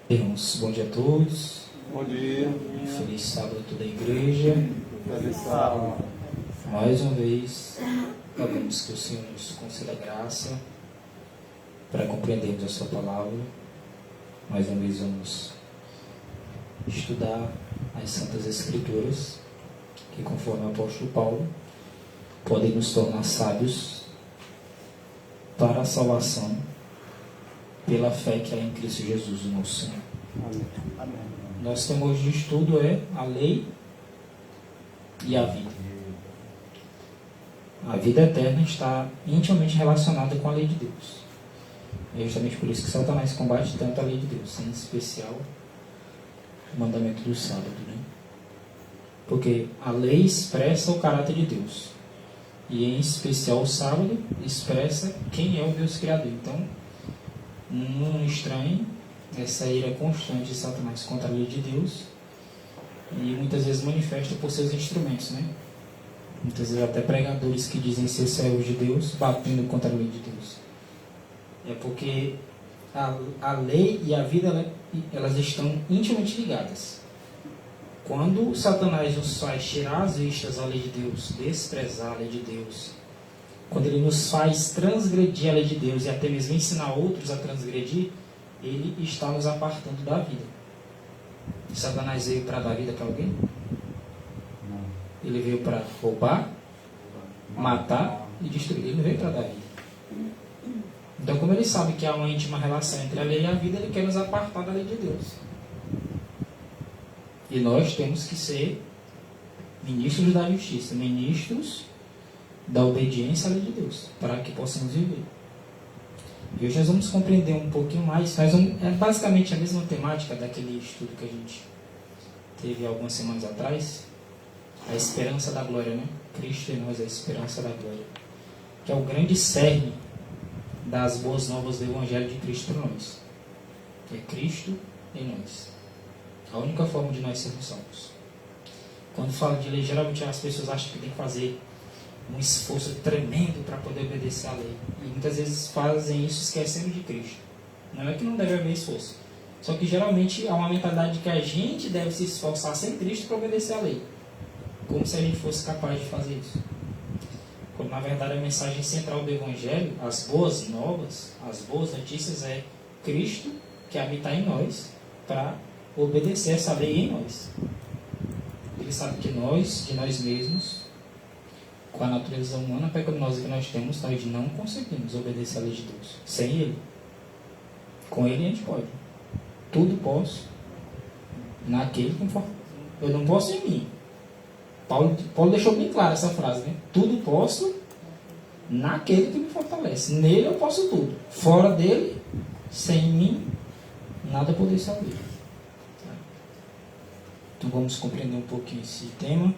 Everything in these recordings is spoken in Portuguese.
Irmãos, bom dia a todos. Bom dia. Feliz sábado a toda a igreja. Feliz sábado. Mais uma vez, rogamos que o Senhor nos conceda graça para compreendermos a sua palavra. Mais uma vez vamos estudar as Santas Escrituras, que conforme o apóstolo Paulo, podem nos tornar sábios para a salvação pela fé que há em Cristo Jesus, o nosso Senhor. Amém. Nosso tema hoje de estudo é a lei e a vida. A vida eterna está intimamente relacionada com a lei de Deus. É justamente por isso que Satanás combate tanto a lei de Deus, em especial o mandamento do sábado, né? Porque a lei expressa o caráter de Deus. E em especial o sábado expressa quem é o Deus Criador. Então, não estranhe essa ira constante de Satanás contra a lei de Deus, e muitas vezes manifesta por seus instrumentos, né? Muitas vezes até pregadores que dizem ser servos de Deus, batendo contra a lei de Deus. É porque a lei e a vida, elas estão intimamente ligadas. Quando Satanás nos faz tirar as vistas à lei de Deus, desprezar a lei de Deus, quando ele nos faz transgredir a lei de Deus e até mesmo ensinar outros a transgredir, ele está nos apartando da vida. Satanás veio para dar vida para alguém? Não. Ele veio para roubar, matar e destruir. Ele não veio para dar vida. Então, como ele sabe que há uma íntima relação entre a lei e a vida, ele quer nos apartar da lei de Deus. E nós temos que ser ministros da justiça, ministros da obediência à lei de Deus, para que possamos viver. E hoje nós vamos compreender um pouquinho mais. É basicamente a mesma temática daquele estudo que a gente teve algumas semanas atrás. A esperança da glória, né? Cristo em nós, a esperança da glória. Que é o grande cerne das boas novas do Evangelho de Cristo para nós. É Cristo em nós. A única forma de nós sermos salvos. Quando falo de lei, geralmente as pessoas acham que tem que fazer um esforço tremendo para poder obedecer à lei. E muitas vezes fazem isso esquecendo de Cristo. Não é que não deve haver esforço. Só que geralmente há uma mentalidade de que a gente deve se esforçar sem Cristo para obedecer à lei. Como se a gente fosse capaz de fazer isso. Quando na verdade a mensagem central do Evangelho, as boas novas, as boas notícias é Cristo que habita em nós para obedecer essa lei em nós. Ele sabe que nós, de nós mesmos, com a natureza humana pecaminosa que nós temos, nós não conseguimos obedecer à lei de Deus. Sem Ele. Com Ele a gente pode. Tudo posso naquele que me fortalece. Eu não posso em mim. Paulo deixou bem clara essa frase, né? Tudo posso naquele que me fortalece. Nele eu posso tudo. Fora dele, sem mim, nada poder saber. Então vamos compreender um pouquinho esse tema.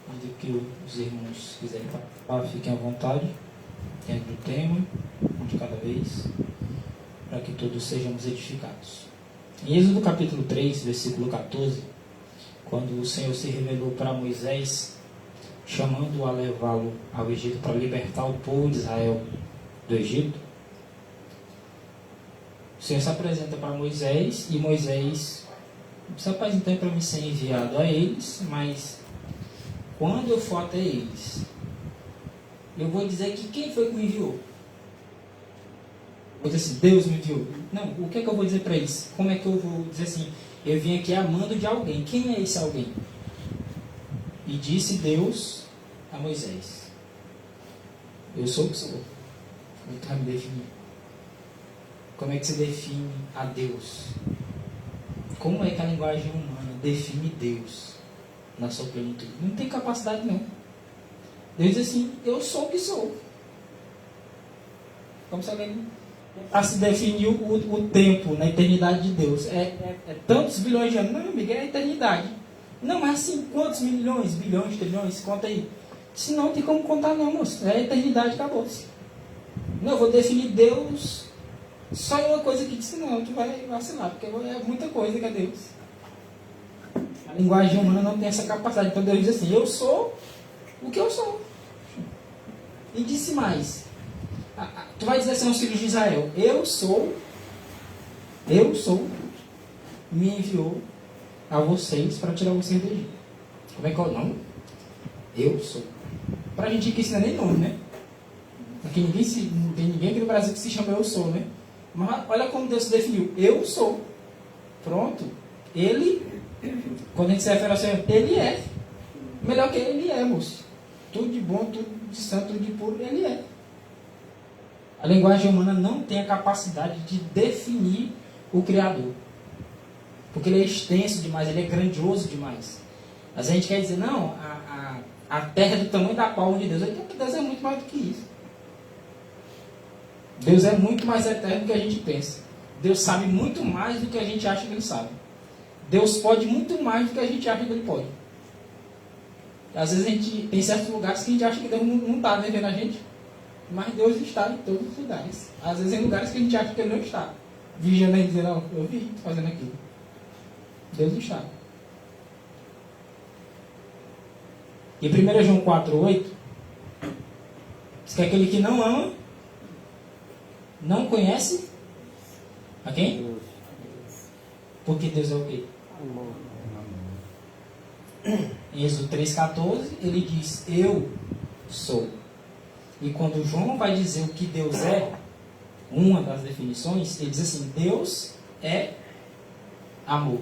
Do que os irmãos quiserem participar, fiquem à vontade dentro do tema, um de cada vez, para que todos sejamos edificados. Em Êxodo capítulo 3, versículo 14, quando o Senhor se revelou para Moisés, chamando-o a levá-lo ao Egito para libertar o povo de Israel do Egito, o Senhor se apresenta para Moisés e Moisés diz: rapaz, então é para mim ser enviado a eles, mas quando eu for até eles, eu vou dizer que quem foi que me enviou? Eu vou dizer assim, Deus me enviou. Não, o que é que eu vou dizer para eles? Como é que eu vou dizer assim, eu vim aqui amando de alguém. Quem é esse alguém? E disse Deus a Moisés: eu sou o que sou. Como é que vai me definir? Como é que se define a Deus? Como é que a linguagem humana define Deus na sua plenitude? Não tem capacidade, não. Deus diz assim, eu sou o que sou. Como se alguém se definir o tempo na eternidade de Deus. É tantos bilhões de anos. Não, amigo, é a eternidade. Não, mas assim, quantos milhões, bilhões, trilhões? Conta aí. Se não tem como contar não, moço. É a eternidade, acabou-se. Não, eu vou definir Deus só em uma coisa que disse, não, tu vai vacilar, porque é muita coisa que é Deus. A linguagem humana não tem essa capacidade. Então Deus diz assim, eu sou o que eu sou. E disse mais, tu vai dizer assim aos filhos de Israel, eu sou me enviou a vocês para tirar vocês do Egito. Como é que eu não? Eu sou. Para a gente que isso não é nem nome, né? Porque não tem ninguém aqui no Brasil que se chama eu sou, né? Mas olha como Deus se definiu. Eu sou. Pronto. Ele, quando a gente se refere ao Senhor, Ele é. Melhor que Ele é, moço. Tudo de bom, tudo de santo, tudo de puro, Ele é. A linguagem humana não tem a capacidade de definir o Criador. Porque Ele é extenso demais, Ele é grandioso demais. Mas a gente quer dizer, não, a terra é do tamanho da palma de Deus. Deus é muito mais do que isso. Deus é muito mais eterno do que a gente pensa. Deus sabe muito mais do que a gente acha que Ele sabe. Deus pode muito mais do que a gente acha que Ele pode. Às vezes a gente tem certos lugares que a gente acha que Deus não está vendo a gente. Mas Deus está em todos os lugares. Às vezes em lugares que a gente acha que Ele não está. Vigiando e dizendo, não, eu vi fazendo aquilo. Deus está. E 1 João 4,8 diz que aquele que não ama, não conhece a quem? Porque Deus é o quê? Em Êxodo 3,14 ele diz, eu sou. E quando João vai dizer o que Deus é, uma das definições, ele diz assim, Deus é amor.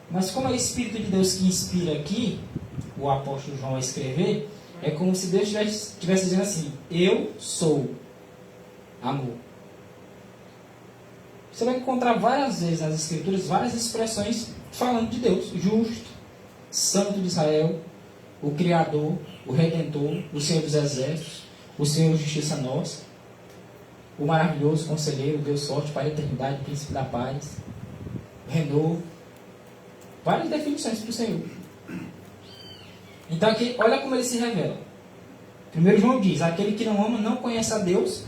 Mas como é o Espírito de Deus que inspira aqui, o apóstolo João a escrever, é como se Deus estivesse dizendo assim, eu sou amor. Você vai encontrar várias vezes nas Escrituras, várias expressões falando de Deus, justo, santo de Israel, o Criador, o Redentor, o Senhor dos Exércitos, o Senhor Justiça Nossa, o maravilhoso Conselheiro, Deus forte para a eternidade, Príncipe da Paz, Renovo. Várias definições para o Senhor. Então aqui, olha como ele se revela. Primeiro João diz, aquele que não ama não conhece a Deus,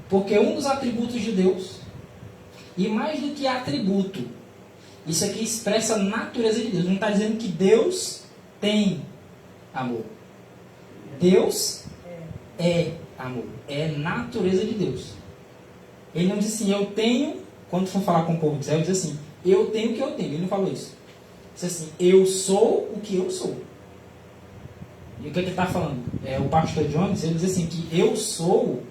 porque um dos atributos de Deus, e mais do que atributo, isso aqui expressa a natureza de Deus. Não está dizendo que Deus tem amor. Deus é amor. É natureza de Deus. Ele não diz assim, eu tenho, quando for falar com o povo de Israel, ele diz assim, eu tenho o que eu tenho. Ele não falou isso. Ele diz assim, eu sou o que eu sou. E o que ele está falando? O pastor Jones, ele diz assim, que eu sou,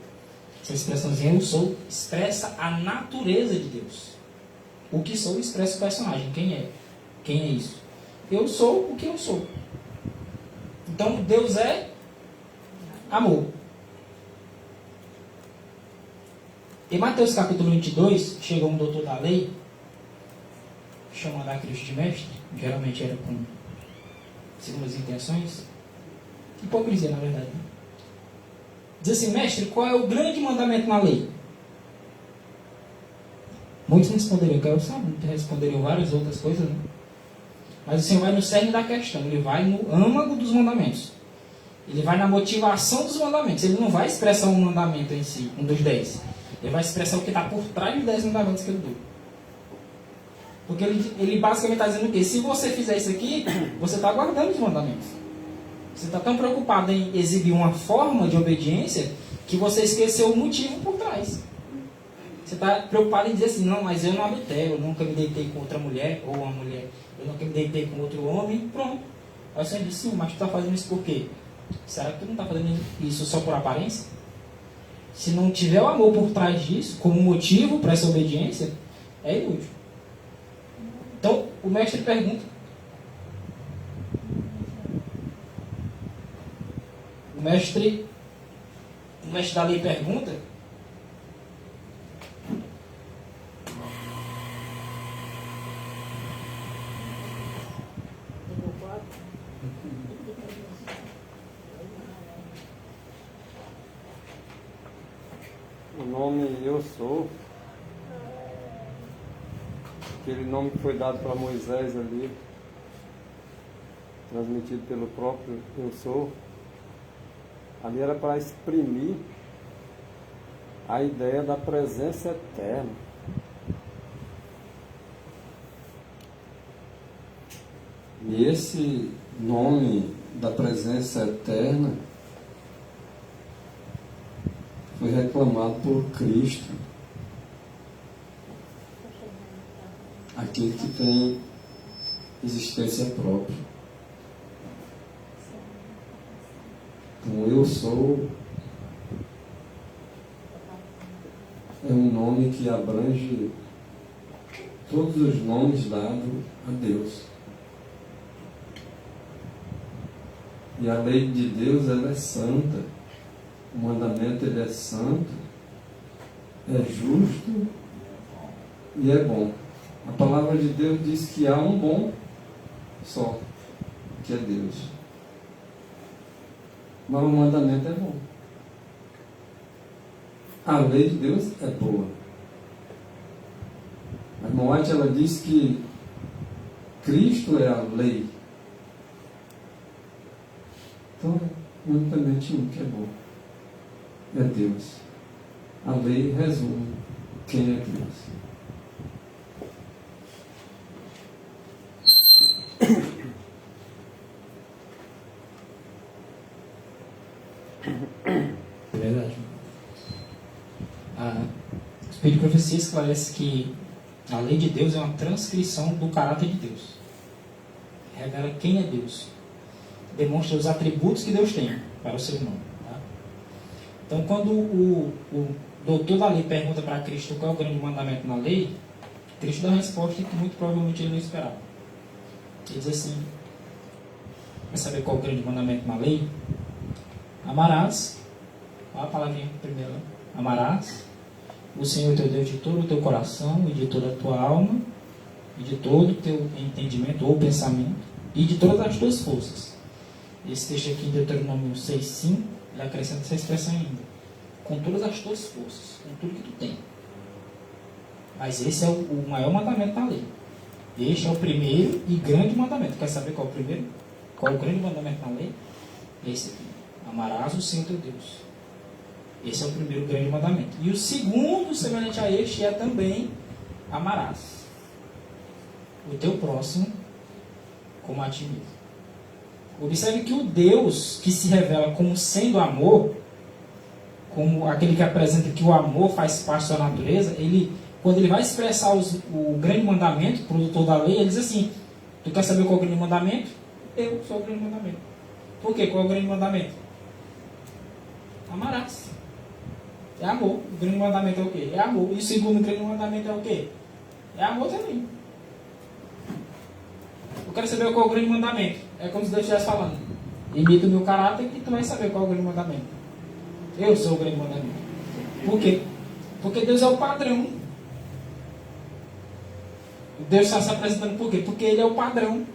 essa expressãozinha, eu sou, expressa a natureza de Deus. O que sou expressa o personagem. Quem é? Quem é isso? Eu sou o que eu sou. Então, Deus é amor. Em Mateus capítulo 22, chegou um doutor da lei, chamado a Cristo de mestre, geralmente era com segundas intenções, hipocrisia na verdade. Diz assim, mestre, qual é o grande mandamento na lei? Muitos responderiam, eu quero saber, responderiam várias outras coisas, né? Mas o Senhor vai no cerne da questão, ele vai no âmago dos mandamentos. Ele vai na motivação dos mandamentos. Ele não vai expressar um mandamento em si, um dos 10. Ele vai expressar o que está por trás dos 10 mandamentos que ele deu. Porque ele basicamente está dizendo o quê? Se você fizer isso aqui, você está guardando os mandamentos. Você está tão preocupado em exibir uma forma de obediência que você esqueceu o motivo por trás. Você está preocupado em dizer assim, não, mas eu não adultero, eu nunca me deitei com outra mulher, ou uma mulher, eu nunca me deitei com outro homem, pronto. Aí o Senhor disse, sim, mas tu está fazendo isso por quê? Será que tu não está fazendo isso só por aparência? Se não tiver o amor por trás disso, como motivo para essa obediência, é inútil. Então, o mestre pergunta. O mestre da lei pergunta. O nome Eu Sou, aquele nome que foi dado para Moisés ali, transmitido pelo próprio Eu Sou, ali era para exprimir a ideia da presença eterna. E esse nome da presença eterna foi reclamado por Cristo. aquele que tem existência própria. Então, eu sou é um nome que abrange todos os nomes dados a Deus. E a lei de Deus, ela é santa. O mandamento, ele é santo, é justo e é bom. A palavra de Deus diz que há um bom só, que é Deus. Mas o mandamento é bom. A lei de Deus é boa. A irmã White, ela diz que Cristo é a lei. Então, unicamente um que é bom. É Deus. A lei resume quem é Deus. Verdade. O Espírito de Profecia esclarece que a lei de Deus é uma transcrição do caráter de Deus. Revela quem é Deus. Demonstra os atributos que Deus tem para o ser humano. Tá? Então, quando o doutor da lei pergunta para Cristo qual é o grande mandamento na lei, Cristo dá uma resposta que muito provavelmente ele não esperava. Ele diz assim: quer saber qual é o grande mandamento na lei? Amarás, olha a palavrinha primeiro, amarás o Senhor teu Deus de todo o teu coração e de toda a tua alma e de todo o teu entendimento ou pensamento e de todas as tuas forças. Esse texto aqui em Deuteronômio 6,5, ele acrescenta essa expressão ainda: com todas as tuas forças, com tudo que tu tem. Mas esse é o maior mandamento da lei. Este é o primeiro e grande mandamento. Quer saber qual é o primeiro? Qual é o grande mandamento na lei? Esse aqui: amarás o Senhor teu Deus. Esse é o primeiro grande mandamento. E o segundo, semelhante a este, é também: amarás o teu próximo como a ti mesmo. Observe que o Deus que se revela como sendo amor, como aquele que apresenta que o amor faz parte da sua natureza, quando ele vai expressar o grande mandamento para o doutor da lei, ele diz assim: tu quer saber qual é o grande mandamento? Eu sou o grande mandamento. Por quê? Qual é o grande mandamento? Amarás. É amor. O grande mandamento é o quê? É amor. E o segundo grande mandamento é o quê? É amor também. Eu quero saber qual é o grande mandamento. É como se Deus estivesse falando: imita o meu caráter e tu vai saber qual é o grande mandamento. Eu sou o grande mandamento. Por quê? Porque Deus é o padrão. Deus está se apresentando por quê? Porque Ele é o padrão.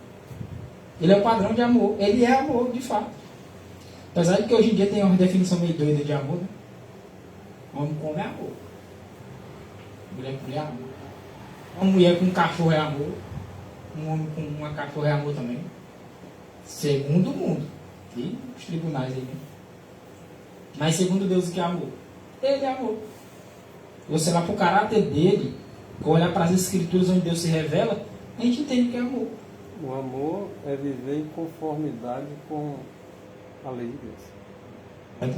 Ele é o padrão de amor. Ele é amor, de fato. Apesar de que hoje em dia tem uma definição meio doida de amor, né? Homem com homem é amor. Mulher com mulher é amor. Uma mulher com um cachorro é amor. Um homem com uma cachorra é amor também. Segundo o mundo. E os tribunais aí, né? Mas segundo Deus, o que é amor? Ele é amor. Você lá para o caráter dele, olhar para as escrituras onde Deus se revela, a gente entende que é amor. O amor é viver em conformidade com a lei de Deus.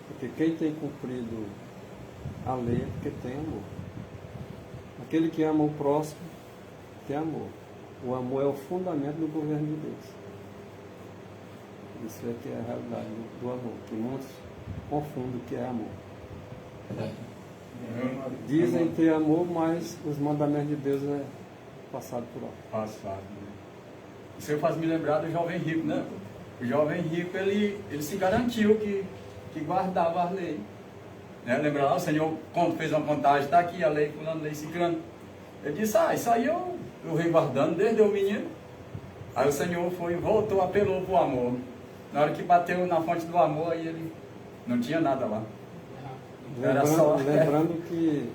Porque quem tem cumprido a lei é porque tem amor. Aquele que ama o próximo tem amor. O amor é o fundamento do governo de Deus. Isso é que é a realidade do amor, que muitos confundem o que é amor. Dizem ter amor, mas os mandamentos de Deus é passado por alto. Passado, né? Isso faz me lembrar do jovem rico, né? O jovem rico, ele se garantiu que guardava as leis. Né? Lembra lá, o Senhor, quando fez uma contagem, está aqui a lei, fulano, lei, ciclano. Ele disse: isso aí eu venho guardando desde o menino. Aí o Senhor foi, voltou, apelou para o amor. Na hora que bateu na fonte do amor, aí ele não tinha nada lá. Era só... Lembrando que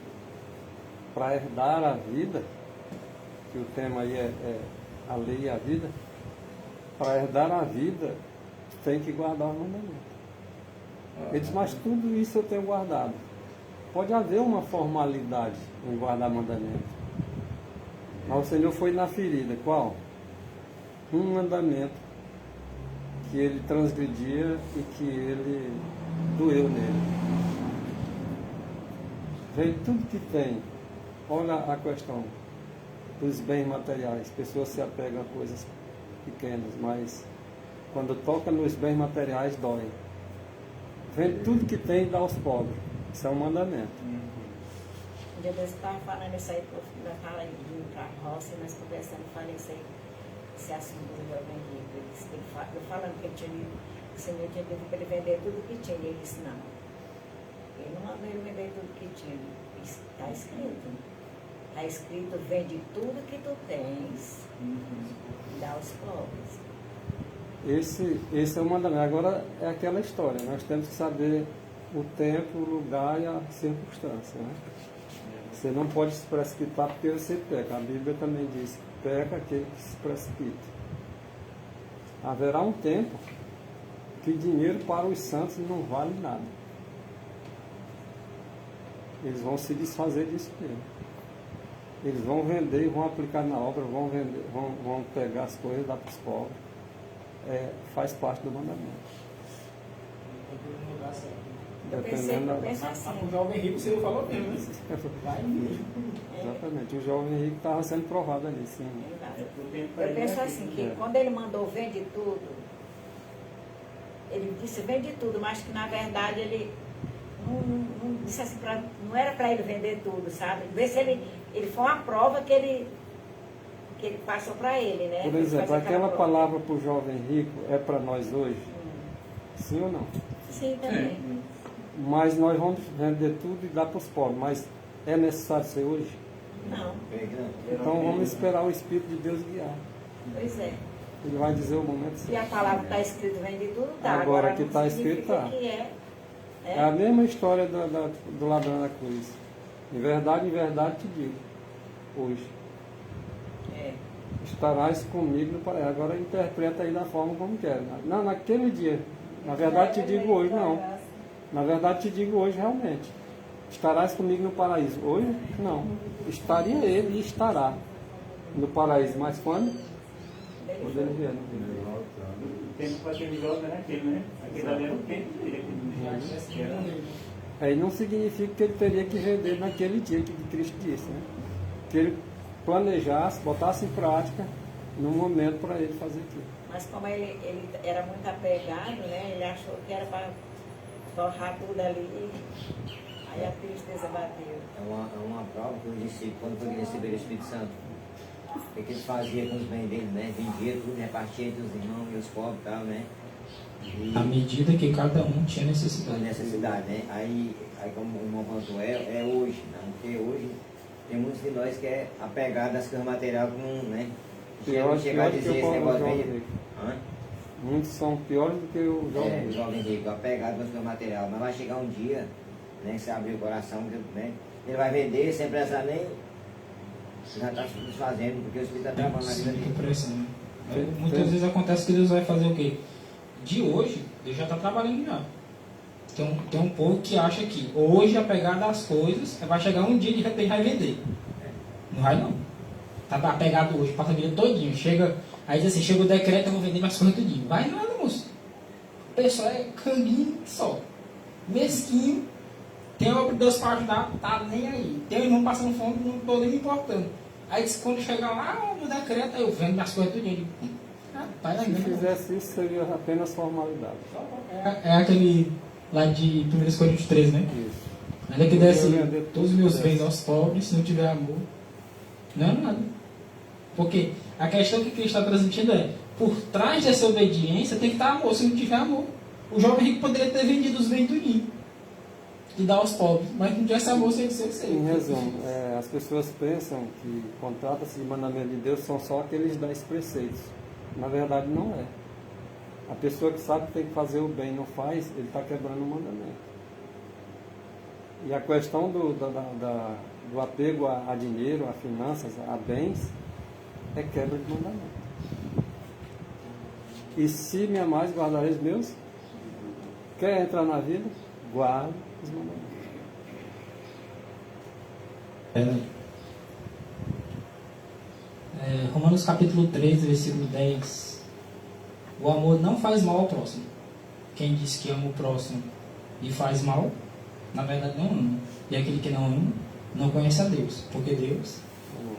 para herdar a vida, que o tema aí é a lei e a vida, para herdar a vida, tem que guardar os mandamentos. Ele diz: mas tudo isso eu tenho guardado. Pode haver uma formalidade em guardar mandamento. Mas o Senhor foi na ferida. Qual? Um mandamento que ele transgredia e que ele doeu nele. Vem tudo que tem. Olha a questão os bens materiais. Pessoas se apegam a coisas pequenas, mas quando toca nos bens materiais, dói. Vende tudo que tem e dá aos pobres. Isso é um mandamento. Um dia desse estava falando isso aí, nós falamos de ir para a roça, e nós conversando, falei isso aí, esse assunto do jovem rico. Eu falando que ele tinha que o Senhor tinha dito para ele vender tudo que tinha. E ele disse, não. Ele não mandou ele vender tudo que tinha. Está escrito. Está escrito, vende tudo que tu tens e dá aos pobres. Esse é o mandamento. Agora é aquela história. Nós temos que saber o tempo, o lugar e a circunstância. Né? Você não pode se precipitar porque você peca. A Bíblia também diz, peca aquele que se precipita. Haverá um tempo que dinheiro para os santos não vale nada. Eles vão se desfazer disso mesmo. Eles vão vender e vão aplicar na obra, vão pegar as coisas e dar para os pobres. Faz parte do mandamento. Eu penso assim. O jovem rico, você falou mesmo, né? Vai mesmo. Exatamente. O jovem rico estava sendo provado ali, sim. Eu penso assim, que quando ele mandou vende tudo, ele disse vende tudo, mas que na verdade ele não disse assim, não era para ele vender tudo, sabe? Vê se ele foi uma prova que ele passou para ele, né? Por exemplo, aquela palavra para o jovem rico é para nós hoje? Sim ou não? Sim, também. Mas nós vamos vender tudo e dar para os pobres. Mas é necessário ser hoje? Não. Então vamos esperar o Espírito de Deus guiar. Pois é. Ele vai dizer o momento E certo. a palavra está escrito vende tudo, tá. Agora que não está escrito, significa tá. que É a mesma história do ladrão da cruz. Em verdade te digo, hoje. Estarás comigo no paraíso. Agora interpreta aí da forma como quer. Não, naquele dia. Na verdade te digo hoje, não. Na verdade te digo hoje realmente. Estarás comigo no paraíso. Hoje, não. Estaria ele e estará no paraíso. Mas quando? Quando ele vier. O tempo para aquele jovem era aquele, né? Aquele ali era o tempo dele. Aí não significa que ele teria que vender naquele dia que Cristo disse, né? Que ele planejasse, botasse em prática no momento para ele fazer aquilo. Mas como ele era muito apegado, né? Ele achou que era para torrar tudo ali. Aí a tristeza bateu. É uma prova que os discípulos, quando foi receber o Espírito Santo, o que eles faziam com os bens deles, né? Vendia tudo, repartia entre os irmãos e os pobres e tal, né? À medida que cada um tinha necessidade. Necessidade, né? Aí como o irmão contou, é hoje, não? Porque hoje tem muitos de nós que é apegado às coisas materiais com, né? Chega a dizer esse negócio aí. Muitos são piores do que o jovem rico. O jovem rico, apegado às coisas materiais. Mas vai chegar um dia, né? Que você abrir o coração, né? Ele vai vender sem precisar nem. Já está se desfazendo, porque o Espírito está trabalhando na vida Sim, dele. pressão, né? Muitas vezes acontece que Deus vai fazer o quê? De hoje, Deus já está trabalhando já. Tem um povo que acha que hoje, apegado às coisas, vai chegar um dia de repente vai vender. Não vai não. Tá apegado hoje, passa a vida todinho. Aí diz assim, chega o decreto, eu vou vender mais coisas tudinho. Vai nada, moço. O pessoal é canguinho só. Mesquinho. Tem obra de Deus para ajudar, tá nem aí. Tem um irmão passando fome, não estou nem me importando. Aí quando chegar lá, no decreto, eu vendo minhas coisas tudinho. Se fizesse isso, seria apenas formalidade. É aquele lá de 1 Coríntios 13, né? Isso. Ainda que desse todos os meus bens aos pobres, se não tiver amor, não é nada. Porque a questão que Cristo está transmitindo é, por trás dessa obediência tem que estar amor, se não tiver amor. O jovem rico poderia ter vendido os bens do ninho e dar aos pobres, mas não tivesse amor sem ser. Em resumo, as pessoas pensam que contrata-se de mandamento de Deus são só aqueles 10 preceitos. Na verdade não é. A pessoa que sabe que tem que fazer o bem e não faz, ele está quebrando o mandamento. E a questão do apego a dinheiro, a finanças, a bens, é quebra de mandamento. E se me amais, guardareis meus. Quer entrar na vida? Guarda os mandamentos. Romanos capítulo 13, versículo 10. O amor não faz mal ao próximo. Quem diz que ama o próximo e faz mal, na verdade não ama. E aquele que não ama, não conhece a Deus, porque Deus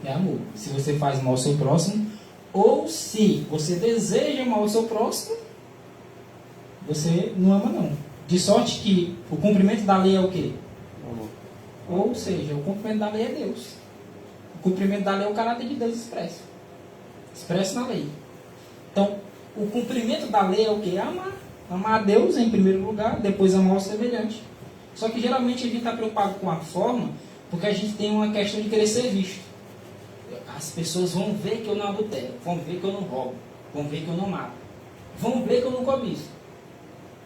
É amor. Se você faz mal ao seu próximo, ou se você deseja mal ao seu próximo, você não ama não. De sorte que o cumprimento da lei é o quê? Amor. Ou seja, o cumprimento da lei é Deus. O cumprimento da lei é o caráter de Deus expresso. Expresso na lei. Então, o cumprimento da lei é o quê? Amar. Amar a Deus em primeiro lugar, depois amar o semelhante. Só que geralmente a gente está preocupado com a forma, porque a gente tem uma questão de querer ser visto. As pessoas vão ver que eu não adultero, vão ver que eu não roubo, vão ver que eu não mato, vão ver que eu não cobiço.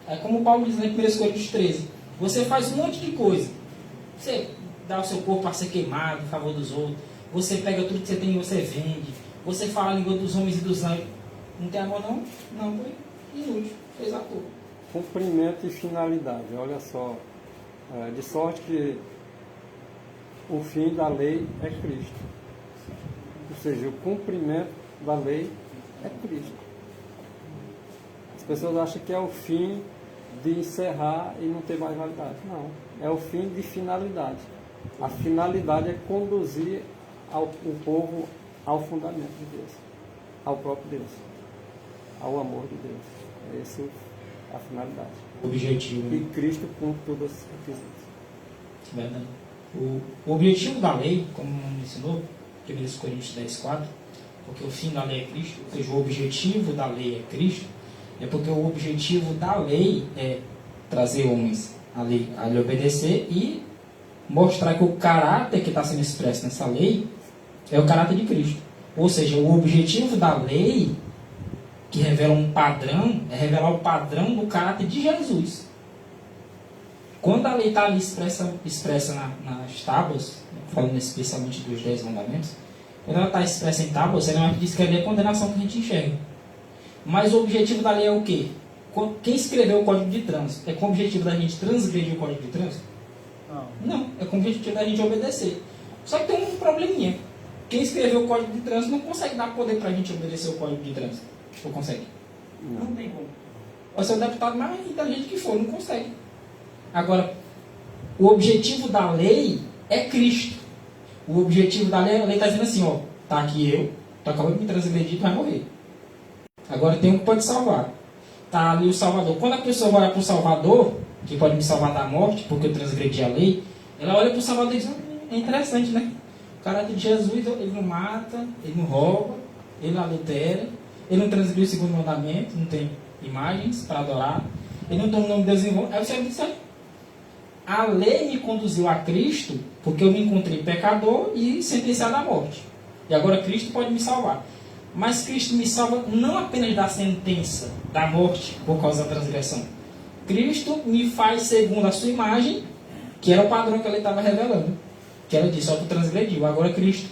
É como o Paulo diz em 1 Coríntios 13. Você faz um monte de coisa. Você dá o seu corpo para ser queimado em favor dos outros. Você pega tudo que você tem e você vende. Você fala a língua dos homens e dos anjos. Não tem amor não? Não, foi inútil. Fez a toa. Cumprimento e finalidade. Olha só, de sorte que o fim da lei é Cristo. Ou seja, o cumprimento da lei é Cristo. As pessoas acham que é o fim de encerrar e não ter mais validade. Não, é o fim de finalidade. A finalidade é conduzir o povo ao fundamento de Deus, ao próprio Deus, ao amor de Deus. É essa a finalidade. O objetivo. E Cristo cumpre todas as requisitos. Verdade. O objetivo da lei, como me ensinou, 1 Coríntios 10:4, porque o fim da lei é Cristo, ou seja, o objetivo da lei é Cristo, é porque o objetivo da lei é trazer homens a lhe obedecer e mostrar que o caráter que está sendo expresso nessa lei é o caráter de Cristo. Ou seja, o objetivo da lei, que revela um padrão, é revelar o padrão do caráter de Jesus. Quando a lei está ali expressa nas tábuas, falando especialmente dos 10 mandamentos, quando ela está expressa em tábuas, ela vai descrever a condenação que a gente enxerga. Mas o objetivo da lei é o quê? Quem escreveu o Código de Trânsito é com o objetivo da gente transgredir o Código de Trânsito? Não, é com o objetivo da gente obedecer. Só que tem um probleminha. Quem escreveu o Código de Trânsito não consegue dar poder para a gente obedecer o Código de Trânsito. Ou consegue? Não tem como. Pode ser o deputado mais inteligente que for, não consegue. Agora, o objetivo da lei é Cristo. O objetivo da lei, a lei está dizendo assim, ó, tá aqui eu, tu acabou de me transgredir, tu vai morrer. Agora tem um que pode salvar. Tá ali o Salvador. Quando a pessoa olha para o Salvador, que pode me salvar da morte, porque eu transgredi a lei, ela olha para o Salvador e diz, é interessante, né? O caráter de Jesus, ele não mata, ele não rouba, ele não adultera, ele não transgrediu o segundo mandamento, não tem imagens para adorar, ele não toma o nome de Deus em vão. Aí você diz, a lei me conduziu a Cristo porque eu me encontrei pecador e sentenciado à morte. E agora Cristo pode me salvar. Mas Cristo me salva não apenas da sentença da morte por causa da transgressão. Cristo me faz segundo a sua imagem, que era o padrão que ela estava revelando. Que ela disse, ó, tu transgrediu. Agora Cristo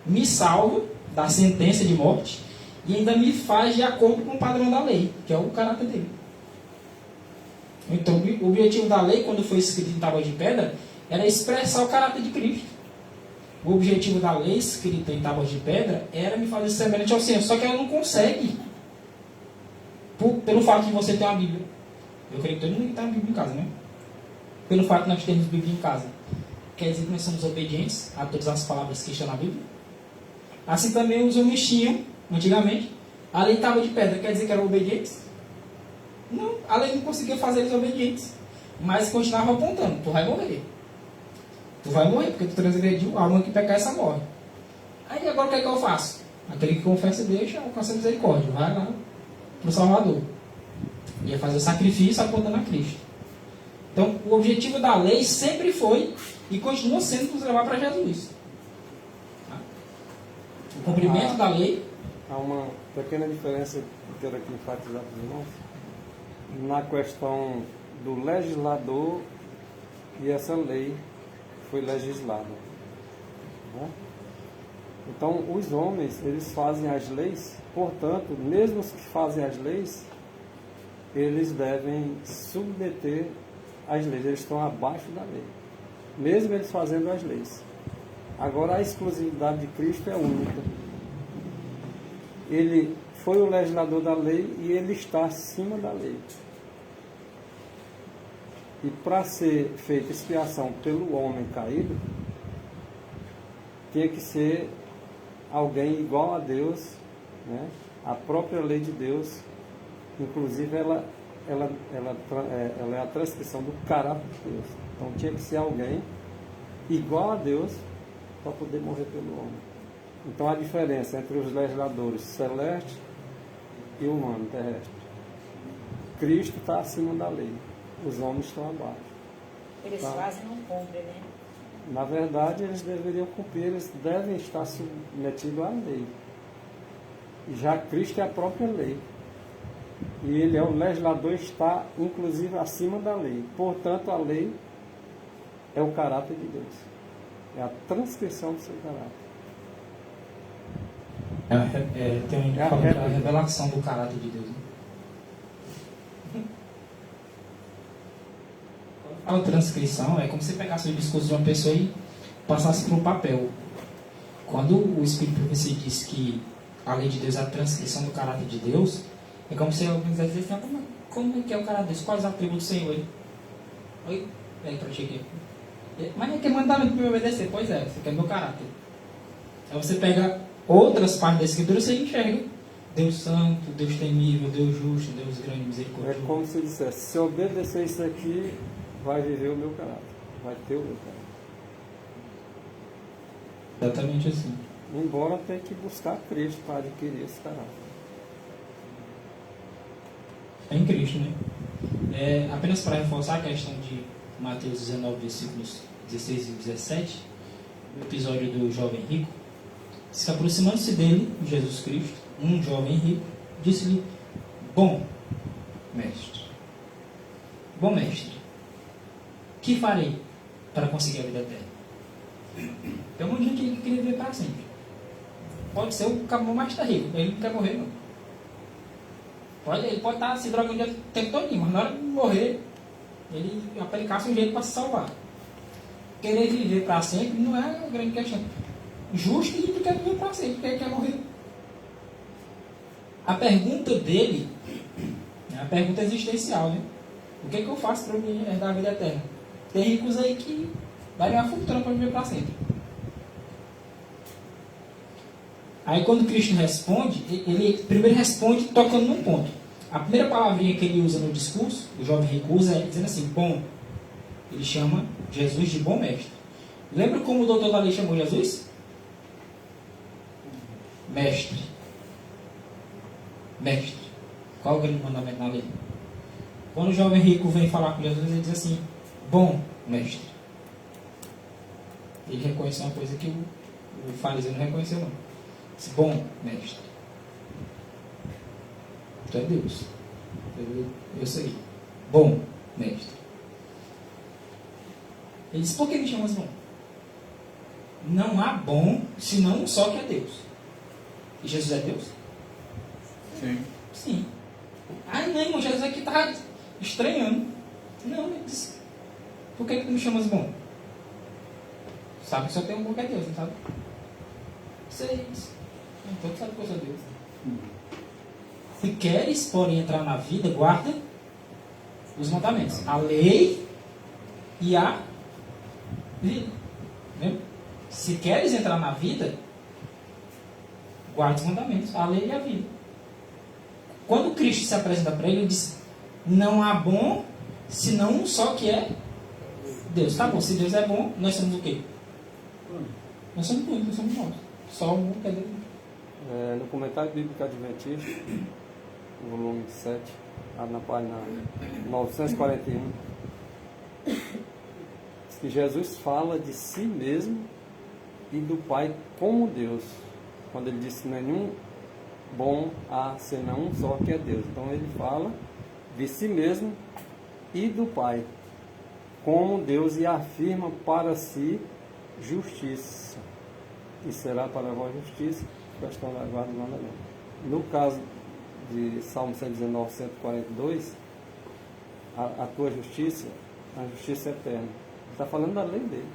me salva da sentença de morte e ainda me faz de acordo com o padrão da lei, que é o caráter dele. Então, o objetivo da lei, quando foi escrito em tábua de pedra, era expressar o caráter de Cristo. O objetivo da lei, escrita em tábuas de pedra, era me fazer semelhante ao Senhor. Só que ela não consegue. Pelo fato de você ter uma Bíblia. Eu creio que todo mundo tem uma Bíblia em casa, né? Pelo fato de nós termos Bíblia em casa. Quer dizer que nós somos obedientes a todas as palavras que estão na Bíblia. Assim também os homens tinham, antigamente, a lei tábua de pedra. Quer dizer que eram obedientes? Não, a lei não conseguia fazer eles obedientes. Mas continuava apontando, tu vai morrer. Tu vai morrer, porque tu transgrediu, a alma que pecar essa morre. Aí agora o que é que eu faço? Aquele que confessa e deixa, alcança a misericórdia. Vai lá para o Salvador. Ia fazer o sacrifício apontando a Cristo. Então, o objetivo da lei sempre foi e continua sendo nos levar para Jesus. Tá? O cumprimento da lei. Há uma pequena diferença que eu quero aqui enfatizar para os irmãos na questão do legislador e essa lei foi legislada. Né? Então, os homens, eles fazem as leis, portanto, mesmo os que fazem as leis, eles devem submeter as leis, eles estão abaixo da lei, mesmo eles fazendo as leis. Agora, a exclusividade de Cristo é única. Ele foi o legislador da lei e ele está acima da lei. E para ser feita expiação pelo homem caído, tinha que ser alguém igual a Deus, né? A própria lei de Deus, inclusive ela é a transcrição do caráter de Deus. Então tinha que ser alguém igual a Deus para poder morrer pelo homem. Então a diferença entre os legisladores celestes e humano, terrestre. Cristo está acima da lei, os homens estão abaixo. Eles Tá. fazem e não cumprem, né? Na verdade, eles deveriam cumprir, eles devem estar submetidos à lei. E já Cristo é a própria lei. E ele é o legislador, está inclusive acima da lei. Portanto, a lei é o caráter de Deus. É a transcrição do seu caráter. Tem É a a réplica. revelação do caráter de Deus. Né? A transcrição é como se pegasse o discurso de uma pessoa e passasse para um papel. Quando o Espírito de Profecia diz que a lei de Deus é a transcrição do caráter de Deus, é como se alguém quisesse dizer assim, como é que é o caráter de Deus? Quais os atributos do Senhor? Oi? Peraí, para cheguei. Mas é que é mandamento para me obedecer. Pois é, você quer meu caráter. Aí você pega outras partes da Escritura e você enxerga Deus santo, Deus temível, Deus justo, Deus grande, É misericórdia. como se dissesse, se eu obedecer isso aqui, vai viver o meu caráter. Vai ter o meu caráter. Exatamente assim. Embora tenha que buscar Cristo para adquirir esse caráter. É em Cristo, né? Apenas para reforçar a questão de Mateus 19, versículos 16 e 17, o episódio do jovem rico, se aproximando-se dele, Jesus Cristo, um jovem rico, disse-lhe, bom mestre, que farei para conseguir a vida eterna? Tem um monte de gente que queria viver para sempre. Pode ser o caboclo mais rico, ele não quer morrer, não. Ele pode estar se drogando o tempo todo, mas na hora de morrer, ele aplicasse um jeito para se salvar. Querer viver para sempre não é uma grande questão. Justo e quer viver para sempre, porque ele quer morrer. A pergunta dele é a pergunta existencial, né? O que eu faço para me herdar a vida eterna? Tem ricos aí que darem uma fortuna para viver para sempre. Aí quando Cristo responde, ele primeiro responde tocando num ponto. A primeira palavrinha que ele usa no discurso, o jovem rico usa, é dizendo assim, bom. Ele chama Jesus de bom mestre. Lembra como o doutor da lei chamou Jesus? Mestre. Mestre. Qual é o grande mandamento na lei? Quando o jovem rico vem falar com Jesus, ele diz assim, bom mestre. Ele reconheceu uma coisa que o fariseu não reconheceu, não. Disse, bom mestre. Tu é Deus. Eu sei. Bom mestre. Ele disse, por que me chamas bom? Não há bom, senão um só que é Deus. E Jesus é Deus? Sim. Sim. Ah, não, irmão, Jesus aqui está estranhando. Não, ele disse, por que tu me chamas bom? Sabe que só tem um bom que é Deus, não sabe? Sei. Então tu sabe que eu sou Deus. Se queres, porém, entrar na vida, guarda os mandamentos. A lei e a vida. Né? Se queres entrar na vida, guarda os mandamentos. A lei e a vida. Quando Cristo se apresenta para ele, ele diz, não há bom, senão um só que é Deus. Tá bom, se Deus é bom, nós somos o quê? Nós somos muitos, nós somos nós. Só um que é Deus. No Comentário Bíblico Adventista, volume 7, na página 941, diz que Jesus fala de si mesmo e do Pai como Deus. Quando ele disse nenhum bom há senão um só que é Deus. Então ele fala de si mesmo e do Pai como Deus e afirma para si justiça. E será para vós justiça, questão da guarda do mandamento. No caso de Salmo 119, 142, a tua justiça, a justiça eterna. Está falando da lei dele.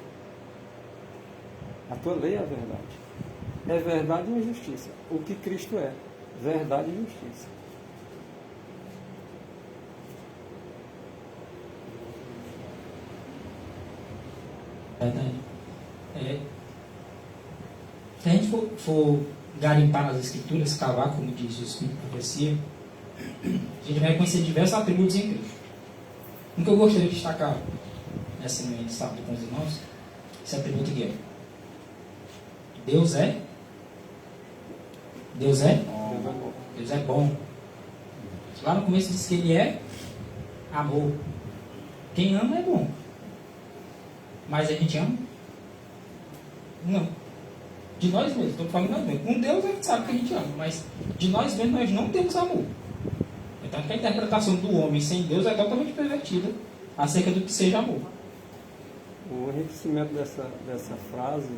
A tua lei é a verdade. É verdade e justiça. O que Cristo é, verdade e justiça. Verdade. Se a gente for garimpar nas escrituras, cavar, como diz o Espírito de Profecia, a gente vai conhecer diversos atributos em Cristo. Um que eu gostaria de destacar nessa manhã de sábado com os irmãos, esse atributo aqui é: Deus é bom. Lá no começo diz que Ele é amor. Quem ama é bom. Mas a gente ama? Não. De nós mesmos, estou falando nós mesmos. Com Deus a gente sabe que a gente ama, mas de nós mesmos nós não temos amor. Então a interpretação do homem sem Deus é totalmente pervertida acerca do que seja amor. O enriquecimento dessa frase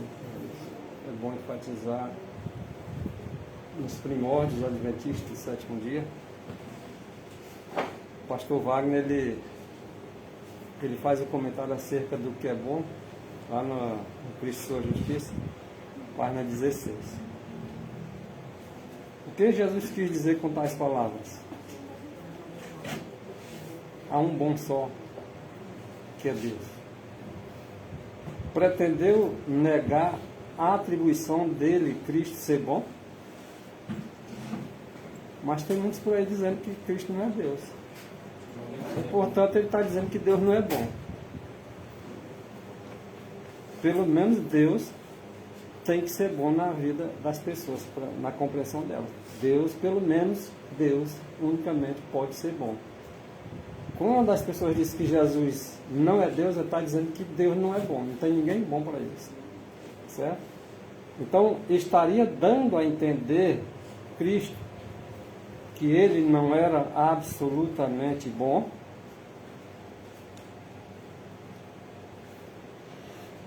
é bom enfatizar nos primórdios adventistas do sétimo dia. O pastor Wagner ele faz um comentário acerca do que é bom lá no Cristo Sua Justiça, página 16. O que Jesus quis dizer com tais palavras? Há um bom só, que é Deus. Pretendeu negar a atribuição dele, Cristo, ser bom? Mas tem muitos por aí dizendo que Cristo não é Deus. E, portanto, ele está dizendo que Deus não é bom. Pelo menos Deus tem que ser bom na vida das pessoas, na compreensão delas. Deus, pelo menos Deus, unicamente pode ser bom. Quando uma das pessoas diz que Jesus não é Deus, ele está dizendo que Deus não é bom. Não tem ninguém bom para isso. Certo? Então, estaria dando a entender Cristo que ele não era absolutamente bom.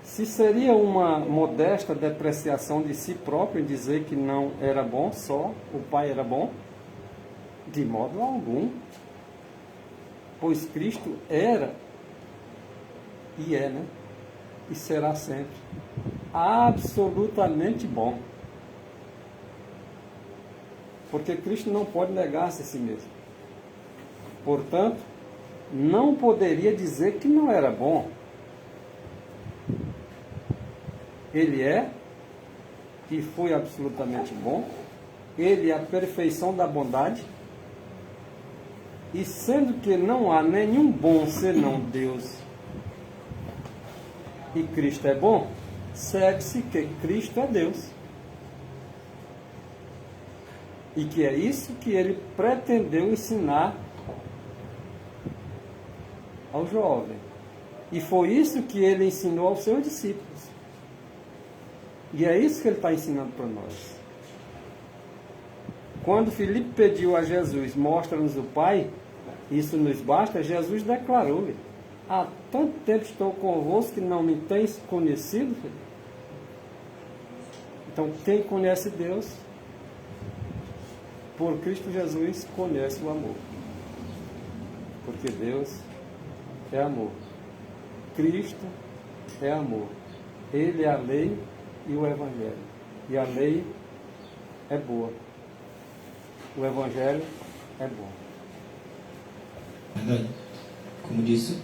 Se seria uma modesta depreciação de si próprio em dizer que não era bom, só o Pai era bom? De modo algum. Pois Cristo era, e é, né? E será sempre absolutamente bom. Porque Cristo não pode negar-se a si mesmo. Portanto, não poderia dizer que não era bom. Ele é e foi absolutamente bom. Ele é a perfeição da bondade. E sendo que não há nenhum bom senão Deus e Cristo é bom, segue-se que Cristo é Deus. E que é isso que ele pretendeu ensinar ao jovem. E foi isso que ele ensinou aos seus discípulos. E é isso que ele está ensinando para nós. Quando Filipe pediu a Jesus, mostra-nos o Pai, isso nos basta, Jesus declarou-lhe: há tanto tempo estou convosco que não me tens conhecido, filho. Então, quem conhece Deus, por Cristo Jesus, conhece o amor. Porque Deus é amor. Cristo é amor. Ele é a lei e o Evangelho. E a lei é boa. O Evangelho é bom. Verdade. Como disse,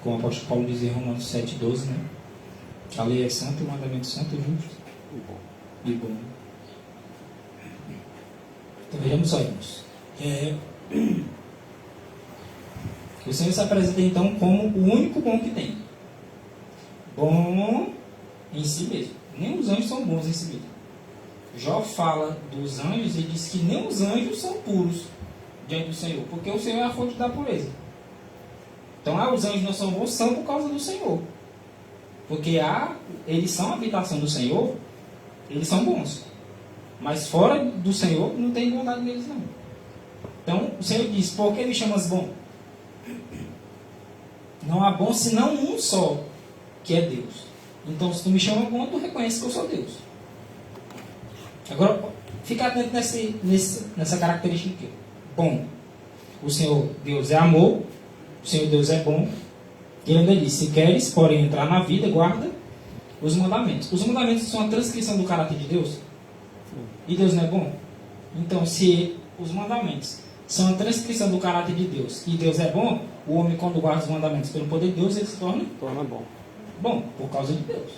como o apóstolo Paulo diz em Romanos 7,12, né? A lei é santa, o mandamento santo, justo e bom. Então vejamos só, irmãos. O Senhor se apresenta então como o único bom que tem. Bom em si mesmo. Nem os anjos são bons em si mesmo. Jó fala dos anjos e diz que nem os anjos são puros diante do Senhor, porque o Senhor é a fonte da pureza. Então, os anjos não são bons, são por causa do Senhor. Porque eles são a habitação do Senhor, eles são bons. Mas fora do Senhor, não tem bondade neles, não. Então, o Senhor diz: por que me chamas bom? Não há bom senão um só, que é Deus. Então, se tu me chama bom, tu reconhece que eu sou Deus. Agora, fica atento nessa característica aqui. Bom. O Senhor Deus é amor, o Senhor Deus é bom. E ele ainda diz: se queres, porém, entrar na vida, guarda os mandamentos. Os mandamentos são a transcrição do caráter de Deus. E Deus não é bom? Então, se os mandamentos são a transcrição do caráter de Deus e Deus é bom, o homem, quando guarda os mandamentos pelo poder de Deus, ele se torna bom. Por causa de Deus.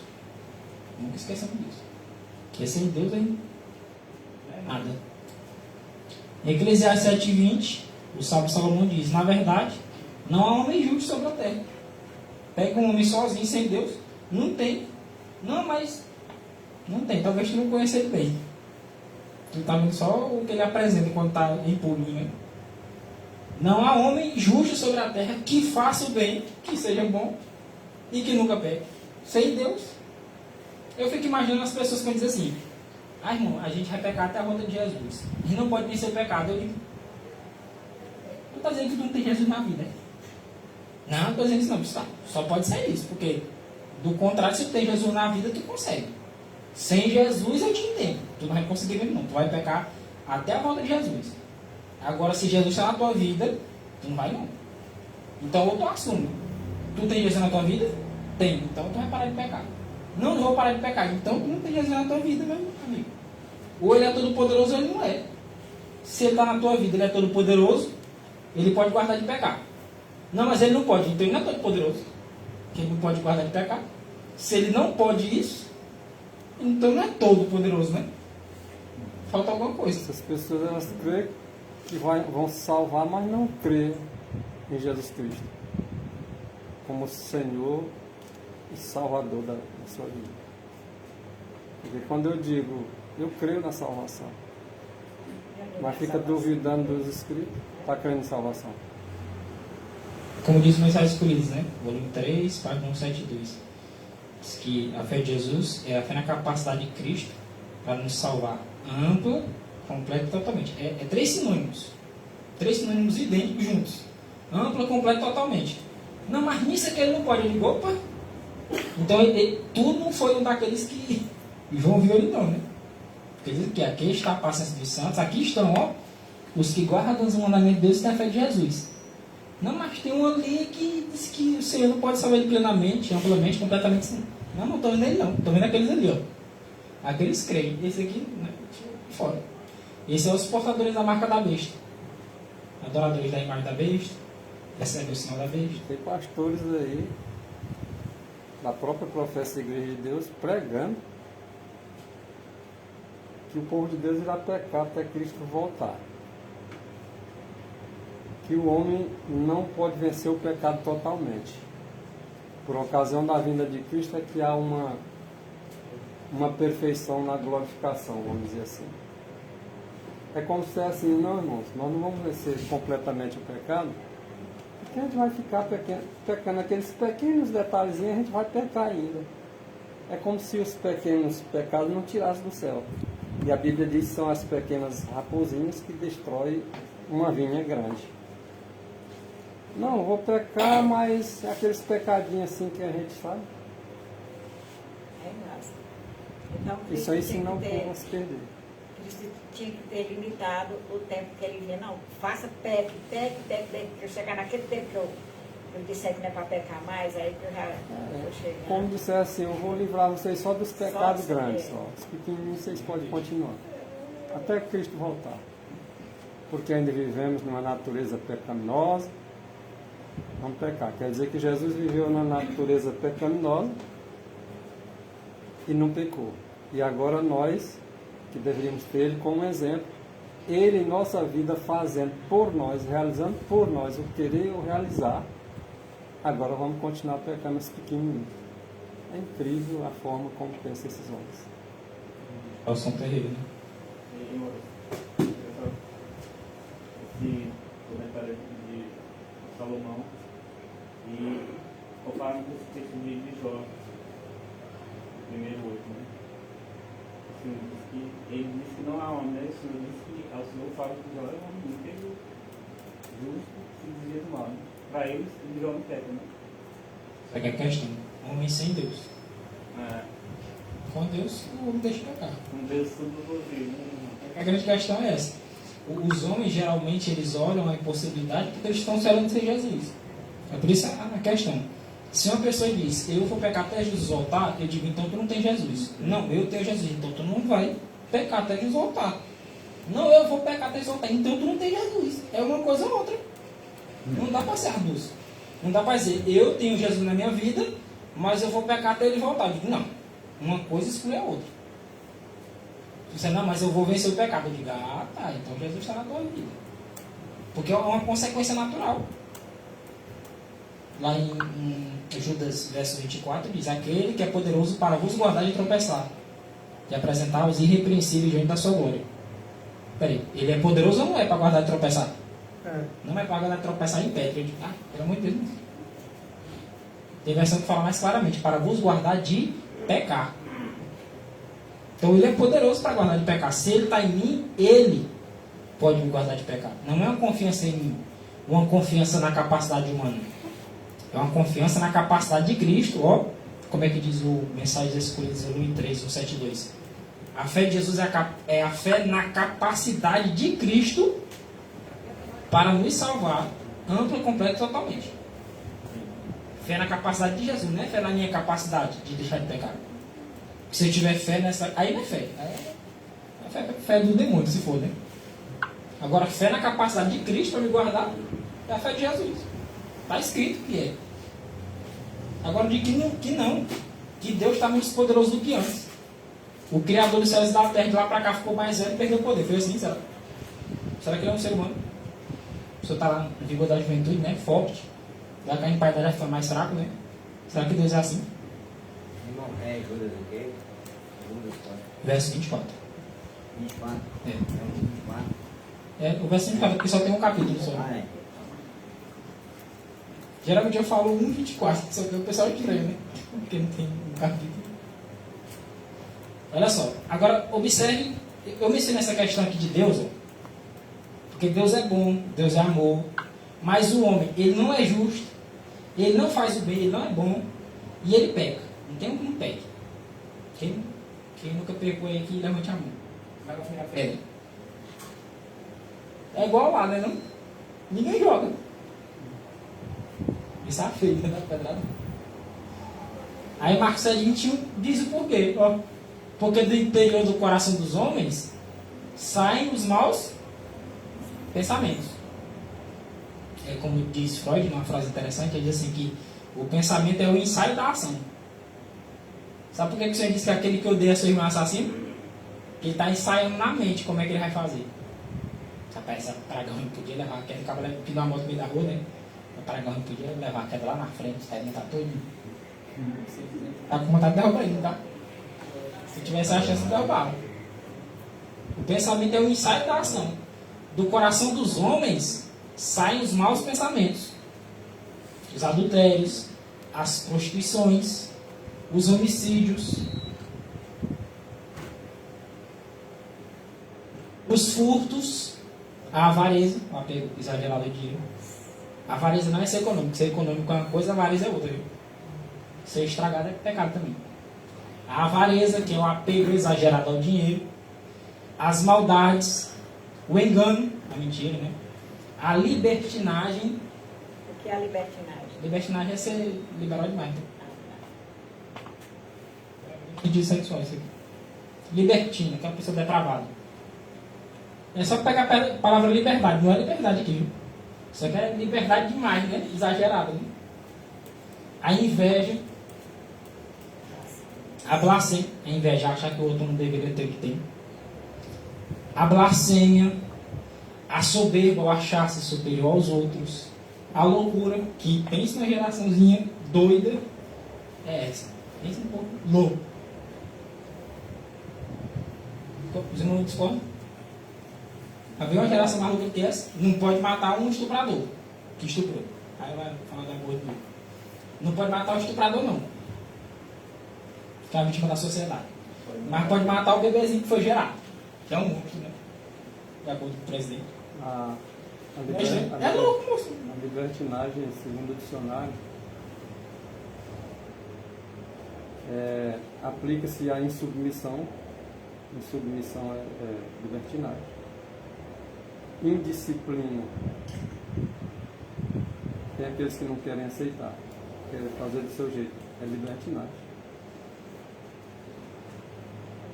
Nunca esqueçamos disso. Porque sem Deus aí, nada. Em Eclesiastes 7:20, o sábio Salomão diz: na verdade, não há homem justo sobre a terra. Pega um homem sozinho, sem Deus, não tem. Não, mas não tem. Talvez tu não conheça ele bem. Tu está vendo só o que ele apresenta quando está em público, né? Não há homem justo sobre a terra que faça o bem, que seja bom e que nunca peque. Sem Deus. Eu fico imaginando as pessoas que dizem assim: ah, irmão, a gente vai pecar até a volta de Jesus. A gente não pode vencer o pecado. Eu digo: tu está dizendo que tu não tem Jesus na vida? Não, não estou dizendo isso não. Tá? Só pode ser isso, porque do contrário, se tu tem Jesus na vida, tu consegue. Sem Jesus eu te entendo. Tu não vai conseguir mesmo não. Tu vai pecar até a volta de Jesus. Agora, se Jesus está na tua vida, tu não vai não. Então, ou tu assume. Tu tem Jesus na tua vida? Tem. Então, tu vai parar de pecar. Não, não vou parar de pecar. Então, tu não tem Jesus na tua vida, meu amigo. Ou ele é todo poderoso ou ele não é. Se ele está na tua vida, ele é todo poderoso, ele pode guardar de pecar. Não, mas ele não pode. Então, ele não é todo poderoso. Porque ele não pode guardar de pecar. Se ele não pode isso, então não é todo poderoso, né? Falta alguma coisa. Essas pessoas, elas creem que vão se salvar, mas não creem em Jesus Cristo como Senhor e Salvador da sua vida. Porque quando eu digo, eu creio na salvação, mas fica duvidando dos Escritos, está crendo em salvação. Como diz o Mensagens Escolhidas, né? Volume 3, página 172. Diz que a fé de Jesus é a fé na capacidade de Cristo para nos salvar ampla, completa e totalmente. É 3 sinônimos. 3 sinônimos idênticos juntos. Ampla, completa e totalmente. Não, mas nisso é que ele não pode. Eu digo, opa! Então, tu não foi um daqueles que João viu ele não, né? Porque ele diz que aqui está a paciência dos santos. Aqui estão, ó, os que guardam os mandamentos de Deus e têm a fé de Jesus. Não, mas tem um ali que diz que o Senhor não pode salvar ele plenamente, amplamente, completamente sim. Não estou vendo ele não. Estou vendo aqueles ali, ó. Aqueles creem. Esse aqui, né, fora. Esses são os portadores da marca da besta. Adoradores da imagem da besta. Recebem o sinal da besta. Tem pastores aí, da própria professa da Igreja de Deus, pregando que o povo de Deus irá pecar até Cristo voltar. Que o homem não pode vencer o pecado totalmente. Por ocasião da vinda de Cristo é que há uma perfeição na glorificação, vamos dizer assim. É como se é assim, não, irmãos, nós não vamos vencer completamente o pecado, porque a gente vai ficar pecando aqueles pequenos detalhezinhos, a gente vai pecar ainda. É como se os pequenos pecados não tirassem do céu. E a Bíblia diz que são as pequenas raposinhas que destroem uma vinha grande. Não, vou pecar, mas aqueles pecadinhos assim que a gente sabe. É graça. Então, Isso aí senão o povo vai se perder. Cristo tinha que ter limitado o tempo que ele vinha. Não, faça peque, que eu chegar naquele tempo que eu disser que não é para pecar mais, aí que eu já vou chegar. Como disser assim, eu vou livrar vocês só dos pecados Só grandes. Só. Os pequenininhos vocês podem continuar. Até Cristo voltar. Porque ainda vivemos numa natureza pecaminosa. Vamos pecar. Quer dizer que Jesus viveu na natureza pecaminosa e não pecou. E agora nós, que deveríamos ter Ele como exemplo, Ele em nossa vida fazendo por nós, realizando por nós o querer ou realizar, agora vamos continuar pecando esse pequenininho. É incrível a forma como pensam esses homens. Elas são terríveis, né? Esse comentário de Salomão e conforme esse texto de Jó, primeiro 8, né? O Senhor diz que ele disse que não há homem, né? O Senhor disse que ao Senhor fala que Jó é um homem íntegro, justo, se desvia do mal, né? Para eles, Jó não peca, né? Essa é a questão. Homem sem Deus. É, Com Deus, não deixa pecar. com Deus tudo possível, né? A grande questão é essa. Os homens, geralmente, eles olham a impossibilidade porque eles estão esperando ser Jesus. É por isso a questão. Se uma pessoa diz, eu vou pecar até Jesus voltar, eu digo, então tu não tem Jesus. Não, eu tenho Jesus, então tu não vai pecar até Jesus voltar. Não, eu vou pecar até Jesus voltar, então tu não tem Jesus. É uma coisa ou outra. Não dá para ser as duas. Não dá para dizer, eu tenho Jesus na minha vida, mas eu vou pecar até ele voltar. Eu digo, não. Uma coisa exclui a outra. Você, não, mas eu vou vencer o pecado. Eu digo, ah, tá, então Jesus está na tua vida. Porque é uma consequência natural. Lá em Judas, verso 24, diz, aquele que é poderoso para vos guardar de tropeçar, de apresentar-vos irrepreensíveis diante da sua glória. Peraí, ele é poderoso ou não é para guardar de tropeçar? Não é para guardar de tropeçar em pedra. Eu digo, ah, pelo amor de Deus, não. Tem versão que fala mais claramente, para vos guardar de pecar. Então ele é poderoso para guardar de pecar. Se ele está em mim, ele pode me guardar de pecar. Não é uma confiança em mim, uma confiança na capacidade humana. É uma confiança na capacidade de Cristo. Ó, como é que diz o Mensagem das Escolhidas, volume 3, 172. A fé de Jesus é a fé na capacidade de Cristo para nos salvar, ampla, completa e totalmente. Fé na capacidade de Jesus, não é fé na minha capacidade de deixar de pecar. Se eu tiver fé nessa... Aí não é fé. É fé do demônio, se for, né? Agora, fé na capacidade de Cristo para me guardar é a fé de Jesus. Está escrito que é. Agora, eu digo que não. Que Deus está muito poderoso do que antes. O Criador dos céus e da terra de lá para cá ficou mais velho e perdeu o poder. Foi assim, será? Será que ele é um ser humano? A pessoa está lá no vigor da juventude, né? Forte. Vai cair em pai já fica mais fraco, né? Será que Deus é assim? Irmão, é Judas o quê? Judas 4. Verso 24. 24. É. É um 24. É, o verso 24, porque só tem um capítulo só. Ah, é. Geralmente eu falo 1,24, só que o pessoal estranha, né? Porque não tem um capítulo. Olha só, agora observe, eu mencionei essa questão aqui de Deus, ó, porque Deus é bom, Deus é amor, mas o homem, ele não é justo, ele não faz o bem, ele não é bom, e ele peca. Não tem um que não peque. Quem nunca pecou aqui, levante a mão. É igual lá, né? Não? Ninguém joga. Isso é feio, né? Pedrada. Aí Marcos 7,21 diz o porquê. Ó. Porque do interior do coração dos homens saem os maus pensamentos. É como diz Freud, numa frase interessante, ele diz assim que o pensamento é o ensaio da ação. Sabe por que o Senhor diz que aquele que odeia seu irmão é assassino? Porque ele está ensaiando na mente como é que ele vai fazer. Essa praga ruim podia levar a queda, acaba pedindo a moto no meio da rua, né? A praga ruim podia levar a queda lá na frente, tá dentro, tá todo. Tá com vontade de derrubar ele, tá? Se tivesse a chance de derrubar. O pensamento é o ensaio da ação. Do coração dos homens saem os maus pensamentos, os adultérios, as prostituições, os homicídios, os furtos, a avareza, o apego exagerado de dinheiro. A avareza não é ser econômico. Ser econômico é uma coisa, a avareza é outra. Viu? Ser estragado é pecado também. A avareza, que é o apego exagerado ao dinheiro. As maldades, o engano, a mentira, né? A libertinagem. O que é a libertinagem? Libertinagem é ser liberal demais. Né? Pedido sexual, isso aqui. Libertina, que é uma pessoa depravada. É só pegar a palavra liberdade, não é liberdade aqui, viu? Isso aqui é liberdade demais, né? Exagerada, né? A inveja, a blasfêmia, a inveja, achar que o outro não deveria ter o que tem. A blasfêmia, a soberba, o achar-se superior aos outros. A loucura, que pensa na geraçãozinha doida, é essa. Pensa um pouco louco. Os irmãos discordam? Havia uma geração maluca que essa, não pode matar um estuprador que estuprou. Aí vai falar da boa do não pode matar o estuprador, não. Que é a vítima da sociedade. Mas pode matar o bebezinho que foi gerado. Que é um monstro, né? De acordo com o presidente. É louco, moço. A libertinagem, segundo o dicionário, aplica-se à insubmissão. Insubmissão é libertinagem. Indisciplina. Tem aqueles que não querem aceitar, querem fazer do seu jeito. É libertinagem.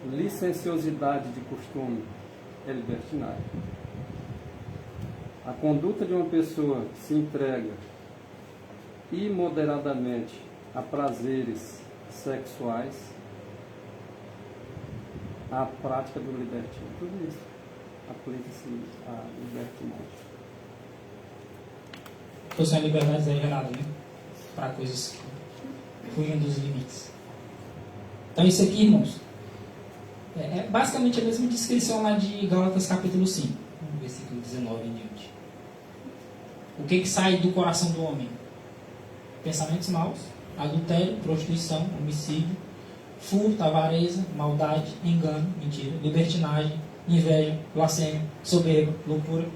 Licenciosidade de costume é libertinagem. A conduta de uma pessoa que se entrega imoderadamente a prazeres sexuais, a prática do libertino. Tudo isso aplica-se à libertinagem. Ou seja, a liberdade exagerada, né? Para coisas que fugem dos limites. Então isso aqui, irmãos, é basicamente a mesma descrição lá de Gálatas capítulo 5, versículo 19 em diante. O que sai do coração do homem? Pensamentos maus, adultério, prostituição, homicídio, furto, avareza, maldade, engano, mentira, libertinagem, inveja, blasfêmia, soberba, loucura.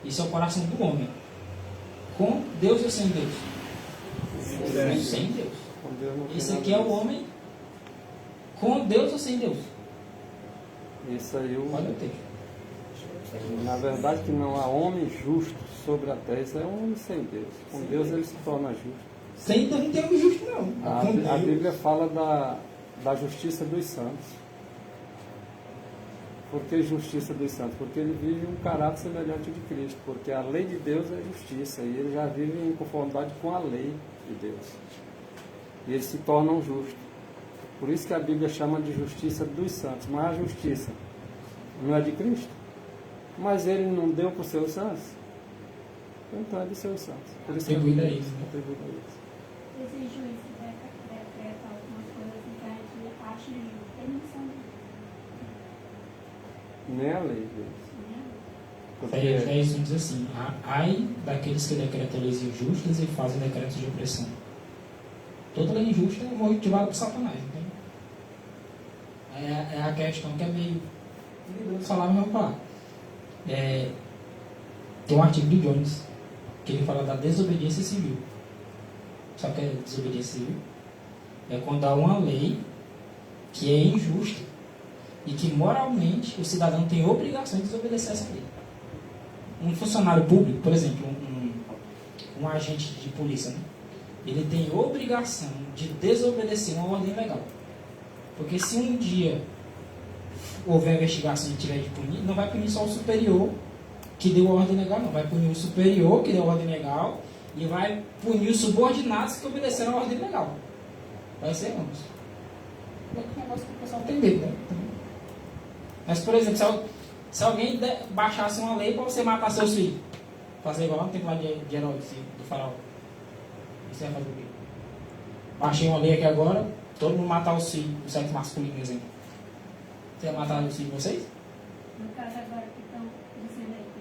Isso é o coração do homem. Com Deus ou sem Deus? Sem Deus. Esse aqui é o homem com Deus ou sem Deus? Isso aí, Olha o texto. na verdade, que não há homem justo sobre a terra. Isso é um homem sem Deus. Com Deus ele se torna justo. Sem Deus não tem homem justo, não. A Bíblia fala da justiça dos santos. Por que justiça dos santos? Porque ele vive um caráter semelhante ao de Cristo. Porque a lei de Deus é justiça. E ele já vive em conformidade com a lei de Deus. E eles se tornam justos. Por isso que a Bíblia chama de justiça dos santos. Mas a justiça não é de Cristo. Mas ele não deu para os seus santos. Então é dos seus santos. Por isso Atribuído que a eles, né? atribuído a eles. Esse juiz decreta algumas coisas que a gente acha justo. Eles não são Nem a lei deles. Efésios 1 diz assim: ai daqueles que decretam leis injustas e fazem decretos de opressão. Toda lei injusta é motivada por Satanás. Então, é a questão que é meio falar, mas vamos falar. Tem um artigo do Jones que ele fala da desobediência civil. Sabe o que é desobediência civil? É quando há uma lei que é injusta e que moralmente o cidadão tem obrigação de desobedecer essa lei. Um funcionário público, por exemplo, um agente de polícia, né? Ele tem obrigação de desobedecer uma ordem legal. Porque se um dia houver investigação e tiver de punir, não vai punir só o superior que deu a ordem legal, não. Vai punir o superior que deu a ordem legal e vai punir os subordinados que obedeceram a ordem legal. Vai ser ambos. É um negócio que o pessoal tem medo, né? Mas, por exemplo, se alguém baixasse uma lei para você matar seus filhos, fazer igual no tempo lá de Herodes, do faraó, você vai fazer o quê? Baixei uma lei aqui agora, todo mundo matar os filhos do sexo masculino, por exemplo. Você vai matar os filhos de vocês? No caso agora que estão dizendo aí que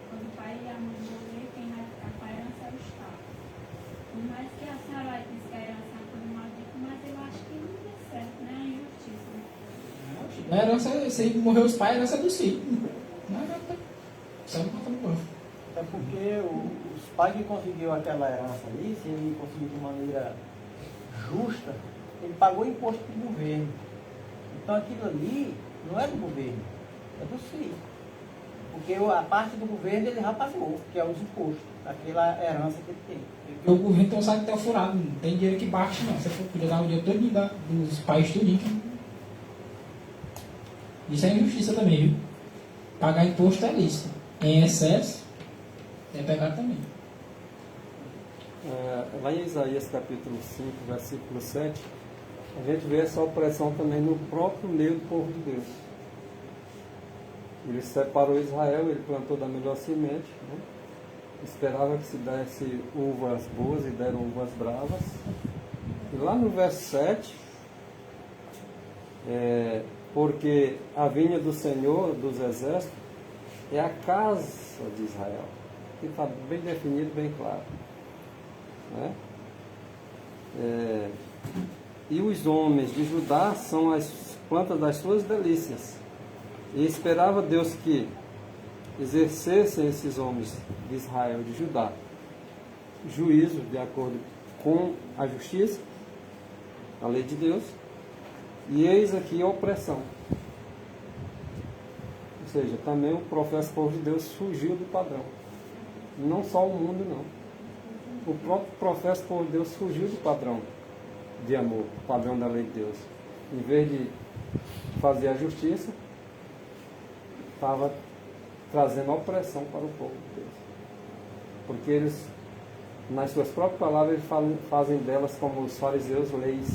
quando o pai e a mãe morrer, quem vai ficar com a herança é o Estado. Por mais que a senhora diz que a herança é uma coisa maldita, mas eu acho que não é certo, né? É injustiça. A herança, se morrer os pais, a herança é dos filhos. Não é só não conta no corpo. É porque os pais que conseguiu aquela herança ali, se ele conseguiu de maneira justa, ele pagou imposto para o governo. Então aquilo ali não é do governo, é dos filhos. Porque a parte do governo ele já pagou, que é os impostos, aquela herança que ele tem. Porque o governo tem um saco que tá furado, não tem dinheiro que baixe, não. Você podia dar o dinheiro todo dos pais tudinho. Isso é injustiça também, viu? Pagar imposto é lícito. Em excesso, é pecado também. Lá em Isaías capítulo 5, versículo 7, a gente vê essa opressão também no próprio meio do povo de Deus. Ele separou Israel, ele plantou da melhor semente, né? Esperava que se desse uvas boas e deram uvas bravas. E lá no verso 7, porque a vinha do Senhor dos Exércitos é a casa de Israel. Que está bem definido, bem claro. Né? E os homens de Judá são as plantas das suas delícias. E esperava Deus que exercessem esses homens de Israel, de Judá, juízo de acordo com a justiça, a lei de Deus, e eis aqui a opressão. Ou seja, também o professo povo de Deus fugiu do padrão. Não só o mundo, não. O próprio professo povo de Deus fugiu do padrão de amor, o padrão da lei de Deus. Em vez de fazer a justiça, estava trazendo opressão para o povo de Deus. Porque eles, nas suas próprias palavras, eles fazem delas, como os fariseus, leis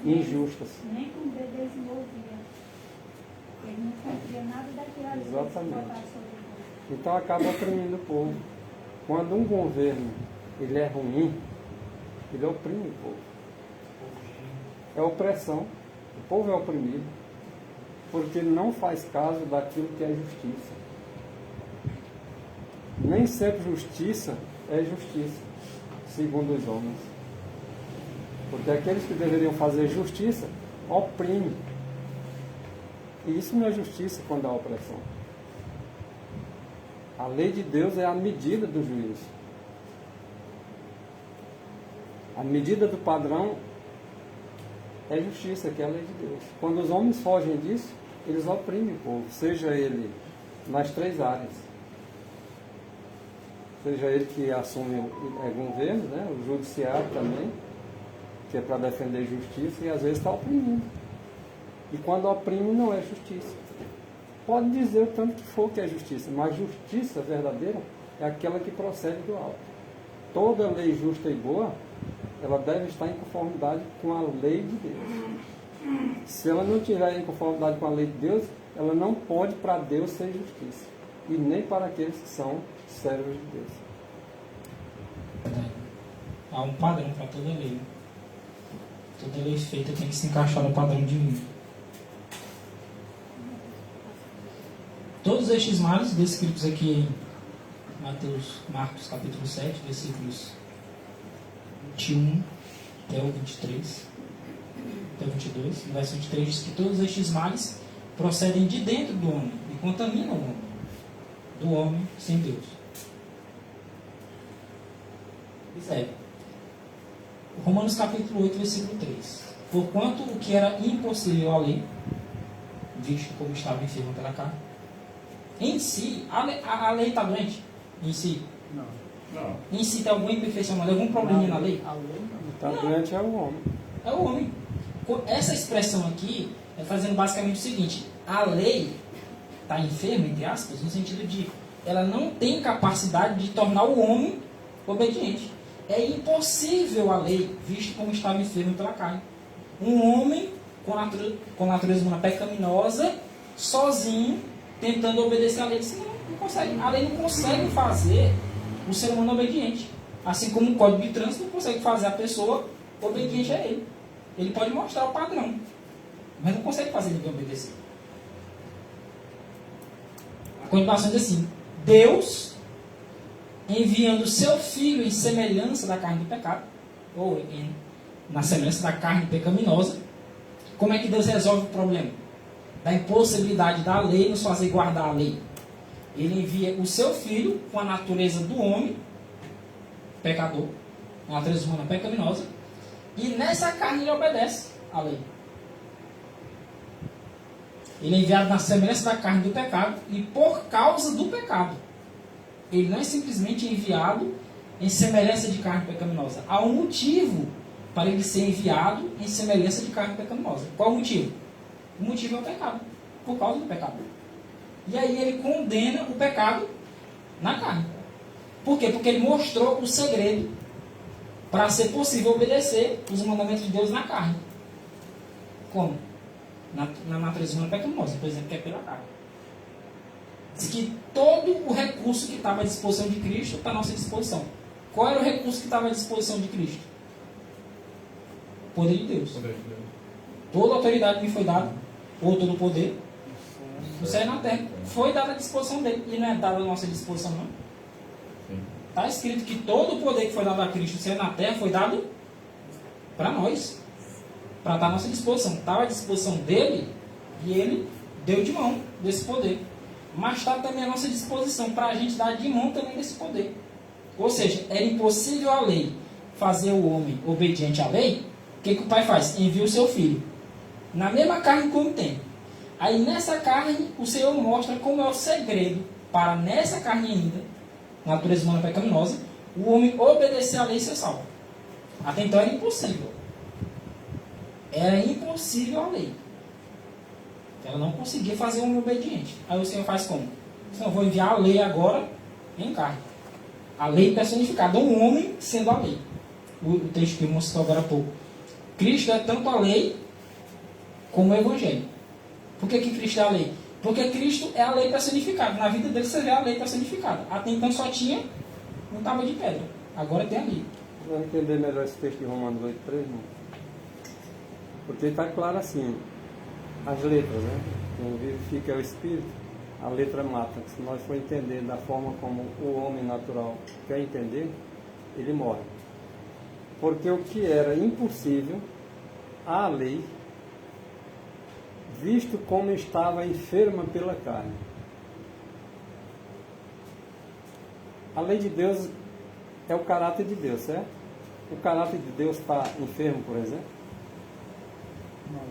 injustas. Nem com bebês envolvia. Exatamente. botar sobre o povo. Então acaba oprimindo o povo. Quando um governo ele é ruim, ele oprime o povo. É opressão. O povo é oprimido porque não faz caso daquilo que é justiça. Nem sempre justiça é justiça, segundo os homens. Porque aqueles que deveriam fazer justiça oprimem. E isso não é justiça quando há opressão. A lei de Deus é a medida do juízo. A medida do padrão é justiça, que é a lei de Deus. Quando os homens fogem disso, eles oprimem o povo, seja ele nas três áreas. Seja ele que assume o governo, né, o judiciário também, que é para defender justiça, e às vezes está oprimindo. E quando oprime, não é justiça. Pode dizer o tanto que for que é justiça, mas justiça verdadeira é aquela que procede do alto. Toda lei justa e boa, ela deve estar em conformidade com a lei de Deus. Se ela não estiver em conformidade com a lei de Deus, ela não pode para Deus ser justiça. E nem para aqueles que são servos de Deus. Há um padrão para toda lei. Né? Toda lei feita tem que se encaixar no padrão divino. Todos estes males descritos aqui em Marcos capítulo 7, versículos 21 até o 23, até o 22, no verso 23 diz que todos estes males procedem de dentro do homem e contaminam o homem, do homem sem Deus. Observe. Romanos capítulo 8, versículo 3. Porquanto o que era impossível à lei, visto como estava enfermo pela carne, em si, a lei está doente? Em si? Não. Em si tem alguma imperfeição, algum probleminha na lei? A lei não. Está doente é o homem. É o homem. Essa expressão aqui é fazendo basicamente o seguinte: a lei está enferma, entre aspas, no sentido de ela não tem capacidade de tornar o homem obediente. É impossível a lei, visto como estava enfermo pela carne. Um homem com natureza humana pecaminosa, sozinho, tentando obedecer a lei, não consegue. A lei não consegue fazer o ser humano obediente. Assim como o Código de Trânsito não consegue fazer a pessoa obediente a ele. Ele pode mostrar o padrão, mas não consegue fazer ninguém obedecer. A continuação diz assim: Deus, enviando seu Filho em semelhança da carne do pecado, ou na semelhança da carne pecaminosa, como é que Deus resolve o problema da impossibilidade da lei nos fazer guardar a lei? Ele envia o seu Filho com a natureza do homem, pecador, a natureza humana pecaminosa, e nessa carne ele obedece à lei. Ele é enviado na semelhança da carne do pecado, e por causa do pecado. Ele não é simplesmente enviado em semelhança de carne pecaminosa. Há um motivo para ele ser enviado em semelhança de carne pecaminosa. Qual o motivo? O motivo é o pecado, por causa do pecado. E aí ele condena o pecado na carne. Por quê? Porque ele mostrou o segredo para ser possível obedecer os mandamentos de Deus na carne. Como? Na natureza humana pecaminosa, por exemplo, que é pela carne. Diz que todo o recurso que estava à disposição de Cristo está à nossa disposição. Qual era o recurso que estava à disposição de Cristo? O poder de Deus. Toda a autoridade me foi dada, ou todo o poder, no céu e na terra, foi dado à disposição dele. E não é dado à nossa disposição, não. Está escrito que todo o poder que foi dado a Cristo no céu e na terra foi dado para nós, para estar à nossa disposição. Estava à disposição dele e ele deu de mão desse poder. Mas está também à nossa disposição para a gente dar de mão também desse poder. Ou seja, era impossível a lei fazer o homem obediente à lei. O que o pai faz? Envia o seu filho na mesma carne que o homem tem. Aí nessa carne o Senhor mostra como é o segredo para nessa carne ainda, natureza humana pecaminosa, o homem obedecer à lei e ser salvo. Até então era impossível. Era impossível a lei. Ela não conseguia fazer o homem obediente. Aí o Senhor faz como? Então, eu vou enviar a lei agora em carne. A lei personificada, um homem sendo a lei. O texto que eu mostrei agora há pouco. Cristo é tanto a lei como o Evangelho. Por que Cristo é a lei? Porque Cristo é a lei personificada. Na vida dele você vê a lei personificada. Até então só tinha um tábua de pedra. Agora tem a lei. Vamos entender melhor esse texto de Romanos 8,3, irmão? Porque está claro assim, as letras, né? Quem vivifica é o Espírito, a letra mata. Se nós for entender da forma como o homem natural quer entender, ele morre. Porque o que era impossível, a lei, visto como estava enferma pela carne. A lei de Deus é o caráter de Deus, certo? O caráter de Deus está enfermo, por exemplo? Não.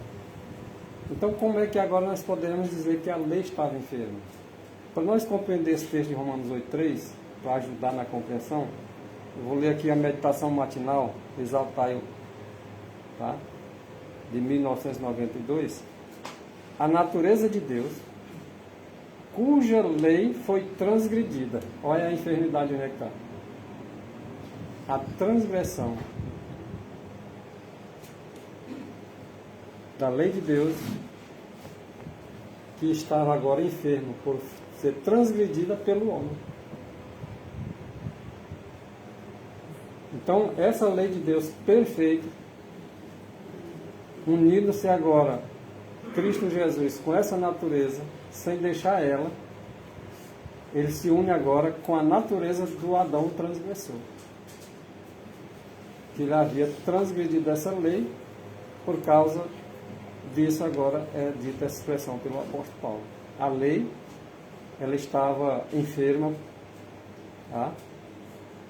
Então, como é que agora nós podemos dizer que a lei estava enferma? Para nós compreender esse texto de Romanos 8,3, para ajudar na compreensão, eu vou ler aqui a meditação matinal, Exaltai-o, tá? De 1992. A natureza de Deus, cuja lei foi transgredida. Olha a enfermidade onde é que está. A transgressão da lei de Deus, que estava agora enfermo por ser transgredida pelo homem. Então, essa lei de Deus perfeita, unindo-se agora Cristo Jesus com essa natureza, sem deixar ela, ele se une agora com a natureza do Adão transgressor. Que ele havia transgredido essa lei, por causa disso agora é dita essa expressão pelo apóstolo Paulo. A lei, ela estava enferma, tá?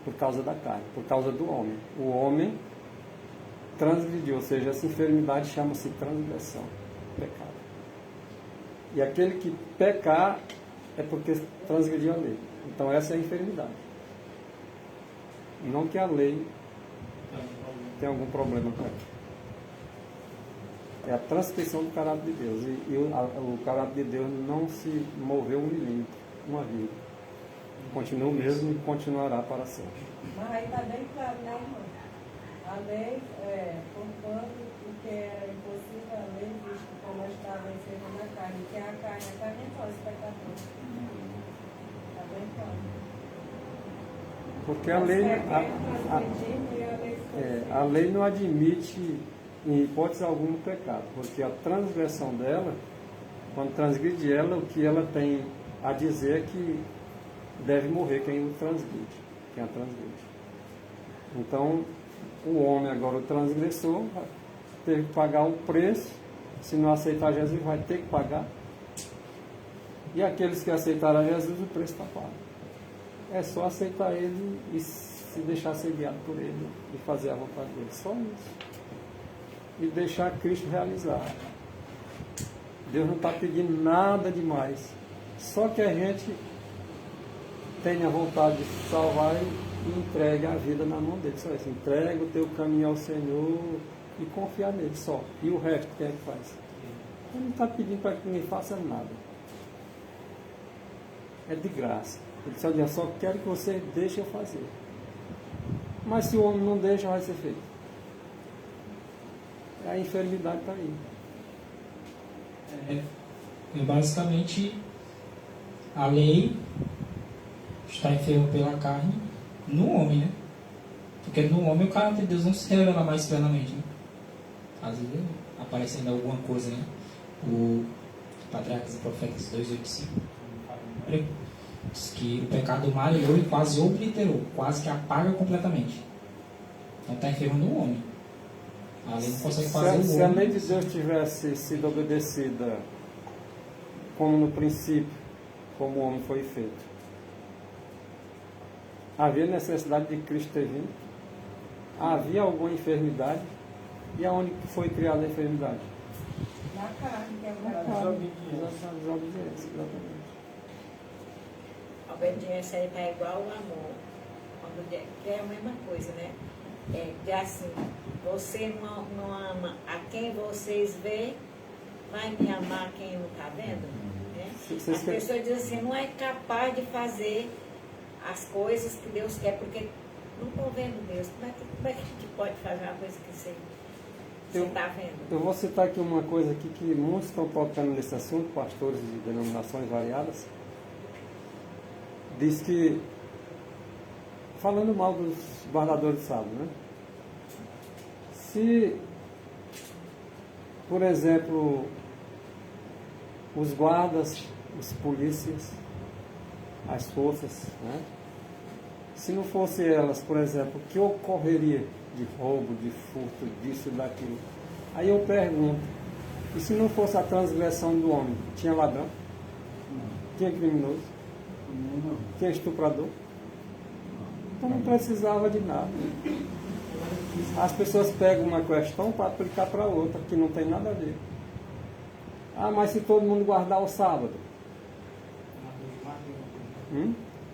Por causa da carne, por causa do homem. O homem transgrediu, ou seja, essa enfermidade chama-se transgressão, pecado. E aquele que pecar é porque transgrediu a lei. Então essa é a enfermidade. Não que a lei tenha algum problema com ela. É a transgressão do caráter de Deus. E o caráter de Deus não se moveu um milímetro, uma vírgula. Continua o mesmo e continuará para sempre. Mas aí está bem claro, né, irmão? A lei, conquanto o que era impossível, a lei, visto como estava enferma na carne, que é a carne é só esse pecador. Está bem claro. Porque a lei não admite, em hipótese alguma, o pecado. Porque a transgressão dela, quando transgride ela, o que ela tem a dizer é que deve morrer quem o transgride, quem a transgride. Então, o homem agora, o transgressor, teve que pagar o preço. Se não aceitar Jesus, vai ter que pagar. E aqueles que aceitaram a Jesus, o preço está pago. É só aceitar ele e se deixar ser guiado por ele e fazer a vontade dele. Só isso. E deixar Cristo realizar. Deus não está pedindo nada demais. Só que a gente tenha vontade de se salvar e entregue a vida na mão dele. Só isso. Entrega o teu caminho ao Senhor e confiar nele só. E o resto, quem é que faz? Ele não está pedindo para que ninguém faça nada. É de graça. Ele disse: eu só quero que você deixe eu fazer. Mas se o homem não deixa, vai ser feito. A enfermidade está aí. Basicamente, a lei está enferma pela carne no homem, né? Porque no homem o caráter de Deus não se revela mais plenamente, né? Às vezes aparece ainda alguma coisa, né? O Patriarcas e Profetas 2:8-5 diz que o pecado mareou e quase obliterou, quase que apaga completamente. Então está enfermo no homem. A lei não consegue fazer o homem. Se a lei de Deus tivesse sido obedecida como no princípio, como o homem foi feito, havia necessidade de Cristo ter vindo? Havia alguma enfermidade? E aonde foi criada a enfermidade? Na carne, que é Na o carne. Desobediência, exatamente. A obediência aí está igual ao amor. Que é a mesma coisa, né? É assim, você não ama a quem vocês veem, vai me amar quem não está vendo? Né? As pessoas dizem assim, não é capaz de fazer as coisas que Deus quer, porque não estou vendo Deus. Como é que a gente pode fazer uma coisa que Você está vendo? Eu vou citar aqui uma coisa aqui que muitos estão tocando nesse assunto, pastores de denominações variadas. Diz que, falando mal dos guardadores de sábado, né? Se, por exemplo, os guardas, os polícias, as forças, né? Se não fosse elas, por exemplo, o que ocorreria de roubo, de furto, disso e daquilo? Aí eu pergunto, e se não fosse a transgressão do homem, tinha ladrão? Tinha criminoso? Tinha estuprador? Então não precisava de nada. As pessoas pegam uma questão para aplicar para outra, que não tem nada a ver. Ah, mas se todo mundo guardar o sábado?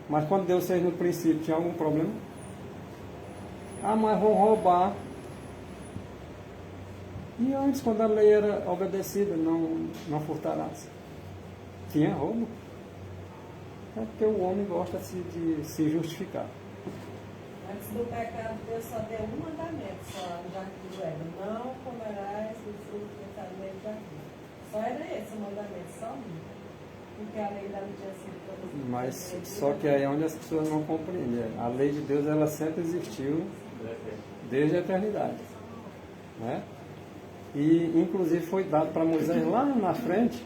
Mas quando Deus fez no princípio, tinha algum problema? Ah, mas vão roubar. E antes, quando a lei era obedecida, não furtarás. Tinha roubo. É porque o homem gosta de se justificar. Antes do pecado, Deus só deu um mandamento, só no jardim do Éden. Não comerás do fruto do caminho do jardim. Só era esse o mandamento, só um. Porque a lei da não tinha sido toda. Mas só que aí é onde as pessoas não compreendem. A lei de Deus, ela sempre existiu desde a eternidade. Né? E inclusive foi dado para Moisés lá na frente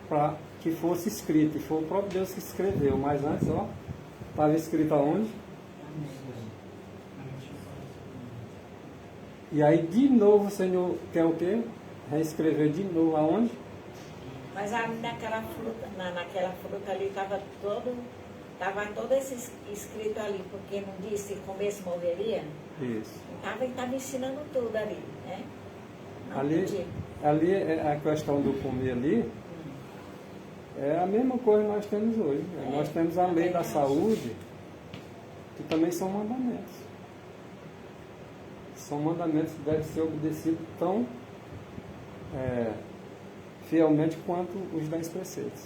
para que fosse escrito. E foi o próprio Deus que escreveu. Mas antes, ó, estava escrito aonde? E aí de novo o Senhor quer o quê? Reescrever de novo aonde? Mas naquela fruta ali estava todo esse escrito ali, porque não disse que começo morreria? Isso. Estava ensinando tudo ali, né? Ali é a questão do comer ali, é a mesma coisa que nós temos hoje. Nós temos a lei da saúde, que também são mandamentos. São mandamentos que devem ser obedecidos tão fielmente quanto os 10 preceitos.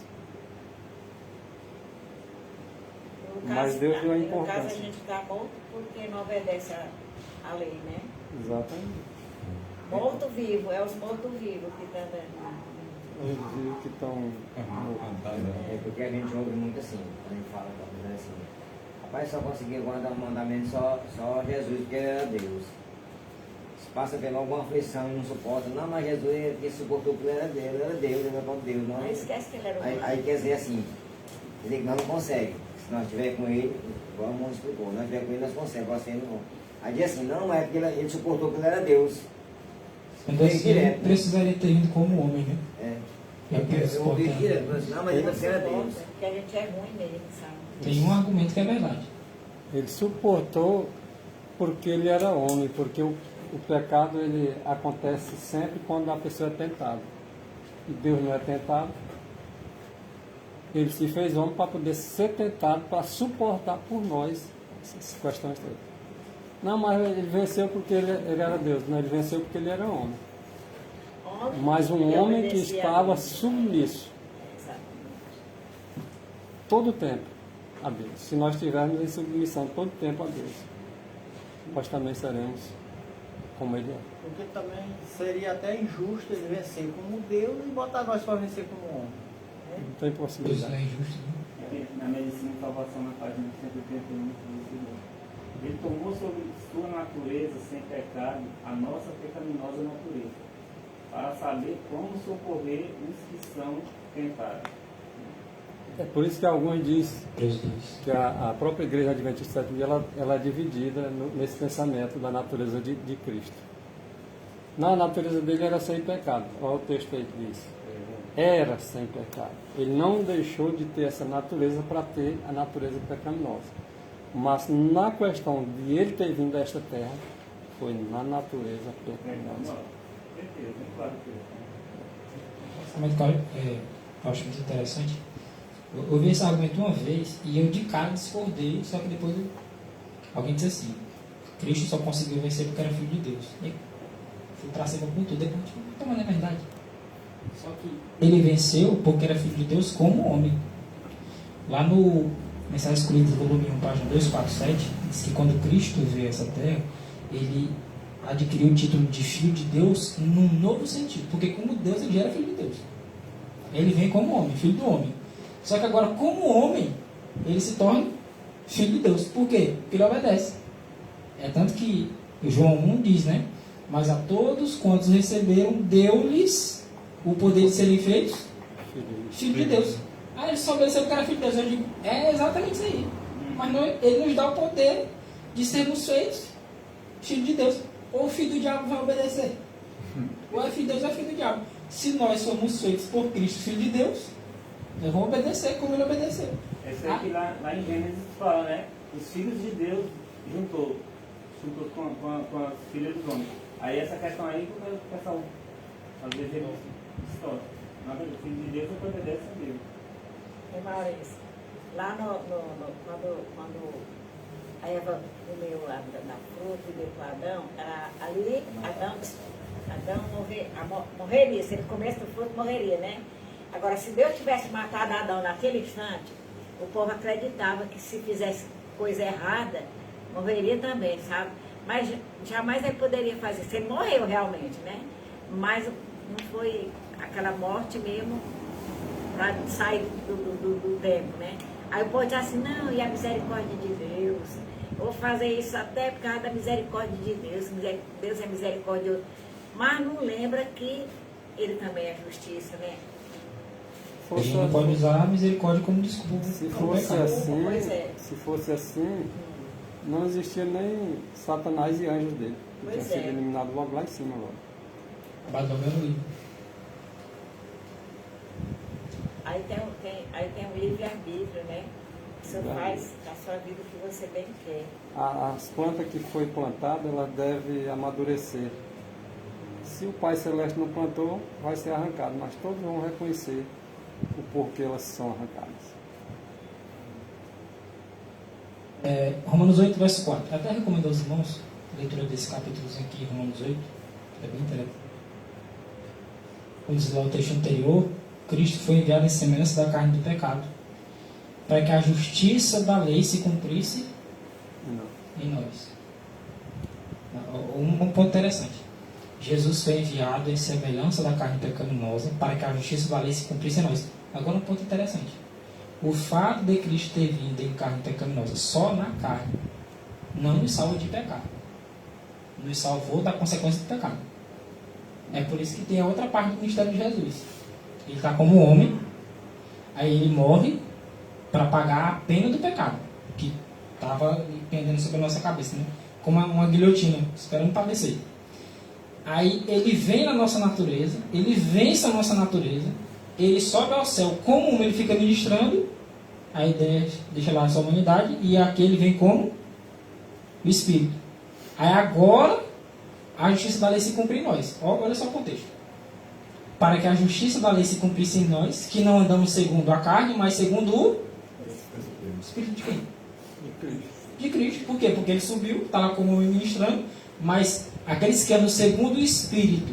Mas Deus deu a No caso, a importância. gente está morto porque não obedece a lei, né? Exatamente. Morto-vivo, é os mortos-vivos que estão dando. Os vivos que estão... É porque a gente ouve muito assim, quando a gente fala assim, rapaz, só conseguia guardar o mandamento só Jesus, porque ele era Deus. Se passa por alguma aflição e não suporta, não, mas Jesus ele suportou porque ele era Deus, ele era próprio Deus. Não, Não esquece que ele era humano. aí quer dizer assim, quer dizer que nós não conseguimos. Se nós estiver com ele, igual o mundo explicou, nós estiver com ele, nós conseguimos, você não. Aí diz assim, não é porque ele suportou porque ele era Deus. Então assim, ele precisaria ter vindo como homem, né? Eu ouvi direto, não, mas você era Deus. Porque a gente é ruim mesmo, sabe? Tem um argumento que é verdade. Ele suportou porque ele era homem, porque o pecado ele acontece sempre quando a pessoa é tentada. E Deus não é tentado. Ele se fez homem para poder ser tentado, para suportar por nós essas questões todas. Não, mas ele venceu porque ele era Deus. Não, ele venceu porque ele era homem. Mas um homem que estava submisso todo o tempo a Deus. Se nós estivermos em submissão todo o tempo a Deus, nós também seremos como ele é. Porque também seria até injusto ele vencer como Deus e botar nós para vencer como homem. Não tem Isso possibilidade. não é injusto, né? Na Medicina e Salvação, na página 181, ele tomou sobre sua natureza sem pecado a nossa pecaminosa natureza, para saber como socorrer os que são tentados. É por isso que alguns dizem Presidente. que a própria Igreja Adventista do Sétimo Dia ela é dividida nesse pensamento da natureza de Cristo. Não, a natureza dele era sem pecado. Olha o texto aí que diz. Era sem pecado. Ele não deixou de ter essa natureza para ter a natureza pecaminosa. Mas na questão de ele ter vindo a esta terra, foi na natureza pecaminosa. Mas, cara, eu acho muito interessante. Eu ouvi esse argumento uma vez e eu de cara discordei, só que depois alguém disse assim: Cristo só conseguiu vencer porque era filho de Deus. E fui pra cima com tudo, depois não, mas não é verdade. Só que ele venceu porque era filho de Deus como homem. Lá no Mensagem Escolhida, volume 1, página 247, diz que quando Cristo veio a essa terra, ele adquiriu o título de filho de Deus num novo sentido. Porque como Deus, ele já era filho de Deus. Ele vem como homem, filho do homem. Só que agora, como homem, ele se torna filho de Deus. Por quê? Porque ele obedece. É tanto que João 1 diz, né? Mas a todos quantos receberam, deu-lhes o poder de serem feitos filho de Deus. Ah, ele só obedeceu porque era filho de Deus. Eu digo, é exatamente isso aí. Mas ele nos dá o poder de sermos feitos filho de Deus. Ou o filho do diabo vai obedecer. Ou é filho de Deus ou é filho do diabo. Se nós somos feitos por Cristo, filho de Deus, nós vamos obedecer como ele obedeceu. Esse aqui lá em Gênesis fala, né? Os filhos de Deus juntou com as filhas dos homens. Aí essa questão aí que o pessoal às vezes ele distorce. Mas o filho de Deus é que obedece a Deus. E Maurício, lá quando a Eva comeu da fruta e deu para Adão, era ali Adão morreria. Se ele comesse do fruto, morreria, né? Agora, se Deus tivesse matado Adão naquele instante, o povo acreditava que se fizesse coisa errada, morreria também, sabe? Mas jamais ele poderia fazer isso. Ele morreu realmente, né? Mas não foi aquela morte mesmo para sair do tempo, né? Aí o povo diz assim, não, e a misericórdia de Deus? Eu vou fazer isso até por causa da misericórdia de Deus. Deus é misericordioso. Mas não lembra que ele também é justiça, né? A gente não pode usar a misericórdia como desculpa. Se fosse assim, não existia nem Satanás e anjos dele. Ele tinha sido eliminado logo lá em cima agora. Abandonou o livro. Aí tem um livre-arbítrio, né? Você faz a sua vida o que você bem quer. As plantas que foi plantada, elas devem amadurecer. Se o Pai Celeste não plantou, vai ser arrancado, mas todos vão reconhecer o porquê elas são arrancadas. Romanos 8, verso 4. Eu até recomendo aos irmãos a leitura desse capítulo aqui, Romanos 8. É bem interessante. Como diz lá o texto anterior, Cristo foi enviado em semelhança da carne do pecado, para que a justiça da lei se cumprisse em nós. Um ponto interessante. Jesus foi enviado em semelhança da carne pecaminosa para que a justiça da lei se cumprisse em nós. Agora um ponto interessante. O fato de Cristo ter vindo em carne pecaminosa só na carne não nos salva de pecado. Nos salvou da consequência do pecado. É por isso que tem a outra parte do ministério de Jesus. Ele está como homem, aí ele morre para pagar a pena do pecado, que estava pendendo sobre a nossa cabeça, né? Como uma guilhotina, esperando padecer. Aí ele vem na nossa natureza, ele vence a nossa natureza, ele sobe ao céu como homem, ele fica ministrando, aí deixa lá a sua humanidade, e aqui ele vem como o Espírito. Aí agora a justiça da lei se cumpre em nós. Olha só o contexto. Para que a justiça da lei se cumprisse em nós, que não andamos segundo a carne, mas segundo o Espírito de quem? De Cristo. Por quê? Porque ele subiu, está lá como homem ministrando, mas aqueles que andam segundo o Espírito,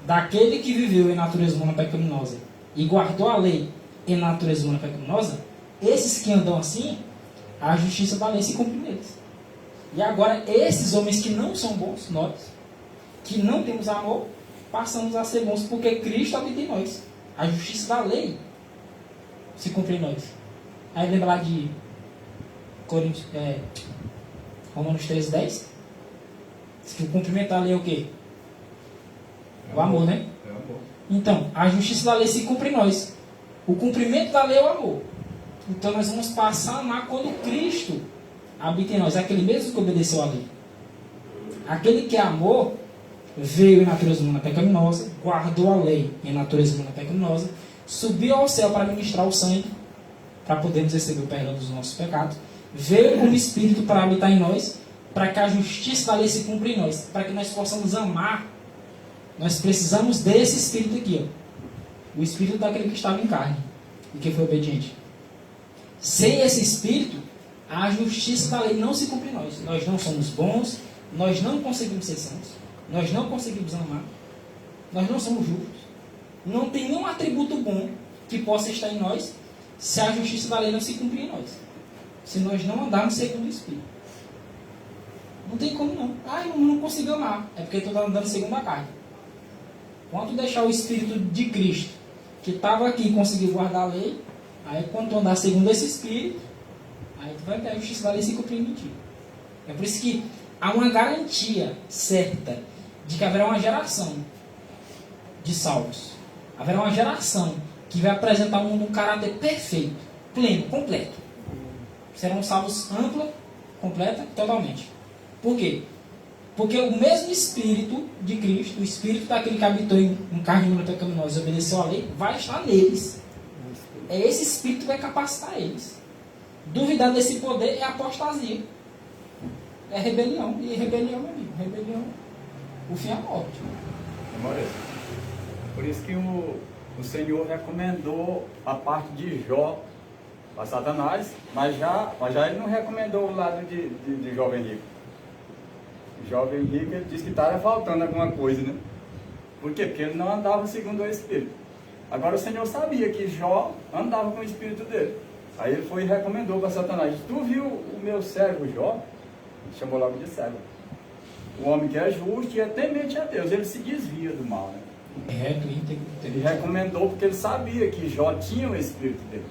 daquele que viveu em natureza humana pecaminosa e guardou a lei em natureza humana pecaminosa, esses que andam assim, a justiça da lei se cumpre neles. E agora, esses homens que não são bons, nós, que não temos amor, passamos a ser bons porque Cristo habita em nós. A justiça da lei se cumpre em nós. Aí lembra lá de Romanos 13:10? Diz que o cumprimento da lei é o quê? O amor, né? É o amor. Então, a justiça da lei se cumpre em nós. O cumprimento da lei é o amor. Então nós vamos passar a amar quando Cristo habita em nós. Aquele mesmo que obedeceu à lei. Aquele que é amor veio em natureza humana pecaminosa, guardou a lei em natureza humana pecaminosa, subiu ao céu para ministrar o sangue, para podermos receber o perdão dos nossos pecados, veio como Espírito para habitar em nós, para que a justiça da lei se cumpra em nós, para que nós possamos amar. Nós precisamos desse Espírito aqui, ó. O Espírito daquele que estava em carne e que foi obediente. Sem esse Espírito, a justiça da lei não se cumpre em nós. Nós não somos bons, nós não conseguimos ser santos, nós não conseguimos amar, nós não somos justos. Não tem nenhum atributo bom que possa estar em nós se a justiça da lei não se cumprir em nós. Se nós não andarmos segundo o Espírito. Não tem como não. Ah, eu não consigo amar. É porque tu está andando segundo a carne. Quando tu deixar o Espírito de Cristo, que estava aqui e conseguiu guardar a lei, aí quando tu andar segundo esse Espírito, aí tu vai ver a justiça da lei se cumprir em ti. É por isso que há uma garantia certa de que haverá uma geração de salvos. Haverá uma geração que vai apresentar ao mundo um caráter perfeito, pleno, completo. Serão salvos ampla, completa, totalmente. Por quê? Porque o mesmo Espírito de Cristo, o Espírito daquele que habitou em carne humana pecaminosa e obedeceu à lei, vai estar neles. É esse Espírito que vai capacitar eles. Duvidar desse poder é apostasia. É rebelião. E rebelião, meu amigo, rebelião, o fim é a morte. Por isso que o Senhor recomendou a parte de Jó para Satanás, mas já ele não recomendou o lado de jovem rico. O jovem rico, ele disse que estava faltando alguma coisa, né? Por quê? Porque ele não andava segundo o Espírito. Agora o Senhor sabia que Jó andava com o Espírito dele. Aí ele foi e recomendou para Satanás: tu viu o meu servo Jó? Ele chamou logo de servo. O homem que é justo e é temente a Deus, ele se desvia do mal, né? Reto, íntegro. Ele recomendou porque ele sabia que Jó tinha o Espírito dele.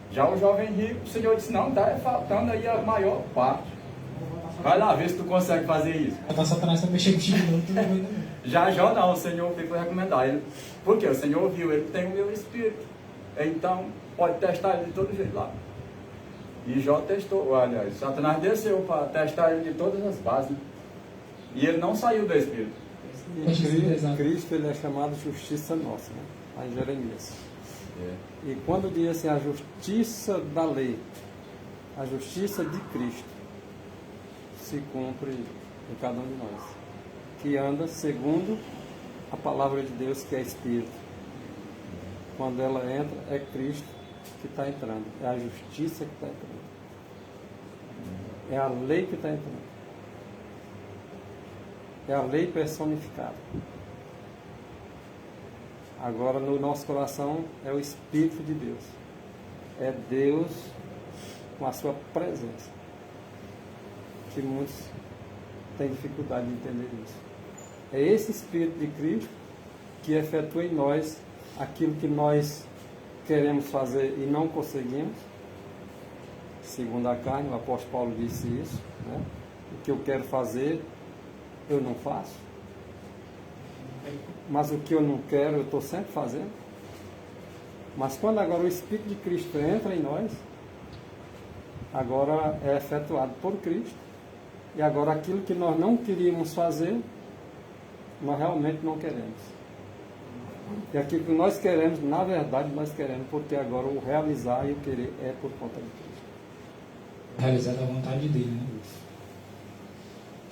Já o jovem rico, o Senhor disse: não, está faltando aí a maior parte. Vai lá ver se tu consegue fazer isso. Tá Satanás para mexer contigo, não. Já Jó não, o Senhor foi recomendar ele. Por quê? O Senhor viu, ele tem o meu Espírito. Então, pode testar ele de todo jeito lá. E Jó testou, aliás, Satanás desceu para testar ele de todas as bases. Né? E ele não saiu do Espírito. E Cristo, ele é chamado justiça nossa, né? Lá em Jeremias. E quando diz assim, a justiça da lei, a justiça de Cristo se cumpre em cada um de nós, que anda segundo a palavra de Deus, que é Espírito. Quando ela entra, é Cristo que está entrando, é a justiça que está entrando, é a lei que está entrando, é a lei personificada. Agora no nosso coração é o Espírito de Deus, é Deus com a sua presença, que muitos têm dificuldade de entender isso. É esse Espírito de Cristo que efetua em nós aquilo que nós queremos fazer e não conseguimos, segundo a carne. O apóstolo Paulo disse isso, né? O que eu quero fazer eu não faço, mas o que eu não quero eu estou sempre fazendo. Mas quando agora o Espírito de Cristo entra em nós, agora é efetuado por Cristo, e agora aquilo que nós não queríamos fazer, nós realmente não queremos. E aquilo que nós queremos, na verdade nós queremos, porque agora o realizar e o querer é por conta de Cristo. Realizar a vontade dele,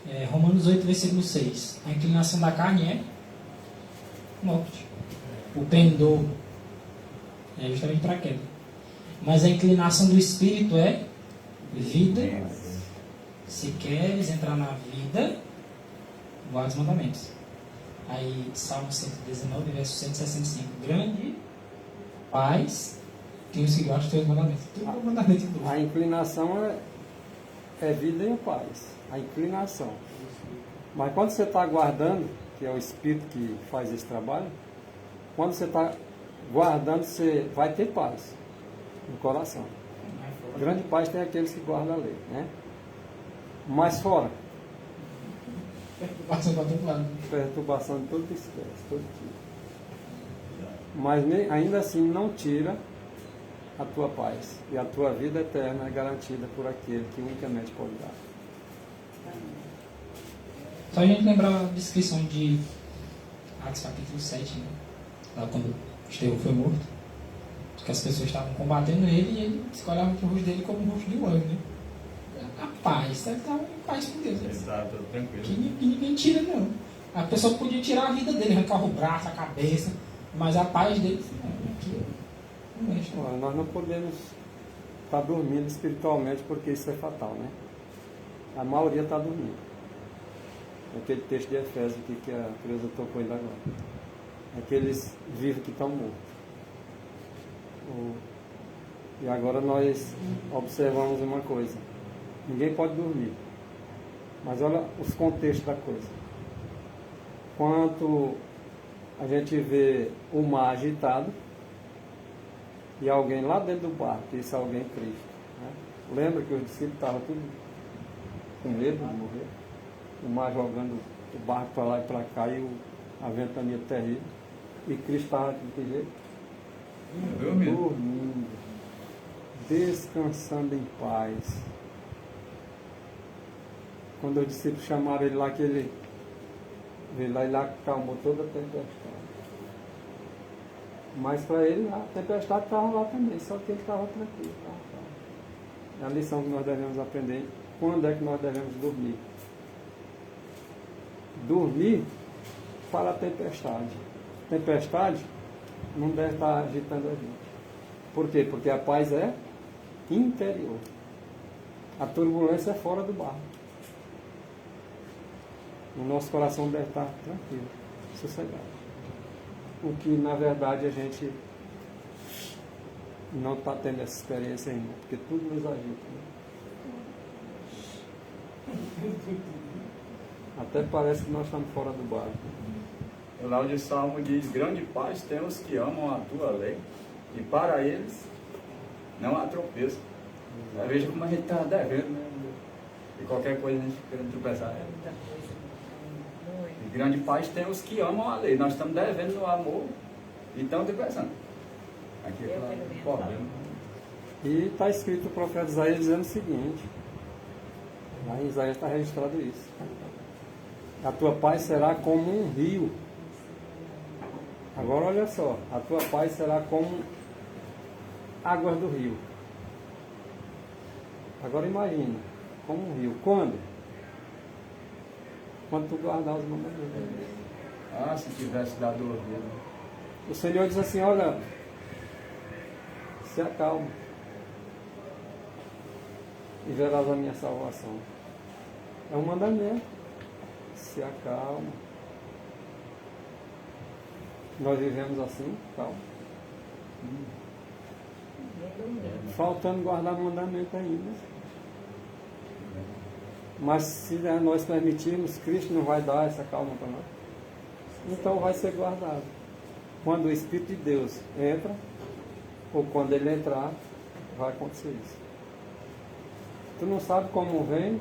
né? Romanos 8, versículo 6. A inclinação da carne é morte. O pendor é justamente para a queda. Mas a inclinação do Espírito é vida. Se queres entrar na vida, guarda os mandamentos. Aí, Salmo 119, verso 165. Grande paz tem os que guardam os teus mandamentos. Tudo é mandamento do A inclinação é vida e paz. A inclinação. Mas quando você está guardando, que é o Espírito que faz esse trabalho, quando você está guardando, você vai ter paz no coração. Grande paz tem aqueles que guardam a lei, né? Mas fora, perturbação para todo lado. Perturbação de todo espécie, todo tipo. Mas ainda assim não tira a tua paz. E a tua vida eterna é garantida por aquele que unicamente pode dar. Só a gente lembrar a descrição de Atos capítulo 7, né? Lá quando Estevão foi morto, que as pessoas estavam combatendo ele e ele olhava para o rosto dele como um rosto de um anjo, né? A paz, ele estava em paz com Deus. Exato, tranquilo. Que ninguém tira, não. A pessoa podia tirar a vida dele, arrancar o braço, a cabeça, mas a paz dele, aqui não mexe. Nós não podemos estar dormindo espiritualmente, porque isso é fatal, né? A maioria está dormindo. Aquele texto de Efésios que a Teresa tocou ainda agora. Aqueles vivos que estão mortos. E agora nós observamos uma coisa. Ninguém pode dormir. Mas olha os contextos da coisa. Quando a gente vê o mar agitado e alguém lá dentro do barco, que esse alguém é Cristo. Né? Lembra que os discípulos estavam tudo com medo de morrer? O mar jogando o barco para lá e para cá e a ventania terrível. E Cristo estava de que jeito? Dormindo, descansando em paz. Quando os discípulos chamaram ele lá, que ele veio lá e lá acalmou toda a tempestade. Mas para ele a tempestade estava lá também, só que ele estava tranquilo. É a lição que nós devemos aprender. Quando é que nós devemos dormir? Dormir para a tempestade. Tempestade não deve estar agitando a gente. Por quê? Porque a paz é interior. A turbulência é fora do barco. O nosso coração deve estar tranquilo, sossegado. O que na verdade a gente não está tendo essa experiência ainda, porque tudo nos agita. Né? Até parece que nós estamos fora do barco. Lá onde o Salmo diz: grande paz tem os que amam a tua lei, e para eles não há tropeço. Veja como a gente está devendo, né? E qualquer coisa a gente querendo tropeçar. E grande paz tem os que amam a lei. Nós estamos devendo no amor e estamos tropeçando. Aqui é o problema. E está escrito o profeta Isaías dizendo o seguinte: lá em Isaías está registrado isso. A tua paz será como um rio. Agora olha só, a tua paz será como águas do rio. Agora imagina, como um rio. Quando? Quando tu guardar os mandamentos. Ah, se tivesse dado ouvido. O Senhor diz assim: olha, se acalma e verás a minha salvação. É um mandamento. Se acalma. Nós vivemos assim, calma. Faltando guardar mandamento ainda. Mas se nós permitirmos, Cristo não vai dar essa calma para nós. Então vai ser guardado. Quando o Espírito de Deus entra, ou quando ele entrar, vai acontecer isso. Tu não sabe como vem,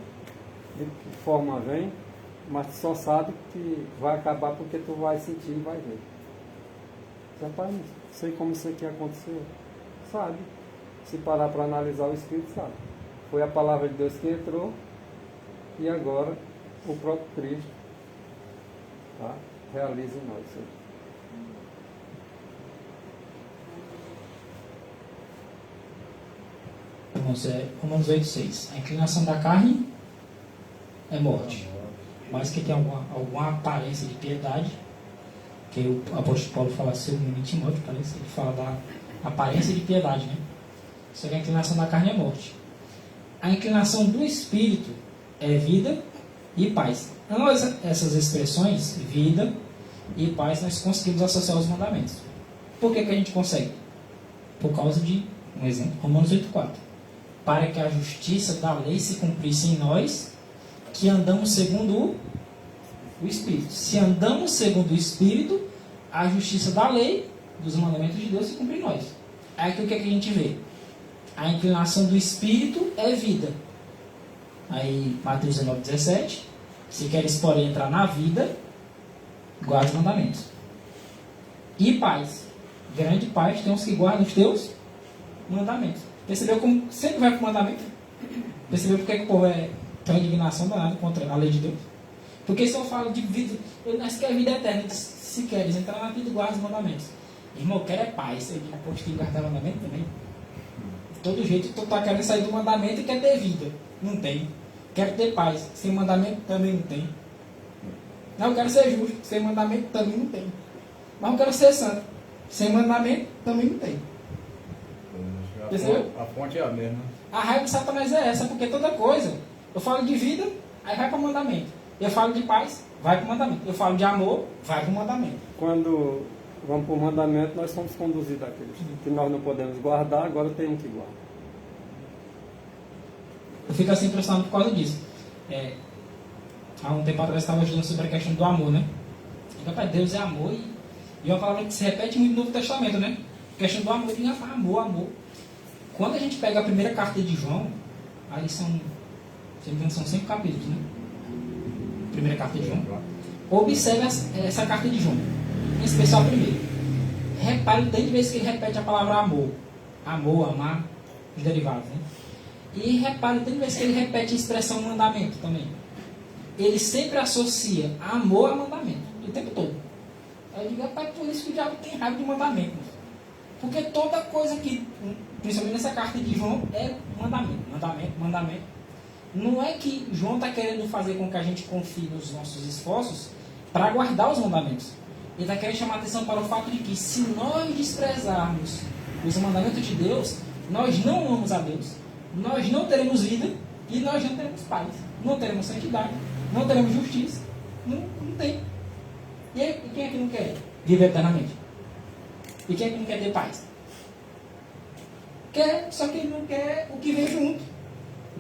de que forma vem, mas tu só sabe que vai acabar porque tu vai sentir e vai ver. Rapaz, não sei como isso aqui aconteceu. Sabe. Se parar para analisar o Espírito, sabe. Foi a palavra de Deus que entrou e agora o próprio Cristo, tá, realiza em nós isso aí. Romanos 8,6. A inclinação da carne é morte. Mas que tem alguma aparência de piedade, que o apóstolo Paulo fala sobre o Timóteo, parece, ele fala da aparência de piedade, né? Só que a inclinação da carne é morte. A inclinação do Espírito é vida e paz. Nós, essas expressões, vida e paz, nós conseguimos associar aos mandamentos. Por que a gente consegue? Por causa de, um exemplo, Romanos 8,4. Para que a justiça da lei se cumprisse em nós, que andamos segundo o Espírito. Se andamos segundo o Espírito, a justiça da lei, dos mandamentos de Deus, se cumpre em nós. Aí o que a gente vê? A inclinação do Espírito é vida. Aí Mateus 19,17. Se queres, porém, entrar na vida, guarda os mandamentos. E paz. Grande paz tem os que guardam os teus mandamentos. Percebeu como sempre vai para o mandamento? Percebeu porque que o povo tem indignação danada contra a lei de Deus? Porque se eu falo de vida, nós queremos vida eterna. Se queres entrar na vida, guarda os mandamentos. Irmão, eu quero é paz. Eu digo, poxa, tem que guardar o mandamento também. De todo jeito, tu está querendo sair do mandamento e quer ter vida. Não tem. Quero ter paz. Sem mandamento também não tem. Não, eu quero ser justo. Sem mandamento também não tem. Mas eu quero ser santo. Sem mandamento também não tem. Percebeu? A fonte é a mesma. A raiva de Satanás é essa, porque toda coisa, eu falo de vida, aí vai para o mandamento. Eu falo de paz, vai para o mandamento. Eu falo de amor, vai para o mandamento. Quando vamos para o mandamento, nós somos conduzidos àqueles que nós não podemos guardar, agora temos que guardar. Eu fico assim impressionado por causa disso. há um tempo atrás estava estudando sobre a questão do amor, né? E, rapaz, Deus é amor e é uma palavra que se repete muito no Novo Testamento, né? A questão do amor, rapaz, amor, amor. Quando a gente pega a primeira carta de João, aí são 5 capítulos, né? Primeira carta de João. Observe essa carta de João, em especial a primeira. Repare o tanto de vezes que ele repete a palavra amor. Amor, amar, os derivados, né? E repare o tanto de vezes que ele repete a expressão mandamento também. Ele sempre associa amor a mandamento, o tempo todo. Aí eu digo, rapaz, por isso que o diabo tem raiva de mandamento. Porque toda coisa que, principalmente nessa carta de João, é mandamento, mandamento, mandamento. Não é que João está querendo fazer com que a gente confie nos nossos esforços para guardar os mandamentos. Ele está querendo chamar a atenção para o fato de que se nós desprezarmos os mandamentos de Deus, nós não amamos a Deus, nós não teremos vida e nós não teremos paz. Não teremos santidade, não teremos justiça. Não tem. E aí, quem é que não quer viver eternamente? E quem é que não quer ter paz? Quer, só que ele não quer o que vem junto.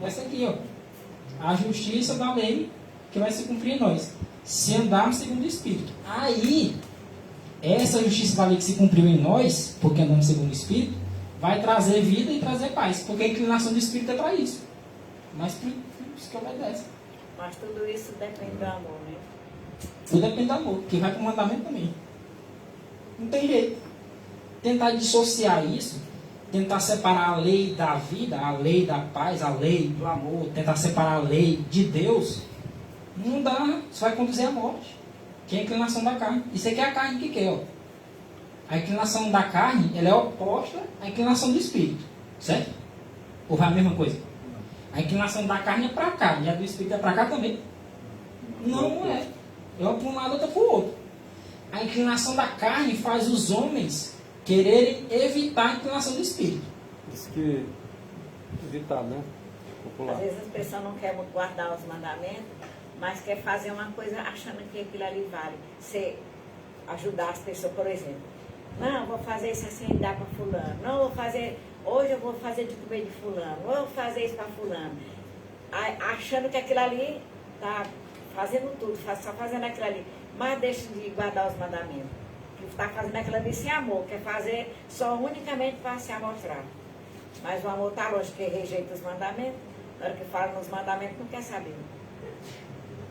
Essa aqui, ó. A justiça da lei que vai se cumprir em nós. Se andarmos segundo o Espírito. Aí, essa justiça da lei que se cumpriu em nós, porque andamos segundo o Espírito, vai trazer vida e trazer paz. Porque a inclinação do Espírito é para isso. Mas por isso que obedece. Mas tudo isso depende do amor, né? Tudo depende do amor, que vai para o mandamento também. Não tem jeito. Tentar dissociar isso, tentar separar a lei da vida, a lei da paz, a lei do amor, tentar separar a lei de Deus, não dá, isso vai conduzir à morte, que é a inclinação da carne. Isso aqui é a carne que quer, ó. A inclinação da carne, ela é oposta à inclinação do Espírito, certo? Ou vai a mesma coisa? A inclinação da carne é para cá, e a do Espírito é para cá também? Não é. É uma para um lado, outra para o outro. A inclinação da carne faz os homens quererem evitar a inclinação do Espírito. Diz que evitar, né? Popular. Às vezes as pessoas não querem guardar os mandamentos, mas quer fazer uma coisa achando que aquilo ali vale. Você ajudar as pessoas, por exemplo. Não, vou fazer isso assim e dar para fulano. Não, vou fazer, hoje eu vou fazer de comer de fulano. Ou eu vou fazer isso para fulano. Achando que aquilo ali está fazendo tudo, só fazendo aquilo ali. Mas deixa de guardar os mandamentos. Que está fazendo aquilo ali sem amor. Quer fazer só unicamente para se amostrar. Mas o amor está longe, que rejeita os mandamentos. Na hora que fala nos mandamentos, não quer saber.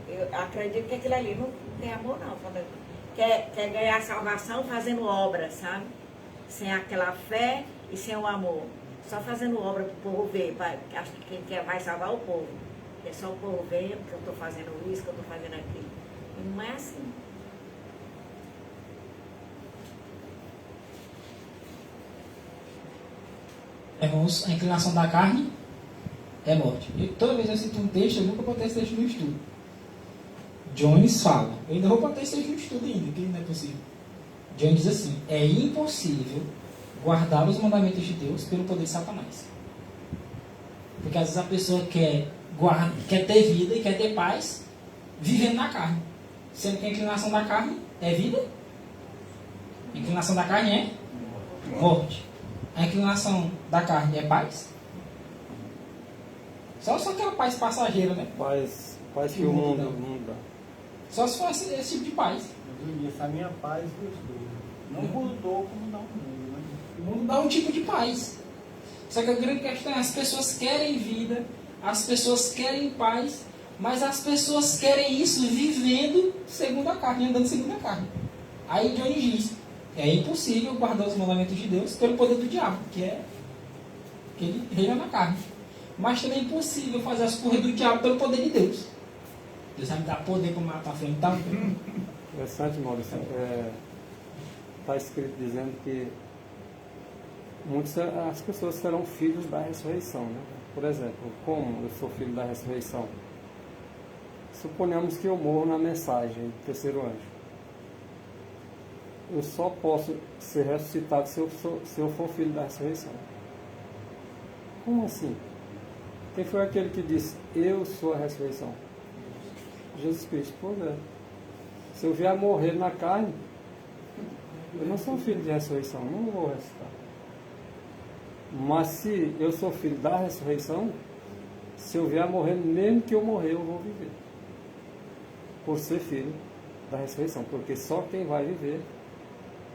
Eu acredito que aquilo ali não tem amor, não. Quer ganhar a salvação fazendo obra, sabe? Sem aquela fé e sem o amor. Só fazendo obra para o povo ver. Acho que quem quer vai salvar o povo. É só o povo ver que eu estou fazendo isso, que eu estou fazendo aquilo. E não é assim. Irmãos, a inclinação da carne é morte. E toda vez que eu cito um texto, eu nunca botei esse texto no estudo. Jones fala, eu ainda vou botar esse texto no estudo ainda, que não é possível. Jones diz assim, é impossível guardar os mandamentos de Deus pelo poder de Satanás. Porque às vezes a pessoa quer ter vida e quer ter paz vivendo na carne. Sendo que a inclinação da carne é vida. A inclinação da carne é morte. A inclinação da carne é paz. Só aquela paz passageira, né? Paz que o mundo não dá. Só se for esse tipo de paz. Eu disse, a minha paz gostou. Não mudou como dá o mundo, né? O mundo dá um tipo de paz. Só que a grande questão é, as pessoas querem vida, as pessoas querem paz, mas as pessoas querem isso vivendo segundo a carne, andando segundo a carne. Aí Johnny diz, é impossível guardar os mandamentos de Deus pelo poder do diabo, que ele reina na carne. Mas também é impossível fazer as coisas do diabo pelo poder de Deus. Deus vai me dar poder para matar a frente, então. Interessante, Maurício. Está escrito dizendo que as pessoas serão filhos da ressurreição, né? Por exemplo, como eu sou filho da ressurreição? Suponhamos que eu morro na mensagem do terceiro anjo. Eu só posso ser ressuscitado se eu for filho da ressurreição. Como assim? Quem foi aquele que disse, eu sou a ressurreição? Jesus Cristo. Pois é. Se eu vier morrer na carne, eu não sou filho de ressurreição, não vou ressuscitar. Mas se eu sou filho da ressurreição, se eu vier morrer, mesmo que eu morrer, eu vou viver. por ser filho da ressurreição, porque só quem vai viver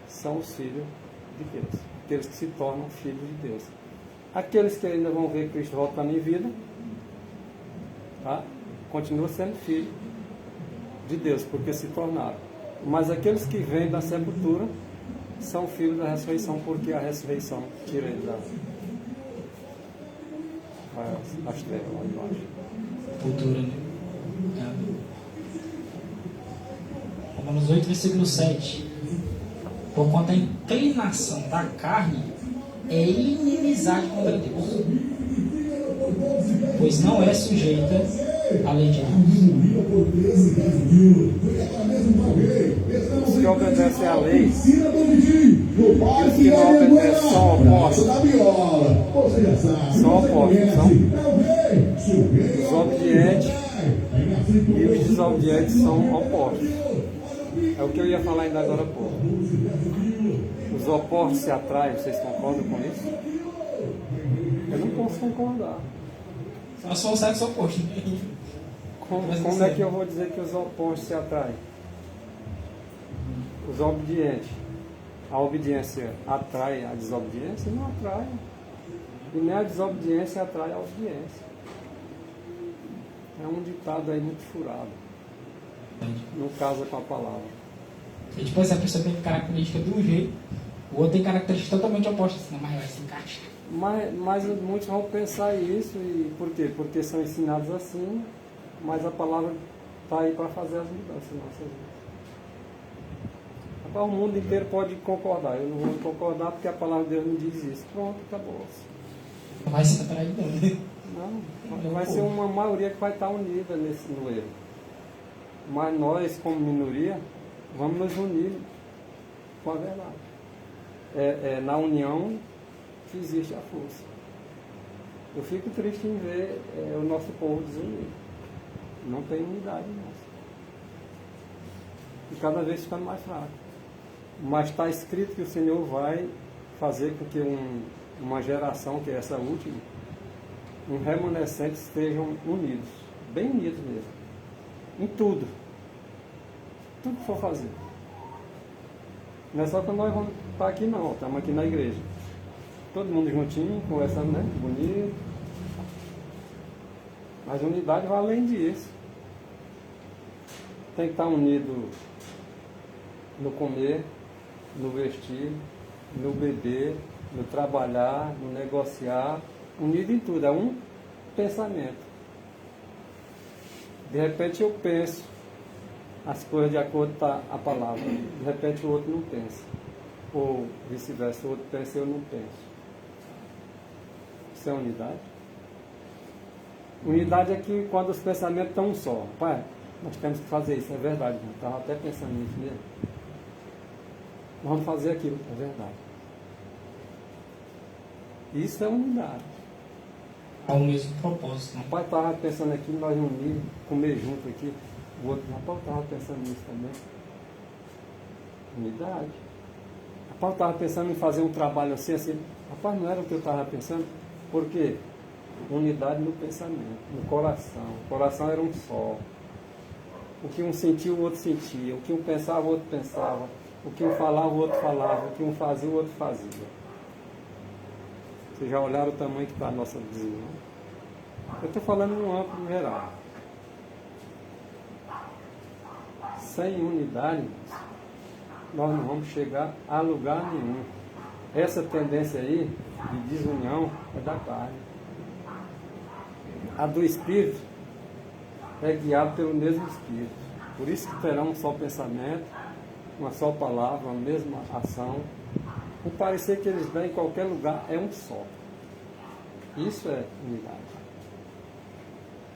são os filhos de Deus, aqueles que se tornam filhos de Deus. Aqueles que ainda vão ver Cristo voltando em vida, tá? Continua sendo filho de Deus, porque se tornaram. Mas aqueles que vêm da sepultura são filhos da ressurreição, porque a ressurreição tira eles das trevas lá embaixo. Cultura, né? Romanos 8, versículo 7. Porquanto a inclinação da carne é inimizade contra Deus, pois não é sujeita à lei de Deus. Os que obedecem à lei e os que não obedecem são opostos. São opostos. São os obedientes e os desobedientes são opostos. É o que eu ia falar ainda agora há pouco. Os opostos se atraem, vocês concordam com isso? Eu não posso concordar. Nós somos sexo oposto. Como é que eu vou dizer que os opostos se atraem? Os obedientes. A obediência atrai a desobediência? Não atrai. E nem a desobediência atrai a obediência. É um ditado aí muito furado. Não casa com a palavra. E depois a pessoa tem característica de um jeito, o outro tem características totalmente opostas, senão mas vai se encaixar. Mas muitos vão pensar isso, e por quê? Porque são ensinados assim, mas a palavra está aí para fazer as mudanças em nossas vidas. O mundo inteiro pode concordar, eu não vou concordar porque a palavra de Deus não diz isso. Pronto, acabou. Não vai se atrair não, né? Não, vai ser uma maioria que vai estar unida no erro. Mas nós, como minoria, vamos nos unir com a verdade. É na união que existe a força. Eu fico triste em ver o nosso povo desunido. Não tem unidade nossa. E cada vez ficando mais fraco. Mas está escrito que o Senhor vai fazer com que uma geração, que é essa última, um remanescente, estejam unidos. Bem unidos mesmo. Em tudo. Tudo que for fazer. Não é só quando nós vamos estar aqui não, estamos aqui na igreja. Todo mundo juntinho, conversando, né? Bonito. Mas unidade vai além disso. Tem que estar unido no comer, no vestir, no beber, no trabalhar, no negociar. Unido em tudo, é um pensamento. De repente eu penso as coisas de acordo com a palavra. De repente o outro não pensa. Ou vice-versa, o outro pensa e eu não penso. Isso é unidade? Unidade é que quando os pensamentos estão um só. Pai, nós temos que fazer isso, é verdade. Eu estava até pensando nisso mesmo. Vamos fazer aquilo, é verdade. Isso é unidade. Ao mesmo propósito. O pai estava pensando aqui, nós unir, comer junto aqui. O outro rapaz estava pensando nisso também. Unidade. O rapaz estava pensando em fazer um trabalho assim. Rapaz, não era o que eu estava pensando. Por quê? Unidade no pensamento, no coração. O coração era um só. O que um sentia, o outro sentia. O que um pensava, o outro pensava. O que um falava, o outro falava. O que um fazia, o outro fazia. Vocês já olharam o tamanho que está a nossa vizinha? Eu estou falando no amplo geral. Sem unidade, nós não vamos chegar a lugar nenhum. Essa tendência aí de desunião é da carne. A do Espírito é guiada pelo mesmo Espírito. Por isso que terão um só pensamento, uma só palavra, uma mesma ação. O parecer que eles dão em qualquer lugar é um só. Isso é unidade.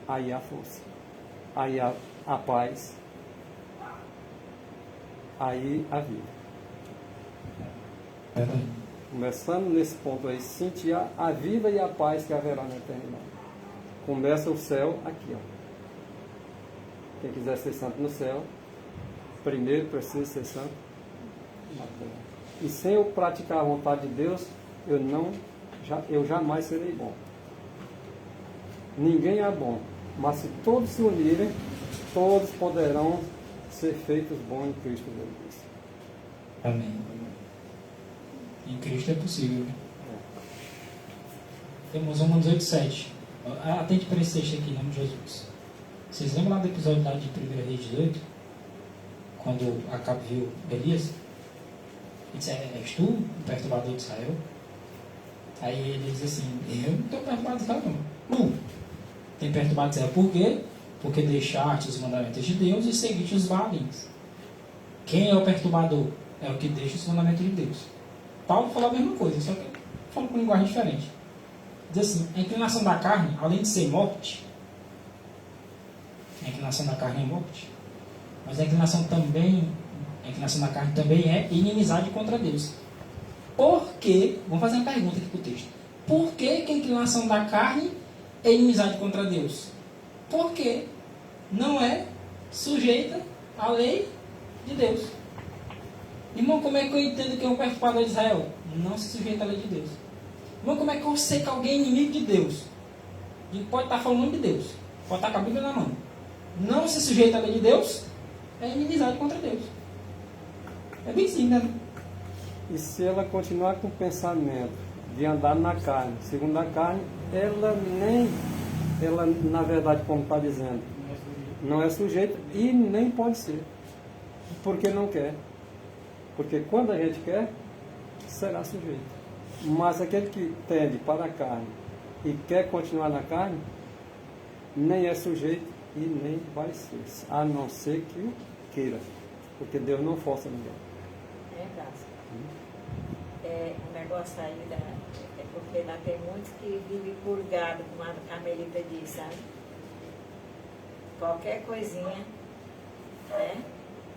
Aí há força. Aí há a paz. Aí a vida. Começando nesse ponto aí, sentir a vida e a paz que haverá na eternidade. Começa o céu aqui, ó. Quem quiser ser santo no céu, primeiro precisa ser santo na terra. E sem eu praticar a vontade de Deus, eu jamais serei bom. Ninguém é bom, mas se todos se unirem, todos poderão ser feitos bons em Cristo Jesus. Amém. Em Cristo é possível. Temos Romanos 8,7. Atente para esse texto aqui, em nome de Jesus. Vocês lembram lá do episódio lá de 1 Reis 18? Quando Acabe viu Elias? Ele disse, és tu o perturbador de Israel? Aí ele diz assim, eu não estou perturbado de Israel não. Tu tem perturbado de Israel por quê? Porque deixaste os mandamentos de Deus e seguiste os Baalins. Quem é o perturbador? É o que deixa os mandamentos de Deus. Paulo fala a mesma coisa, só que fala com linguagem diferente. Diz assim, a inclinação da carne, além de ser morte, a inclinação da carne é morte, mas a inclinação da carne também é inimizade contra Deus. Por que, vamos fazer uma pergunta aqui para o texto, por que a inclinação da carne é inimizade contra Deus? Porque não é sujeita à lei de Deus. Irmão, como é que eu entendo que é um perturbador de Israel? Não se sujeita à lei de Deus. Irmão, como é que eu sei que alguém é inimigo de Deus? E pode estar falando o nome de Deus, pode estar com a Bíblia na mão. Não se sujeita à lei de Deus é inimizade contra Deus. É bem simples, né? E se ela continuar com o pensamento de andar na carne, segundo a carne, ela na verdade, como está dizendo, não é sujeita e nem pode ser. Porque não quer. Porque quando a gente quer, será sujeito. Mas aquele que tende para a carne e quer continuar na carne, nem é sujeito e nem vai ser, a não ser que o queira. Porque Deus não força ninguém. É graça. O negócio aí é porque ainda tem muitos que vivem purgado, como a Carmelita diz, sabe? Qualquer coisinha, né?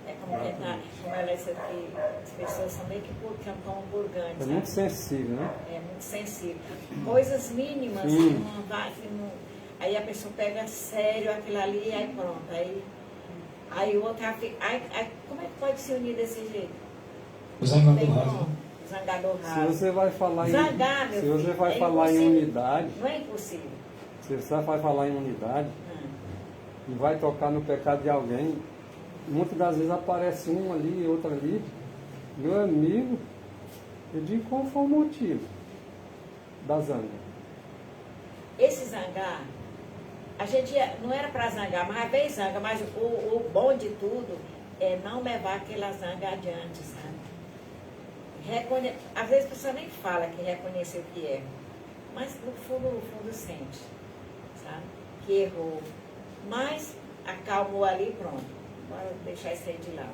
É como ela disse aqui, as pessoas são meio que estão purgantes. É muito sensível, né? É muito sensível. Coisas mínimas, Sim. Aí a pessoa pega sério aquilo ali e aí pronto. Aí o outro fica. Como é que pode se unir desse jeito? O zangador raso. Zangador Se raso. você vai falar em, Zangar, meu se você filho, vai é falar em impossível. unidade, Não é impossível. se você vai falar em unidade e vai tocar no pecado de alguém, muitas das vezes aparece um ali e outro ali. Meu amigo, eu digo qual foi o motivo da zanga. Esse zangar, a gente não era para zangar, mas vem zanga, mas o bom de tudo é não levar aquela zanga adiante, sabe? Às vezes a pessoa nem fala que reconheceu que erra, mas no fundo sente, sabe? Que errou. Mas acalmou ali e pronto. Bora deixar isso aí de lado.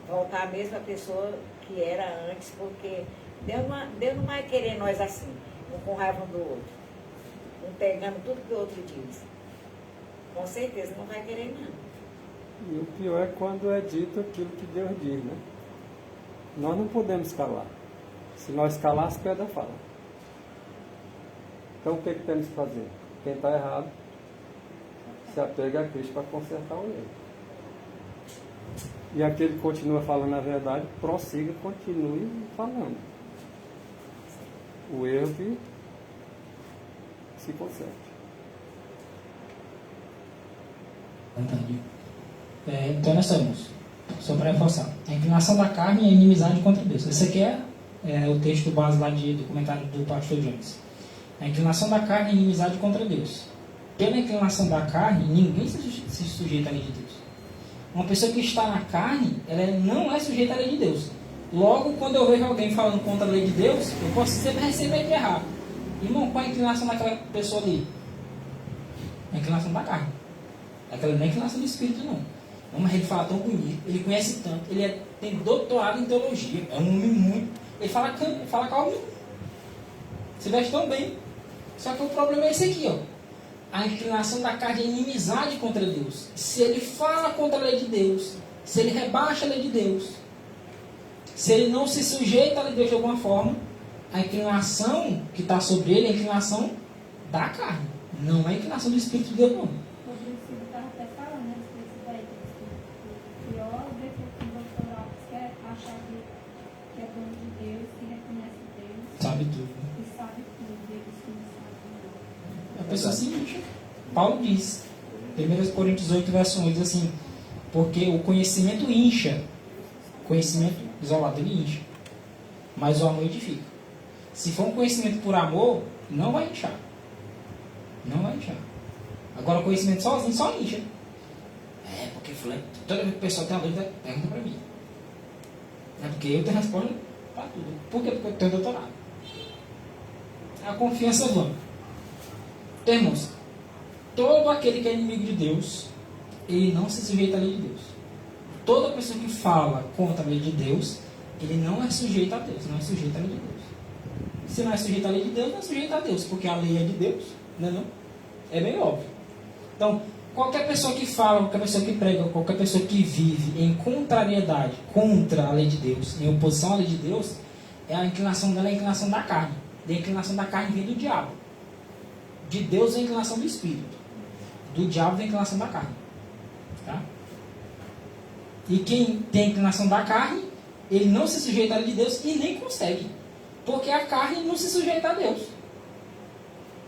Voltar a mesma pessoa que era antes, porque Deus não vai querer nós assim, um com raiva um do outro, um pegando tudo que o outro diz. Com certeza não vai querer não. E o pior é quando é dito aquilo que Deus diz, né? Nós não podemos calar. Se nós calar, as pedras falam. Então o que temos que fazer? Quem está errado, se apega a Cristo para consertar o erro. E aquele que continua falando a verdade, prossiga, continue falando. O erro que se conserte. Entendi. Então nós estamos, só para reforçar, a inclinação da carne é inimizade contra Deus. Esse aqui é o texto base lá do comentário do pastor Jones. A inclinação da carne é inimizade contra Deus. Pela inclinação da carne, ninguém se sujeita à lei de Deus. Uma pessoa que está na carne, ela não é sujeita à lei de Deus. Logo, quando eu vejo alguém falando contra a lei de Deus, eu posso sempre receber de errar. Irmão, qual é a inclinação daquela pessoa ali? A inclinação da carne. Aquela não é a inclinação do espírito, não. Mas ele fala tão bonito, ele conhece tanto, ele tem doutorado em teologia, é um homem muito. Ele fala calmo, se veste tão bem. Só que o problema é esse aqui, ó. A inclinação da carne é inimizade contra Deus. Se ele fala contra a lei de Deus, se ele rebaixa a lei de Deus, se ele não se sujeita à lei de Deus de alguma forma, a inclinação que está sobre ele é a inclinação da carne, não é a inclinação do Espírito de Deus, não. O Rodrigo estava até falando, né, desse daí, que o pior defeito do Dr. Alves é achar que é dono de Deus, que reconhece Deus. Sabe tudo. E sabe tudo, Deus que não sabe nada. A pessoa se lixa. Paulo diz. 1 Coríntios 8, verso 1, diz assim: porque o conhecimento incha. Conhecimento isolado, ele incha. Mas o amor edifica. Se for um conhecimento por amor, não vai inchar. Não vai inchar. Agora, o conhecimento sozinho só incha. É, porque fulano, toda vez que o pessoal tem uma dúvida, pergunta para mim. É porque eu tenho resposta para tudo. Por quê? Porque eu tenho doutorado. A confiança vã. Então, irmãos, todo aquele que é inimigo de Deus, ele não se sujeita à lei de Deus. Toda pessoa que fala contra a lei de Deus, ele não é sujeito a Deus, não é sujeito à lei de Deus. Se não é sujeito à lei de Deus, não é sujeito a Deus, porque a lei é de Deus, não é não? É bem óbvio. Então, qualquer pessoa que fala, qualquer pessoa que prega, qualquer pessoa que vive em contrariedade contra a lei de Deus, em oposição à lei de Deus, a inclinação dela é a inclinação da carne. E a inclinação da carne vem do diabo. De Deus é a inclinação do Espírito. Do diabo vem a inclinação da carne. Tá? E quem tem a inclinação da carne, ele não se sujeita à lei de Deus e nem consegue. Porque a carne não se sujeita a Deus.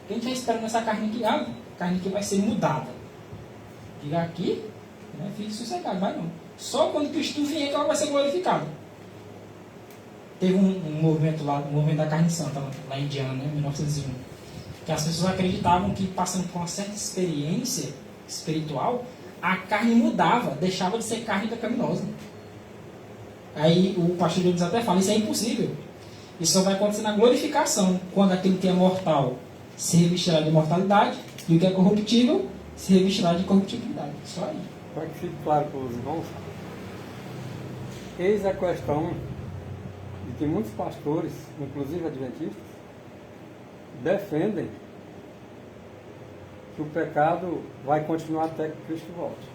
A gente já espera nessa carne aqui, a carne que vai ser mudada. Diga aqui, né, fique sossegado, vai não. Só quando Cristo vier que ela vai ser glorificada. Teve um movimento lá, o movimento da carne santa, lá em Indiana, né, 1901, que as pessoas acreditavam que passando por uma certa experiência espiritual, a carne mudava, deixava de ser carne pecaminosa. Aí o pastor Deus até fala, isso é impossível. Isso só vai acontecer na glorificação, quando aquilo que é mortal se revestirá de mortalidade e o que é corruptível se revestirá de corruptibilidade. Só aí. Para que fique claro para os irmãos, eis a questão de que muitos pastores, inclusive adventistas, defendem que o pecado vai continuar até que Cristo volte.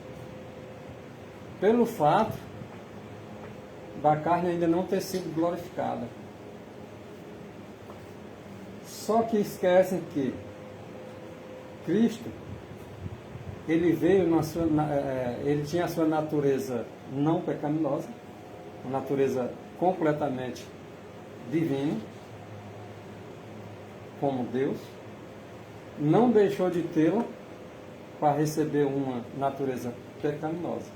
Pelo fato da carne ainda não ter sido glorificada. Só que esquecem que Cristo, ele veio ele tinha a sua natureza não pecaminosa, uma natureza completamente divina, como Deus, não deixou de tê-la para receber uma natureza pecaminosa.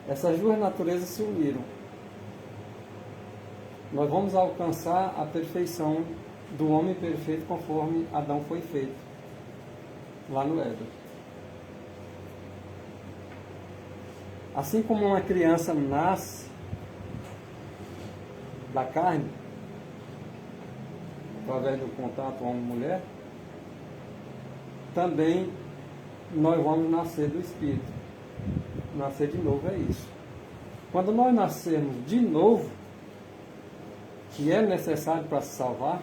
Essas duas naturezas se uniram. Nós vamos alcançar a perfeição do homem perfeito conforme Adão foi feito lá no Éden. Assim como uma criança nasce da carne, através do contato homem-mulher, também nós vamos nascer do Espírito. Nascer de novo é isso. Quando nós nascermos de novo, que é necessário para se salvar,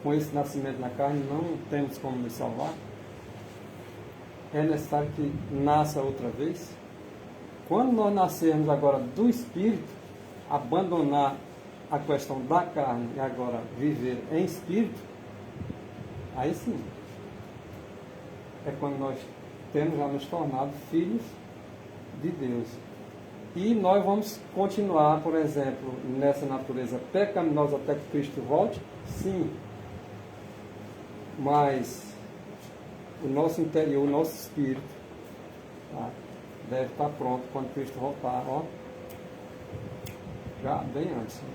com esse nascimento na carne não temos como nos salvar, é necessário que nasça outra vez. Quando nós nascermos agora do Espírito, abandonar a questão da carne e agora viver em Espírito, aí sim, é quando nós temos já nos tornado filhos de Deus. E nós vamos continuar, por exemplo, nessa natureza pecaminosa até que Cristo volte? Sim. Mas o nosso interior, o nosso espírito, tá, deve estar pronto quando Cristo voltar, ó, já bem antes. Né?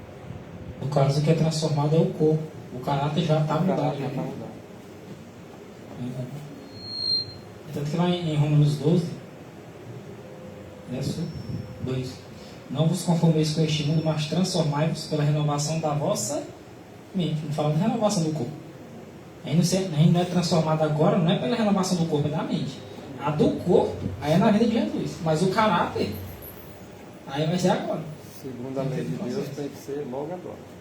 No caso, o que é transformado é o corpo. O caráter já está mudado. Já está mudado. Tanto que lá em Romanos 12, verso 2: não vos conformeis com este mundo, mas transformai-vos pela renovação da vossa mente. Não fala de renovação do corpo. A gente não é transformado agora, não é pela renovação do corpo, é da mente. A do corpo, aí é na vida de Jesus. Mas o caráter, aí vai ser agora. Segundo a lei de Deus, tem que ser logo agora.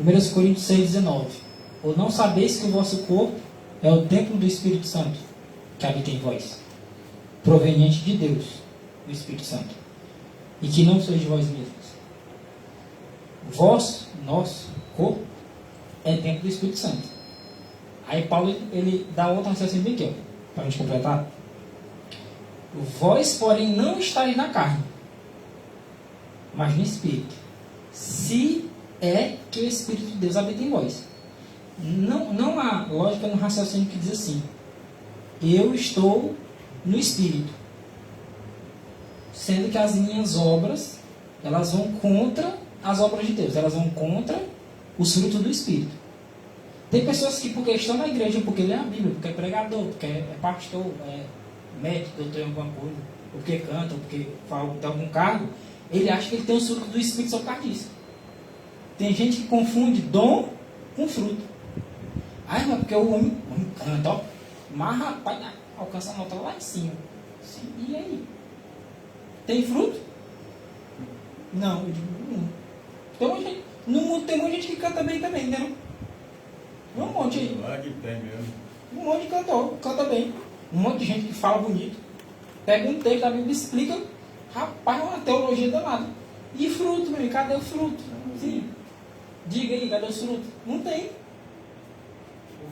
1 Coríntios 6,19: ou não sabeis que o vosso corpo é o templo do Espírito Santo, que habita em vós, proveniente de Deus, o Espírito Santo, e que não sois de vós mesmos. Nosso corpo, é templo do Espírito Santo. Aí Paulo, ele dá outra raciocínio aqui, para a gente completar. Vós, porém, não estáis na carne, mas no Espírito, se é que o Espírito de Deus habita em vós. Não há lógica no raciocínio que diz assim: eu estou no Espírito, sendo que as minhas obras, elas vão contra as obras de Deus, elas vão contra os frutos do Espírito. Tem pessoas que, porque estão na igreja, porque lê a Bíblia, porque é pregador, porque é pastor, é médico, doutor em alguma coisa, porque canta, porque fala, tem algum cargo, ele acha que ele tem o fruto do Espírito só por causa disso. Tem gente que confunde dom com fruto. Ai, mas porque o homem canta, ó, mas rapaz, alcança a nota lá em cima. Sim, e aí? Tem fruto? Não, eu digo, não. No mundo tem muita gente que canta bem também, né? Um monte aí. Lá que tem mesmo. Um monte de cantor, canta bem. Um monte de gente que fala bonito. Pega um texto da Bíblia e explica. Rapaz, é uma teologia danada. E fruto, meu? Cadê o fruto? Sim. Diga aí, cadê os frutos? Não tem.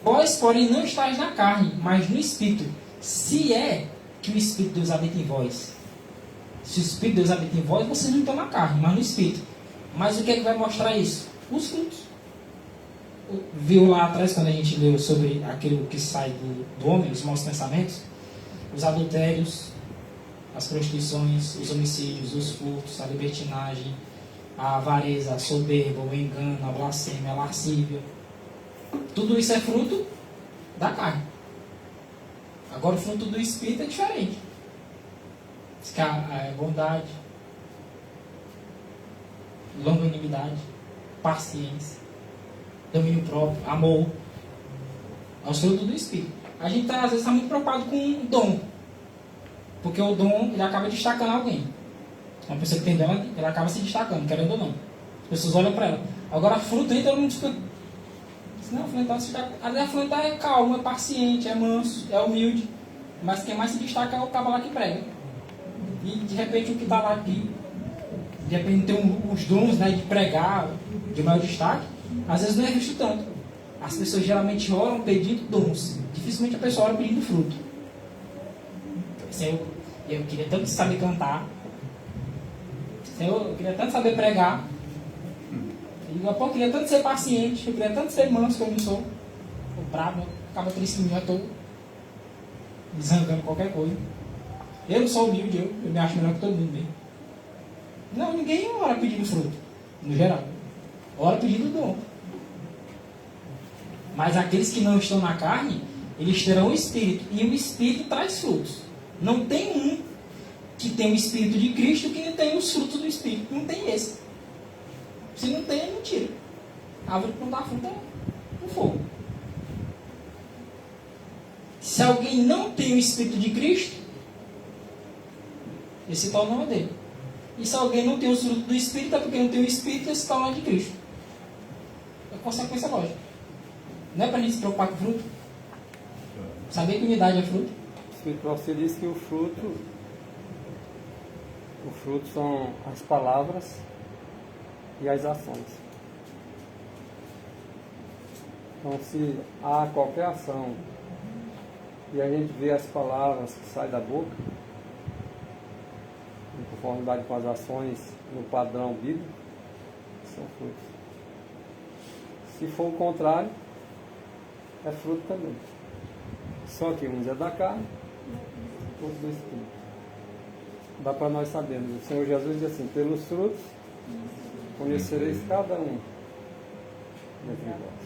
Vós, porém, não estáis na carne, mas no Espírito. Se é que o Espírito de Deus habita em vós. Se o Espírito de Deus habita em vós, vocês não estão na carne, mas no Espírito. Mas o que é que vai mostrar isso? Os frutos. Viu lá atrás, quando a gente leu sobre aquilo que sai do homem, os maus pensamentos? Os adultérios, as prostituições, os homicídios, os furtos, a libertinagem, a avareza, a soberba, o engano, a blasfêmia, a lascívia. Tudo isso é fruto da carne. Agora o fruto do Espírito é diferente. Diz que a bondade, longanimidade, paciência, domínio próprio, amor. É o fruto do Espírito. A gente às vezes está muito preocupado com o dom. Porque o dom, ele acaba destacando alguém. Uma pessoa que tem dom, ela acaba se destacando, querendo ou não. As pessoas olham para ela. Agora, fruto, aí todo mundo fica... Não, a fulana é calmo, é paciente, é manso, é humilde. Mas quem mais se destaca é o cabo lá que prega. E de repente o que está lá aqui, de repente tem os dons, né, de pregar, de maior destaque, às vezes não é visto tanto. As pessoas geralmente oram pedindo dons. Dificilmente a pessoa ora pedindo fruto. Senhor, eu queria tanto saber cantar. Senhor, eu queria tanto saber pregar. Eu queria tanto ser paciente. Eu queria tanto ser manso, que eu não sou. Sou bravo, acaba tristinho, eu estou desarrancando qualquer coisa. Eu não sou humilde, eu me acho melhor que todo mundo mesmo. Não, ninguém ora pedindo fruto, no geral. Ora pedindo dom. Mas aqueles que não estão na carne, eles terão o Espírito. E o Espírito traz frutos. Não tem um que tem o Espírito de Cristo que não tem os frutos do Espírito. Não tem esse. Se não tem, é mentira. A árvore que não dá fruto é um fogo. Se alguém não tem o Espírito de Cristo, esse tal não é dele. E se alguém não tem o fruto do Espírito, é porque não tem o Espírito, esse tal não é de Cristo. É consequência lógica. Não é para a gente se preocupar com fruto? Saber que unidade é fruto? O Espírito você diz que o fruto são as palavras e as ações. Então, se há qualquer ação e a gente vê as palavras que saem da boca, em conformidade com as ações no padrão bíblico, são frutos. Se for o contrário, é fruto também. Só que uns é da carne, outros do Espírito. Dá para nós sabermos. O Senhor Jesus diz assim: pelos frutos conhecereis cada um dentre vós.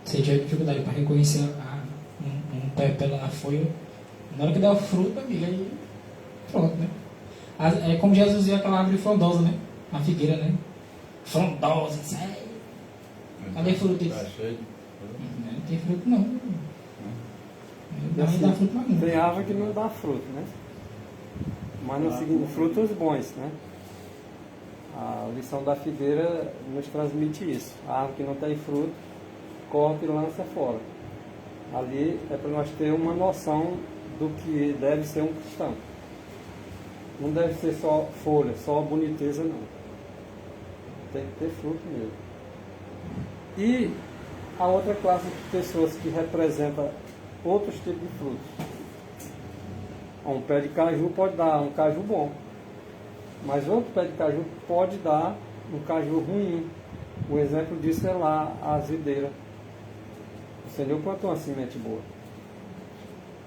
Se tiver dificuldade para reconhecer um pé pela folha, na hora que der o fruto, amiga, aí pronto, né? É como Jesus viu aquela árvore frondosa, né? A figueira, né? Frondosa, sério. Cadê fruto isso? Tá cheio. Não tem fruto não. Não dá fruto mais não. Tem árvore que não dá fruto, né? Mas no seguinte, frutos bons, né? A lição da figueira nos transmite isso. A árvore que não tem fruto, corta e lança fora. Ali é para nós ter uma noção do que deve ser um cristão. Não deve ser só folha, só boniteza, não. Tem que ter fruto mesmo. E a outra classe de pessoas que representa outros tipos de frutos. Um pé de caju pode dar um caju bom, mas outro pé de caju pode dar um caju ruim. O exemplo disso é lá, as videiras. O Senhor plantou uma semente boa.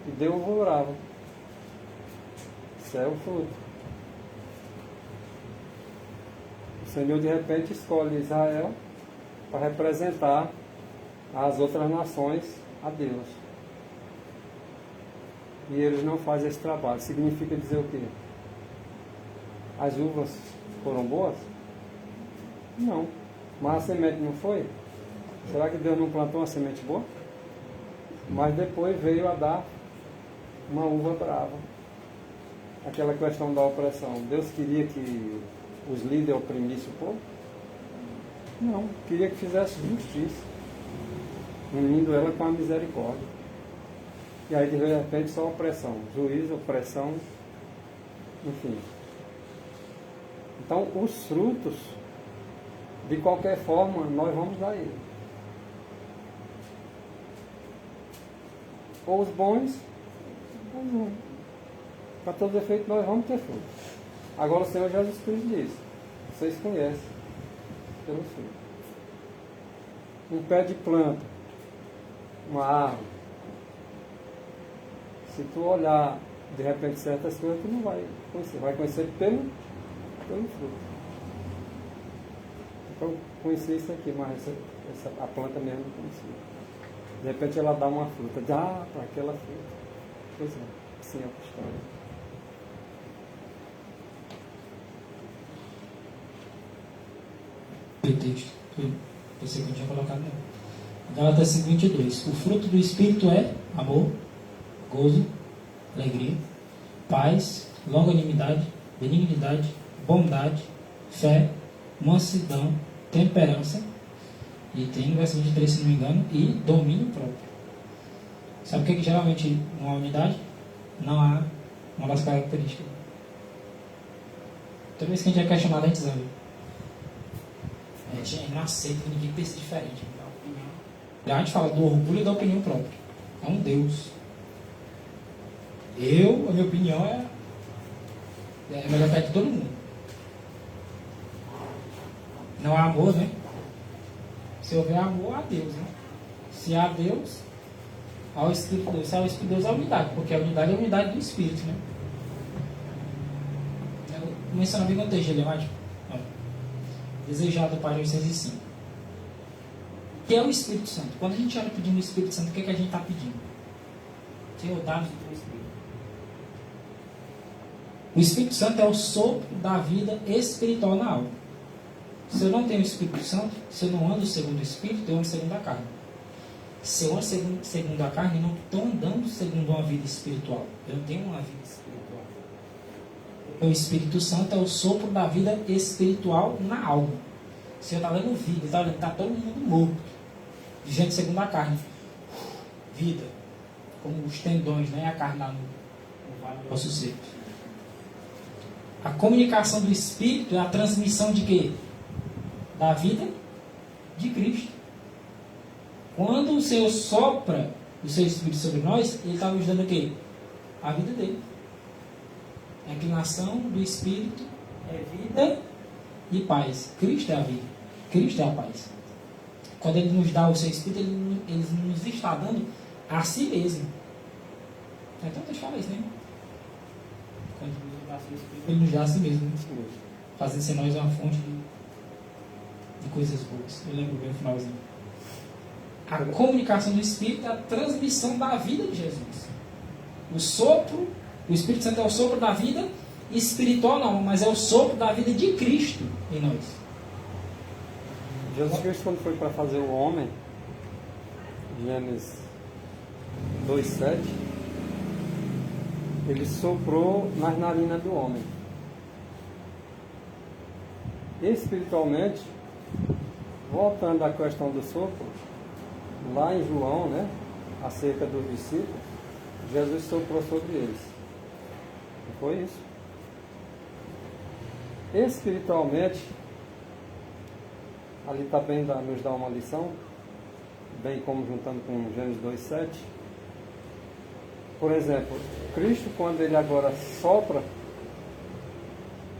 E deu uva brava. Isso é o fruto. O Senhor de repente escolhe Israel para representar as outras nações a Deus. E eles não fazem esse trabalho. Significa dizer o quê? As uvas foram boas? Não. Mas a semente não foi? Será que Deus não plantou uma semente boa? Mas depois veio a dar uma uva brava. Aquela questão da opressão. Deus queria que os líderes oprimissem o povo? Não. Queria que fizesse justiça, unindo ela com a misericórdia. E aí de repente só opressão. Juízo, opressão, enfim. Então os frutos, de qualquer forma, nós vamos dar ele. Ou os bons, ou os ruins. Para todos os efeitos, nós vamos ter frutos. Agora o Senhor Jesus Cristo diz: vocês conhecem pelos frutos. Um pé de planta, uma árvore. Se tu olhar de repente certas coisas, tu não vai conhecer. Vai conhecer pelo fruto. Eu conheci isso aqui, mas a planta mesmo não conhecia. De repente ela dá uma fruta. Para aquela fruta. Pois é, assim é a história. O texto, pensei que eu tinha colocado não. Gálatas 5:22. O fruto do Espírito é amor, gozo, alegria, paz, longanimidade, benignidade, bondade, fé, mansidão, temperança, e tem no verso 23, se não me engano, e domínio próprio. Sabe o que geralmente numa unidade não há uma das características? Toda vez que a gente é questionado, a gente sabe. A gente não aceita que ninguém pense diferente. A gente fala do orgulho e da opinião própria. É um Deus. A minha opinião é melhor perto de todo mundo. Não há amor, né? Se houver amor, há Deus, né? Se há Deus, há o Espírito de Deus. Se há o Espírito de Deus, há a unidade, porque a unidade é a unidade do Espírito, né? Eu menciono bem o texto emblemático. Desejado para os 6:5. Que é o Espírito Santo. Quando a gente ora pedindo o Espírito Santo, o que é que a gente está pedindo? Senhor, dá-nos o teu Espírito. O Espírito Santo é o sopro da vida espiritual na alma. Se eu não tenho o Espírito Santo, se eu não ando segundo o Espírito, eu ando segundo a carne. Se eu ando segundo a carne, eu não estou andando segundo uma vida espiritual. Eu não tenho uma vida espiritual. O Espírito Santo é o sopro da vida espiritual na alma. O Senhor está dando vida, está todo mundo morto. Gente segundo a carne. Vida. Como os tendões, né? A carne lá no vale do osso seco. A comunicação do Espírito é a transmissão de quê? Da vida de Cristo. Quando o Senhor sopra o seu Espírito sobre nós, Ele está nos dando o quê? A vida dele. A inclinação do Espírito é vida e paz. Cristo é a vida. Cristo é a paz. Quando Ele nos dá o seu Espírito, Ele nos está dando a si mesmo. Então, deixa eu falar isso, né? Quando Ele nos dá o seu Espírito, Ele nos dá a si mesmo. Né? Fazendo ser nós uma fonte de coisas boas. Eu lembro bem o finalzinho. A comunicação do Espírito é a transmissão da vida de Jesus. O sopro, o Espírito Santo é o sopro da vida espiritual não, mas é o sopro da vida de Cristo em nós. Jesus Cristo, quando foi para fazer o homem, Gênesis 2:7, Ele soprou nas narinas do homem. Espiritualmente, voltando à questão do sopro, lá em João, né, acerca dos discípulos, Jesus soprou sobre eles. Não foi isso? Espiritualmente, ali também nos dá uma lição, bem como juntando com Gênesis 2:7. Por exemplo, Cristo, quando Ele agora sopra,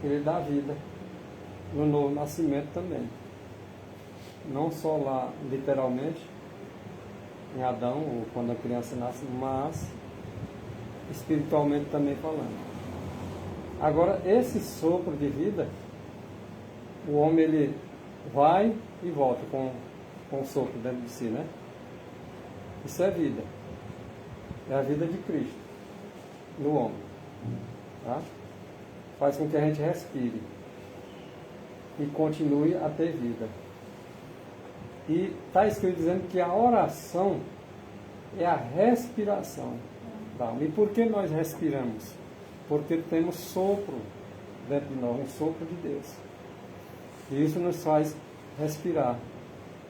Ele dá vida. no novo nascimento também. Não só lá, literalmente, em Adão, ou quando a criança nasce, mas espiritualmente também falando. Agora, esse sopro de vida, o homem ele vai e volta com o sopro dentro de si, né? Isso é vida. É a vida de Cristo no homem. Tá? Faz com que a gente respire e continue a ter vida. E está escrito dizendo que a oração é a respiração da alma. E por que nós respiramos? Porque temos sopro dentro de nós, um sopro de Deus. E isso nos faz respirar.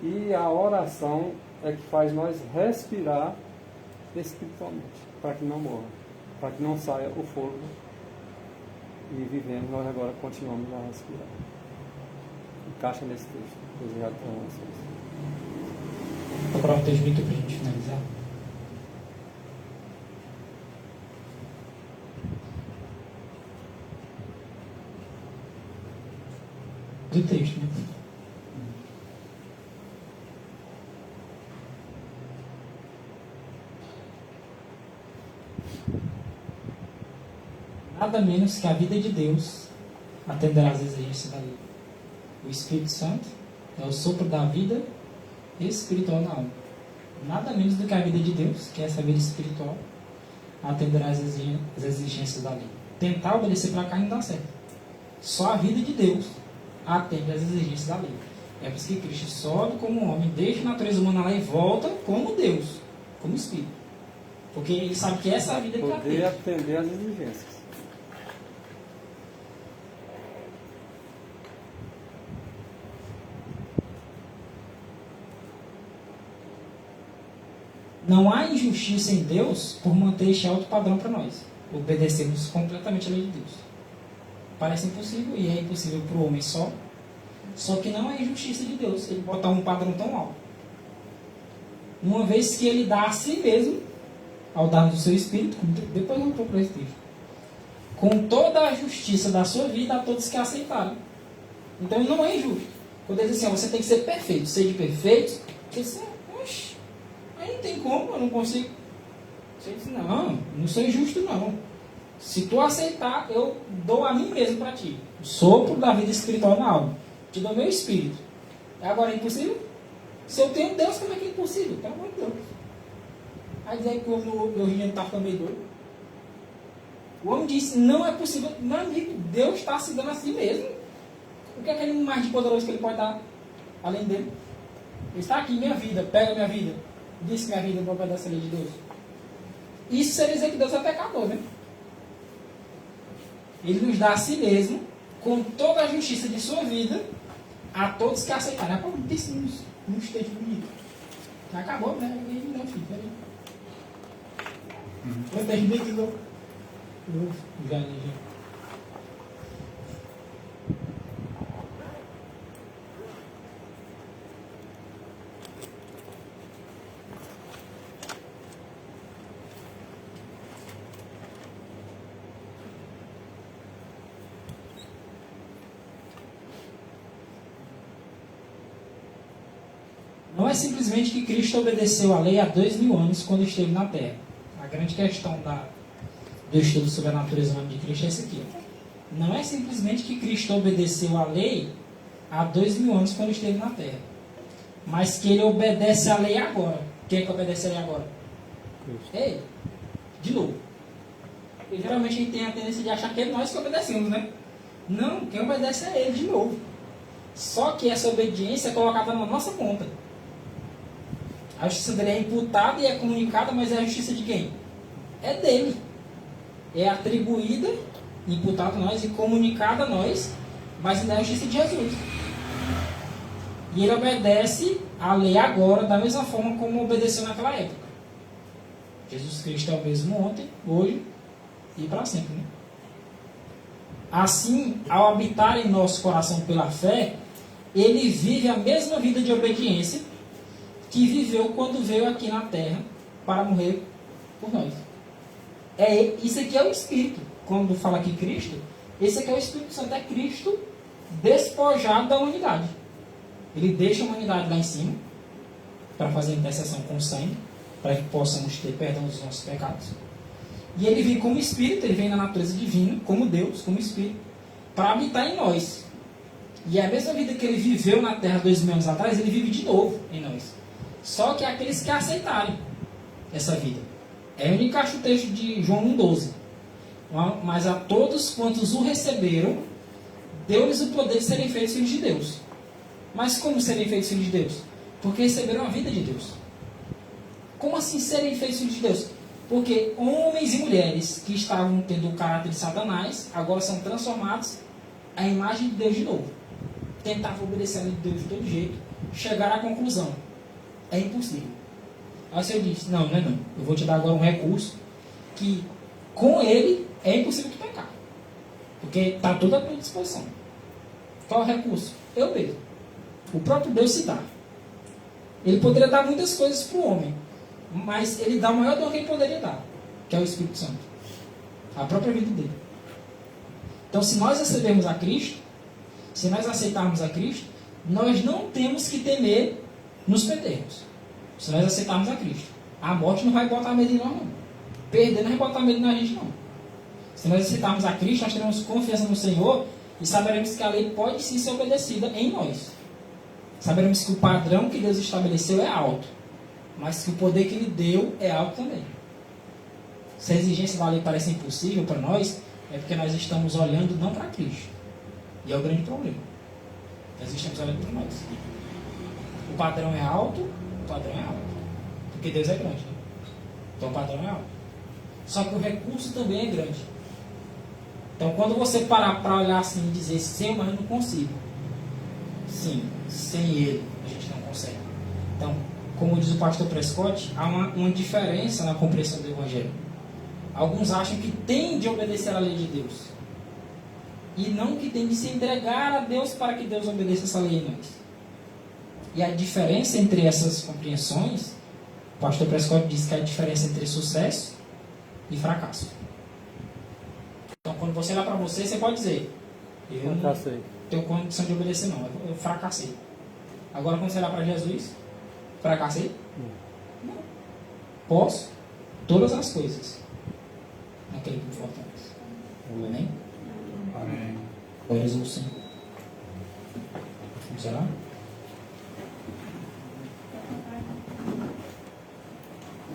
E a oração é que faz nós respirar espiritualmente, para que não morra, para que não saia o fôlego. E vivendo, nós agora continuamos a respirar. Encaixa nesse texto. Obrigado por vocês. Vou procurar um texto bíblico para a gente finalizar. Do texto, né? Nada menos que a vida de Deus atenderá às exigências da lei. O Espírito Santo é o sopro da vida espiritual na alma. Nada menos do que a vida de Deus, que é essa vida espiritual, atenderá às exigências da lei. Tentar obedecer para cá não dá certo. Só a vida de Deus atende às exigências da lei. É por isso que Cristo sobe como homem, deixa a natureza humana lá e volta como Deus, como Espírito. Porque ele sabe que essa vida é para poder atender às exigências. Não há injustiça em Deus por manter este alto padrão para nós. Obedecemos completamente a lei de Deus. Parece impossível, e é impossível para o homem só. Só que não é injustiça de Deus ele botar um padrão tão alto. Uma vez que ele dá a si mesmo, ao dar do seu Espírito, depois eu vou para esse texto, com toda a justiça da sua vida a todos que aceitarem. Então não é injusto. Quando ele diz assim, você tem que ser perfeito, seja perfeito, você diz, oxe, aí não tem como, eu não consigo. Você diz, não sou injusto não. Se tu aceitar, eu dou a mim mesmo para ti. O sopro da vida espiritual na alma. Te dou meu Espírito. Agora é impossível? Se eu tenho Deus, como é que é impossível? Pelo amor de Deus. Aí dizer que o hoje em dia está ficando meio doido. O homem disse, não é possível. Meu amigo, Deus está se dando a si mesmo. O que é aquele mais de poderoso que ele pode dar além dele? Ele está aqui, minha vida, pega minha vida. Diz que minha vida é para obedecer a lei de Deus. Isso seria dizer que Deus é pecador, né? Ele nos dá a si mesmo, com toda a justiça de sua vida, a todos que aceitarem. Pô, tem sim uns textos bonitos. Já acabou, né? Não, filho, peraí. Eu tenho bem que eu já. Não é simplesmente que Cristo obedeceu a lei há 2000 anos quando esteve na Terra. A grande questão do estudo sobre a natureza humana de Cristo é essa aqui. Não é simplesmente que Cristo obedeceu a lei há 2000 anos quando esteve na Terra, mas que ele obedece a lei agora. Quem é que obedece a lei agora? É ele. De novo. E geralmente a gente tem a tendência de achar que é nós que obedecemos, né? Não, quem obedece é ele de novo. Só que essa obediência é colocada na nossa conta. A justiça dele é imputada e é comunicada, mas é a justiça de quem? É dele. É atribuída, imputada a nós e comunicada a nós, mas ainda é a justiça de Jesus. E ele obedece a lei agora da mesma forma como obedeceu naquela época. Jesus Cristo é o mesmo ontem, hoje e para sempre, né? Assim, ao habitar em nosso coração pela fé, ele vive a mesma vida de obediência que viveu quando veio aqui na terra para morrer por nós. Isso aqui é o Espírito. Quando fala aqui Cristo, esse aqui é o Espírito Santo, é Cristo despojado da humanidade. Ele deixa a humanidade lá em cima para fazer intercessão com o sangue, para que possamos ter perdão dos nossos pecados. E ele vem como Espírito, ele vem na natureza divina, como Deus, como Espírito, para habitar em nós. E a mesma vida que ele viveu na Terra 2000 anos atrás, ele vive de novo em nós. Só que aqueles que aceitarem essa vida. É onde encaixa o texto de João 1,12. Mas a todos quantos o receberam, deu-lhes o poder de serem feitos filhos de Deus. Mas como serem feitos filhos de Deus? Porque receberam a vida de Deus. Como assim serem feitos filhos de Deus? Porque homens e mulheres que estavam tendo o caráter de Satanás, agora são transformados à imagem de Deus de novo. Tentavam obedecer a lei de Deus de todo jeito, chegaram à conclusão: é impossível. Aí o Senhor disse: não, não é não. Eu vou te dar agora um recurso que com ele é impossível tu pecar. Porque está tudo à tua disposição. Qual é o recurso? Eu mesmo. O próprio Deus se dá. Ele poderia dar muitas coisas para o homem, mas ele dá o maior dom que ele poderia dar, que é o Espírito Santo. A própria vida dele. Então, se nós recebermos a Cristo, se nós aceitarmos a Cristo, nós não temos que temer nos perdermos. Se nós aceitarmos a Cristo, a morte não vai botar medo em nós, não. Perder não vai botar medo na gente, não. Se nós aceitarmos a Cristo, nós teremos confiança no Senhor e saberemos que a lei pode sim ser obedecida em nós. Saberemos que o padrão que Deus estabeleceu é alto, mas que o poder que Ele deu é alto também. Se a exigência da lei parece impossível para nós, é porque nós estamos olhando não para Cristo. E é o grande problema. Nós estamos olhando para nós. O padrão é alto, o padrão é alto. Porque Deus é grande, né? Então o padrão é alto. Só que o recurso também é grande. Então quando você parar para olhar assim e dizer: Senhor, mas eu não consigo. Sim, sem Ele a gente não consegue. Então, como diz o pastor Prescott, há uma diferença na compreensão do Evangelho. Alguns acham que tem de obedecer à lei de Deus, e não que tem de se entregar a Deus para que Deus obedeça essa lei em nós. E a diferença entre essas compreensões, o pastor Prescott diz que é a diferença entre sucesso e fracasso. Então, quando você olhar para você, você pode dizer: eu não tenho condição de obedecer, não, eu fracassei. Agora, quando você olhar para Jesus, fracassei? Não. Posso todas as coisas naquele que me fortalece. Amém? Amém. Glórias ao Senhor. Vamos orar?